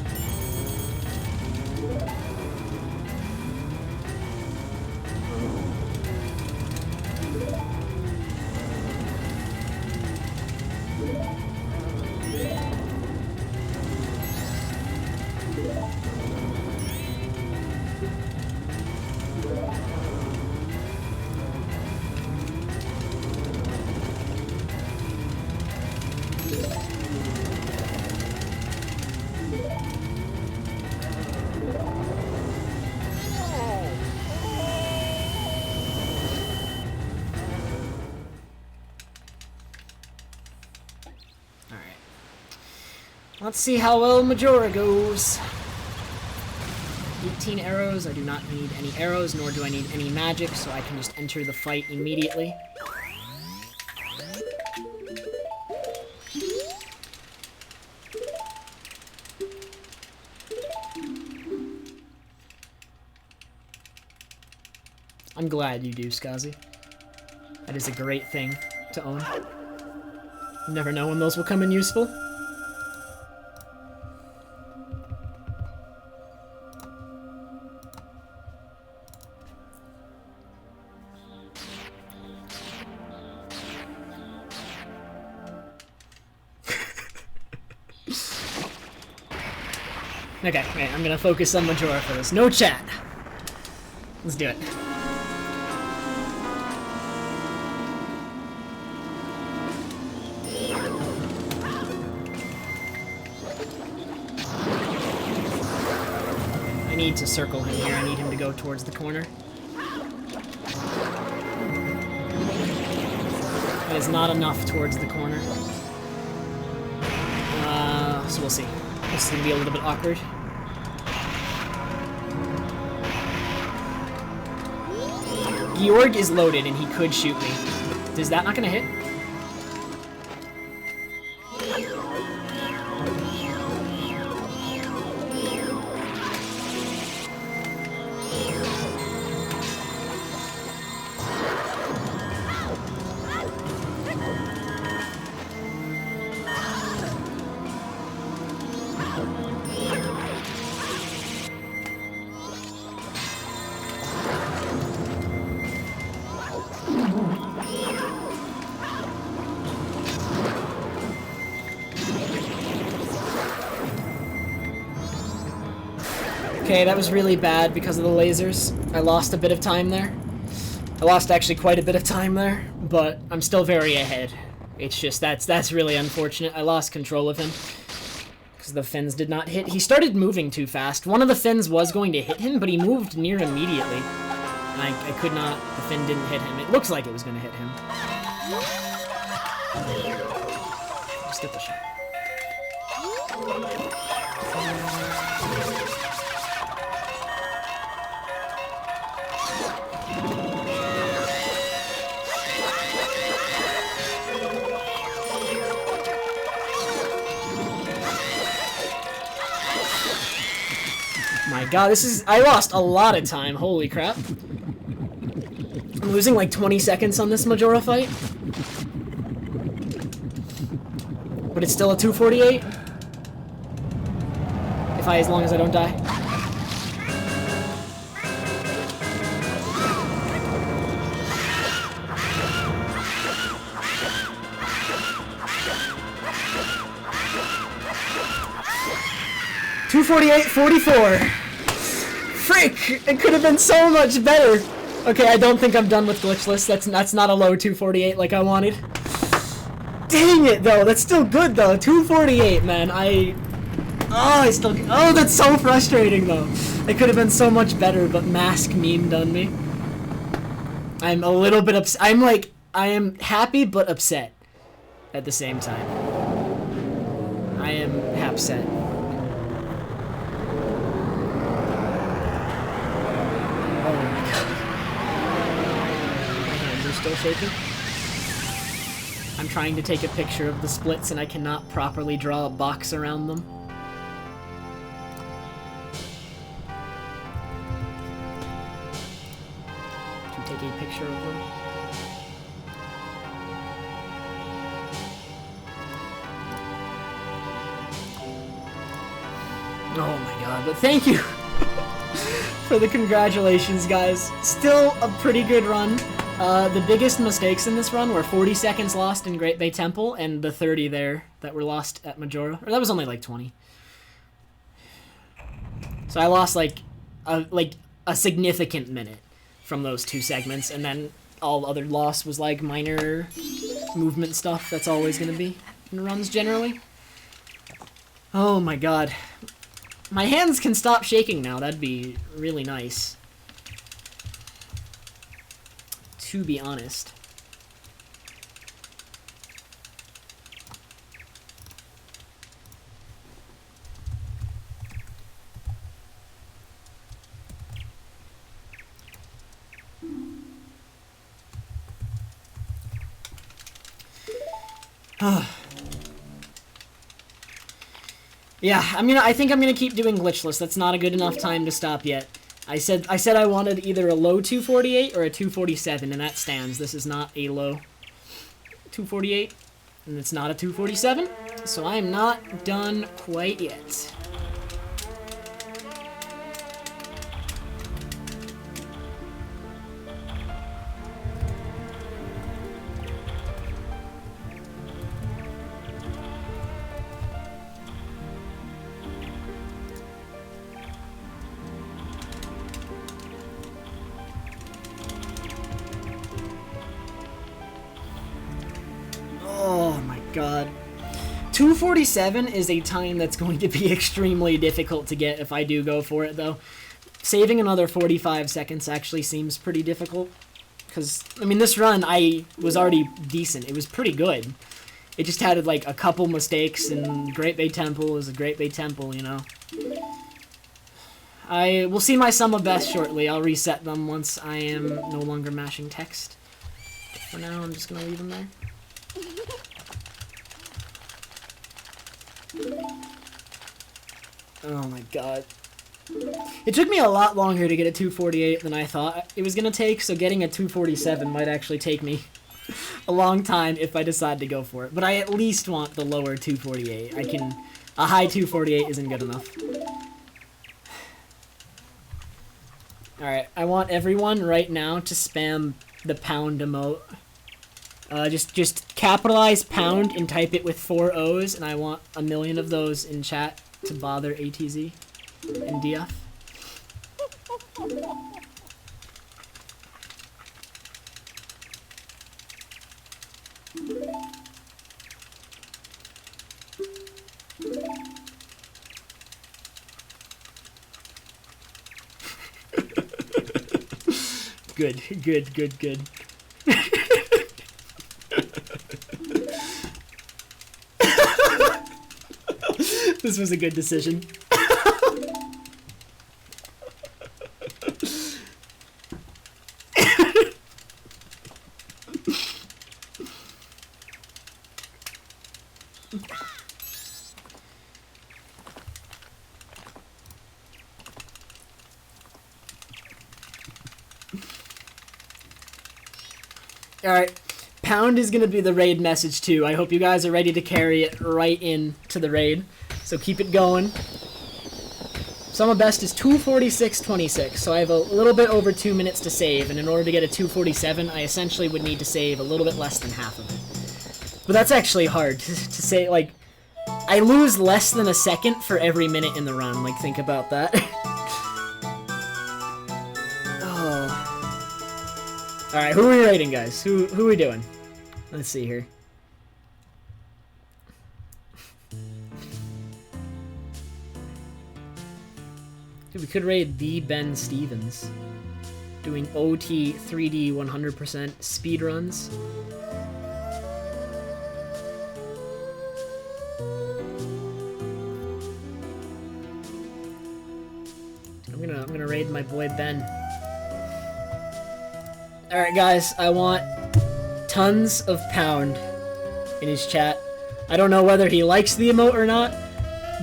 Let's see how well Majora goes. 18 arrows. I do not need any arrows, nor do I need any magic, so I can just enter the fight immediately. I'm glad you do, Skazi. That is a great thing to own. You never know when those will come in useful. Okay, I'm gonna focus on Majora for this. No chat! Let's do it. I need to circle him here. I need him to go towards the corner. That is not enough towards the corner. So we'll see. This is gonna be a little bit awkward. Georg is loaded and he could shoot me. Is that not gonna hit? Okay, that was really bad because of the lasers. I lost a bit of time there. I lost actually quite a bit of time there, but I'm still very ahead. It's just, that's really unfortunate. I lost control of him because the fins did not hit. He started moving too fast. One of the fins was going to hit him, but he moved near immediately. And I could not, the fin didn't hit him. It looks like it was going to hit him. Just get the shot. My god, I lost a lot of time, holy crap. I'm losing like 20 seconds on this Majora fight. But it's still a 248. As long as I don't die. $248.44. Frick! It could have been so much better. Okay, I don't think I'm done with Glitchless. That's not a low 248 like I wanted. Dang it, though. That's still good, though. 248, man. Oh, that's so frustrating, though. It could have been so much better, but Mask memed on me. I'm a little bit upset. I am happy but upset at the same time. I am hapset. Oh my god. My hands are still shaking. I'm trying to take a picture of the splits and I cannot properly draw a box around them. To take a picture of them. Oh my god, but thank you for the congratulations, guys. Still a pretty good run. The biggest mistakes in this run were 40 seconds lost in Great Bay Temple and the 30 there that were lost at Majora. Or that was only like 20. So I lost like a significant minute from those two segments, and then all other loss was like minor movement stuff that's always going to be in runs generally. Oh my god. My hands can stop shaking now. That'd be really nice. To be honest. Yeah, I think I'm gonna keep doing Glitchless. That's not a good enough time to stop yet. I said I wanted either a low 248 or a 247, and that stands. This is not a low 248, and it's not a 247, so I am not done quite yet. God. 247 is a time that's going to be extremely difficult to get if I do go for it, though. Saving another 45 seconds actually seems pretty difficult. Because, this run, I was already decent. It was pretty good. It just had, like, a couple mistakes, and Great Bay Temple is a Great Bay Temple, you know. I will see my sum of best shortly. I'll reset them once I am no longer mashing text. For now, I'm just going to leave them there. Oh my god. It took me a lot longer to get a 248 than I thought it was gonna take, so getting a 247 might actually take me a long time if I decide to go for it. But I at least want the lower 248. A high 248 isn't good enough. Alright, I want everyone right now to spam the pound emote. Just capitalize pound and type it with 4 O's, and I want 1 million of those in chat to bother ATZ and DF. Good, good, good, good. This was a good decision. Alright, pound is going to be the raid message too. I hope you guys are ready to carry it right in to the raid. So keep it going. Sum of best is 246.26, so I have a little bit over 2 minutes to save, and in order to get a 247, I essentially would need to save a little bit less than half of it. But that's actually hard to say, like, I lose less than a second for every minute in the run, like, think about that. Alright, who are we rating, guys? Who are we doing? Let's see here. Dude, we could raid the Ben Stevens. Doing OT 3D 100% speedruns. I'm gonna raid my boy Ben. Alright guys, I want tons of pound in his chat. I don't know whether he likes the emote or not,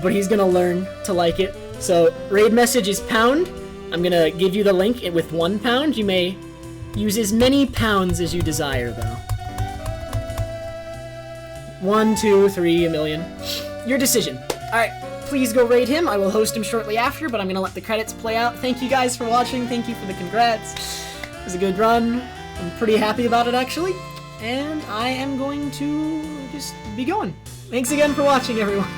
but he's gonna learn to like it. So, raid message is pound. I'm gonna give you the link with 1 pound. You may use as many pounds as you desire, though. 1, 2, 3, a million. Your decision. Alright, please go raid him. I will host him shortly after, but I'm gonna let the credits play out. Thank you guys for watching. Thank you for the congrats. It was a good run. I'm pretty happy about it, actually. And I am going to just be going. Thanks again for watching, everyone.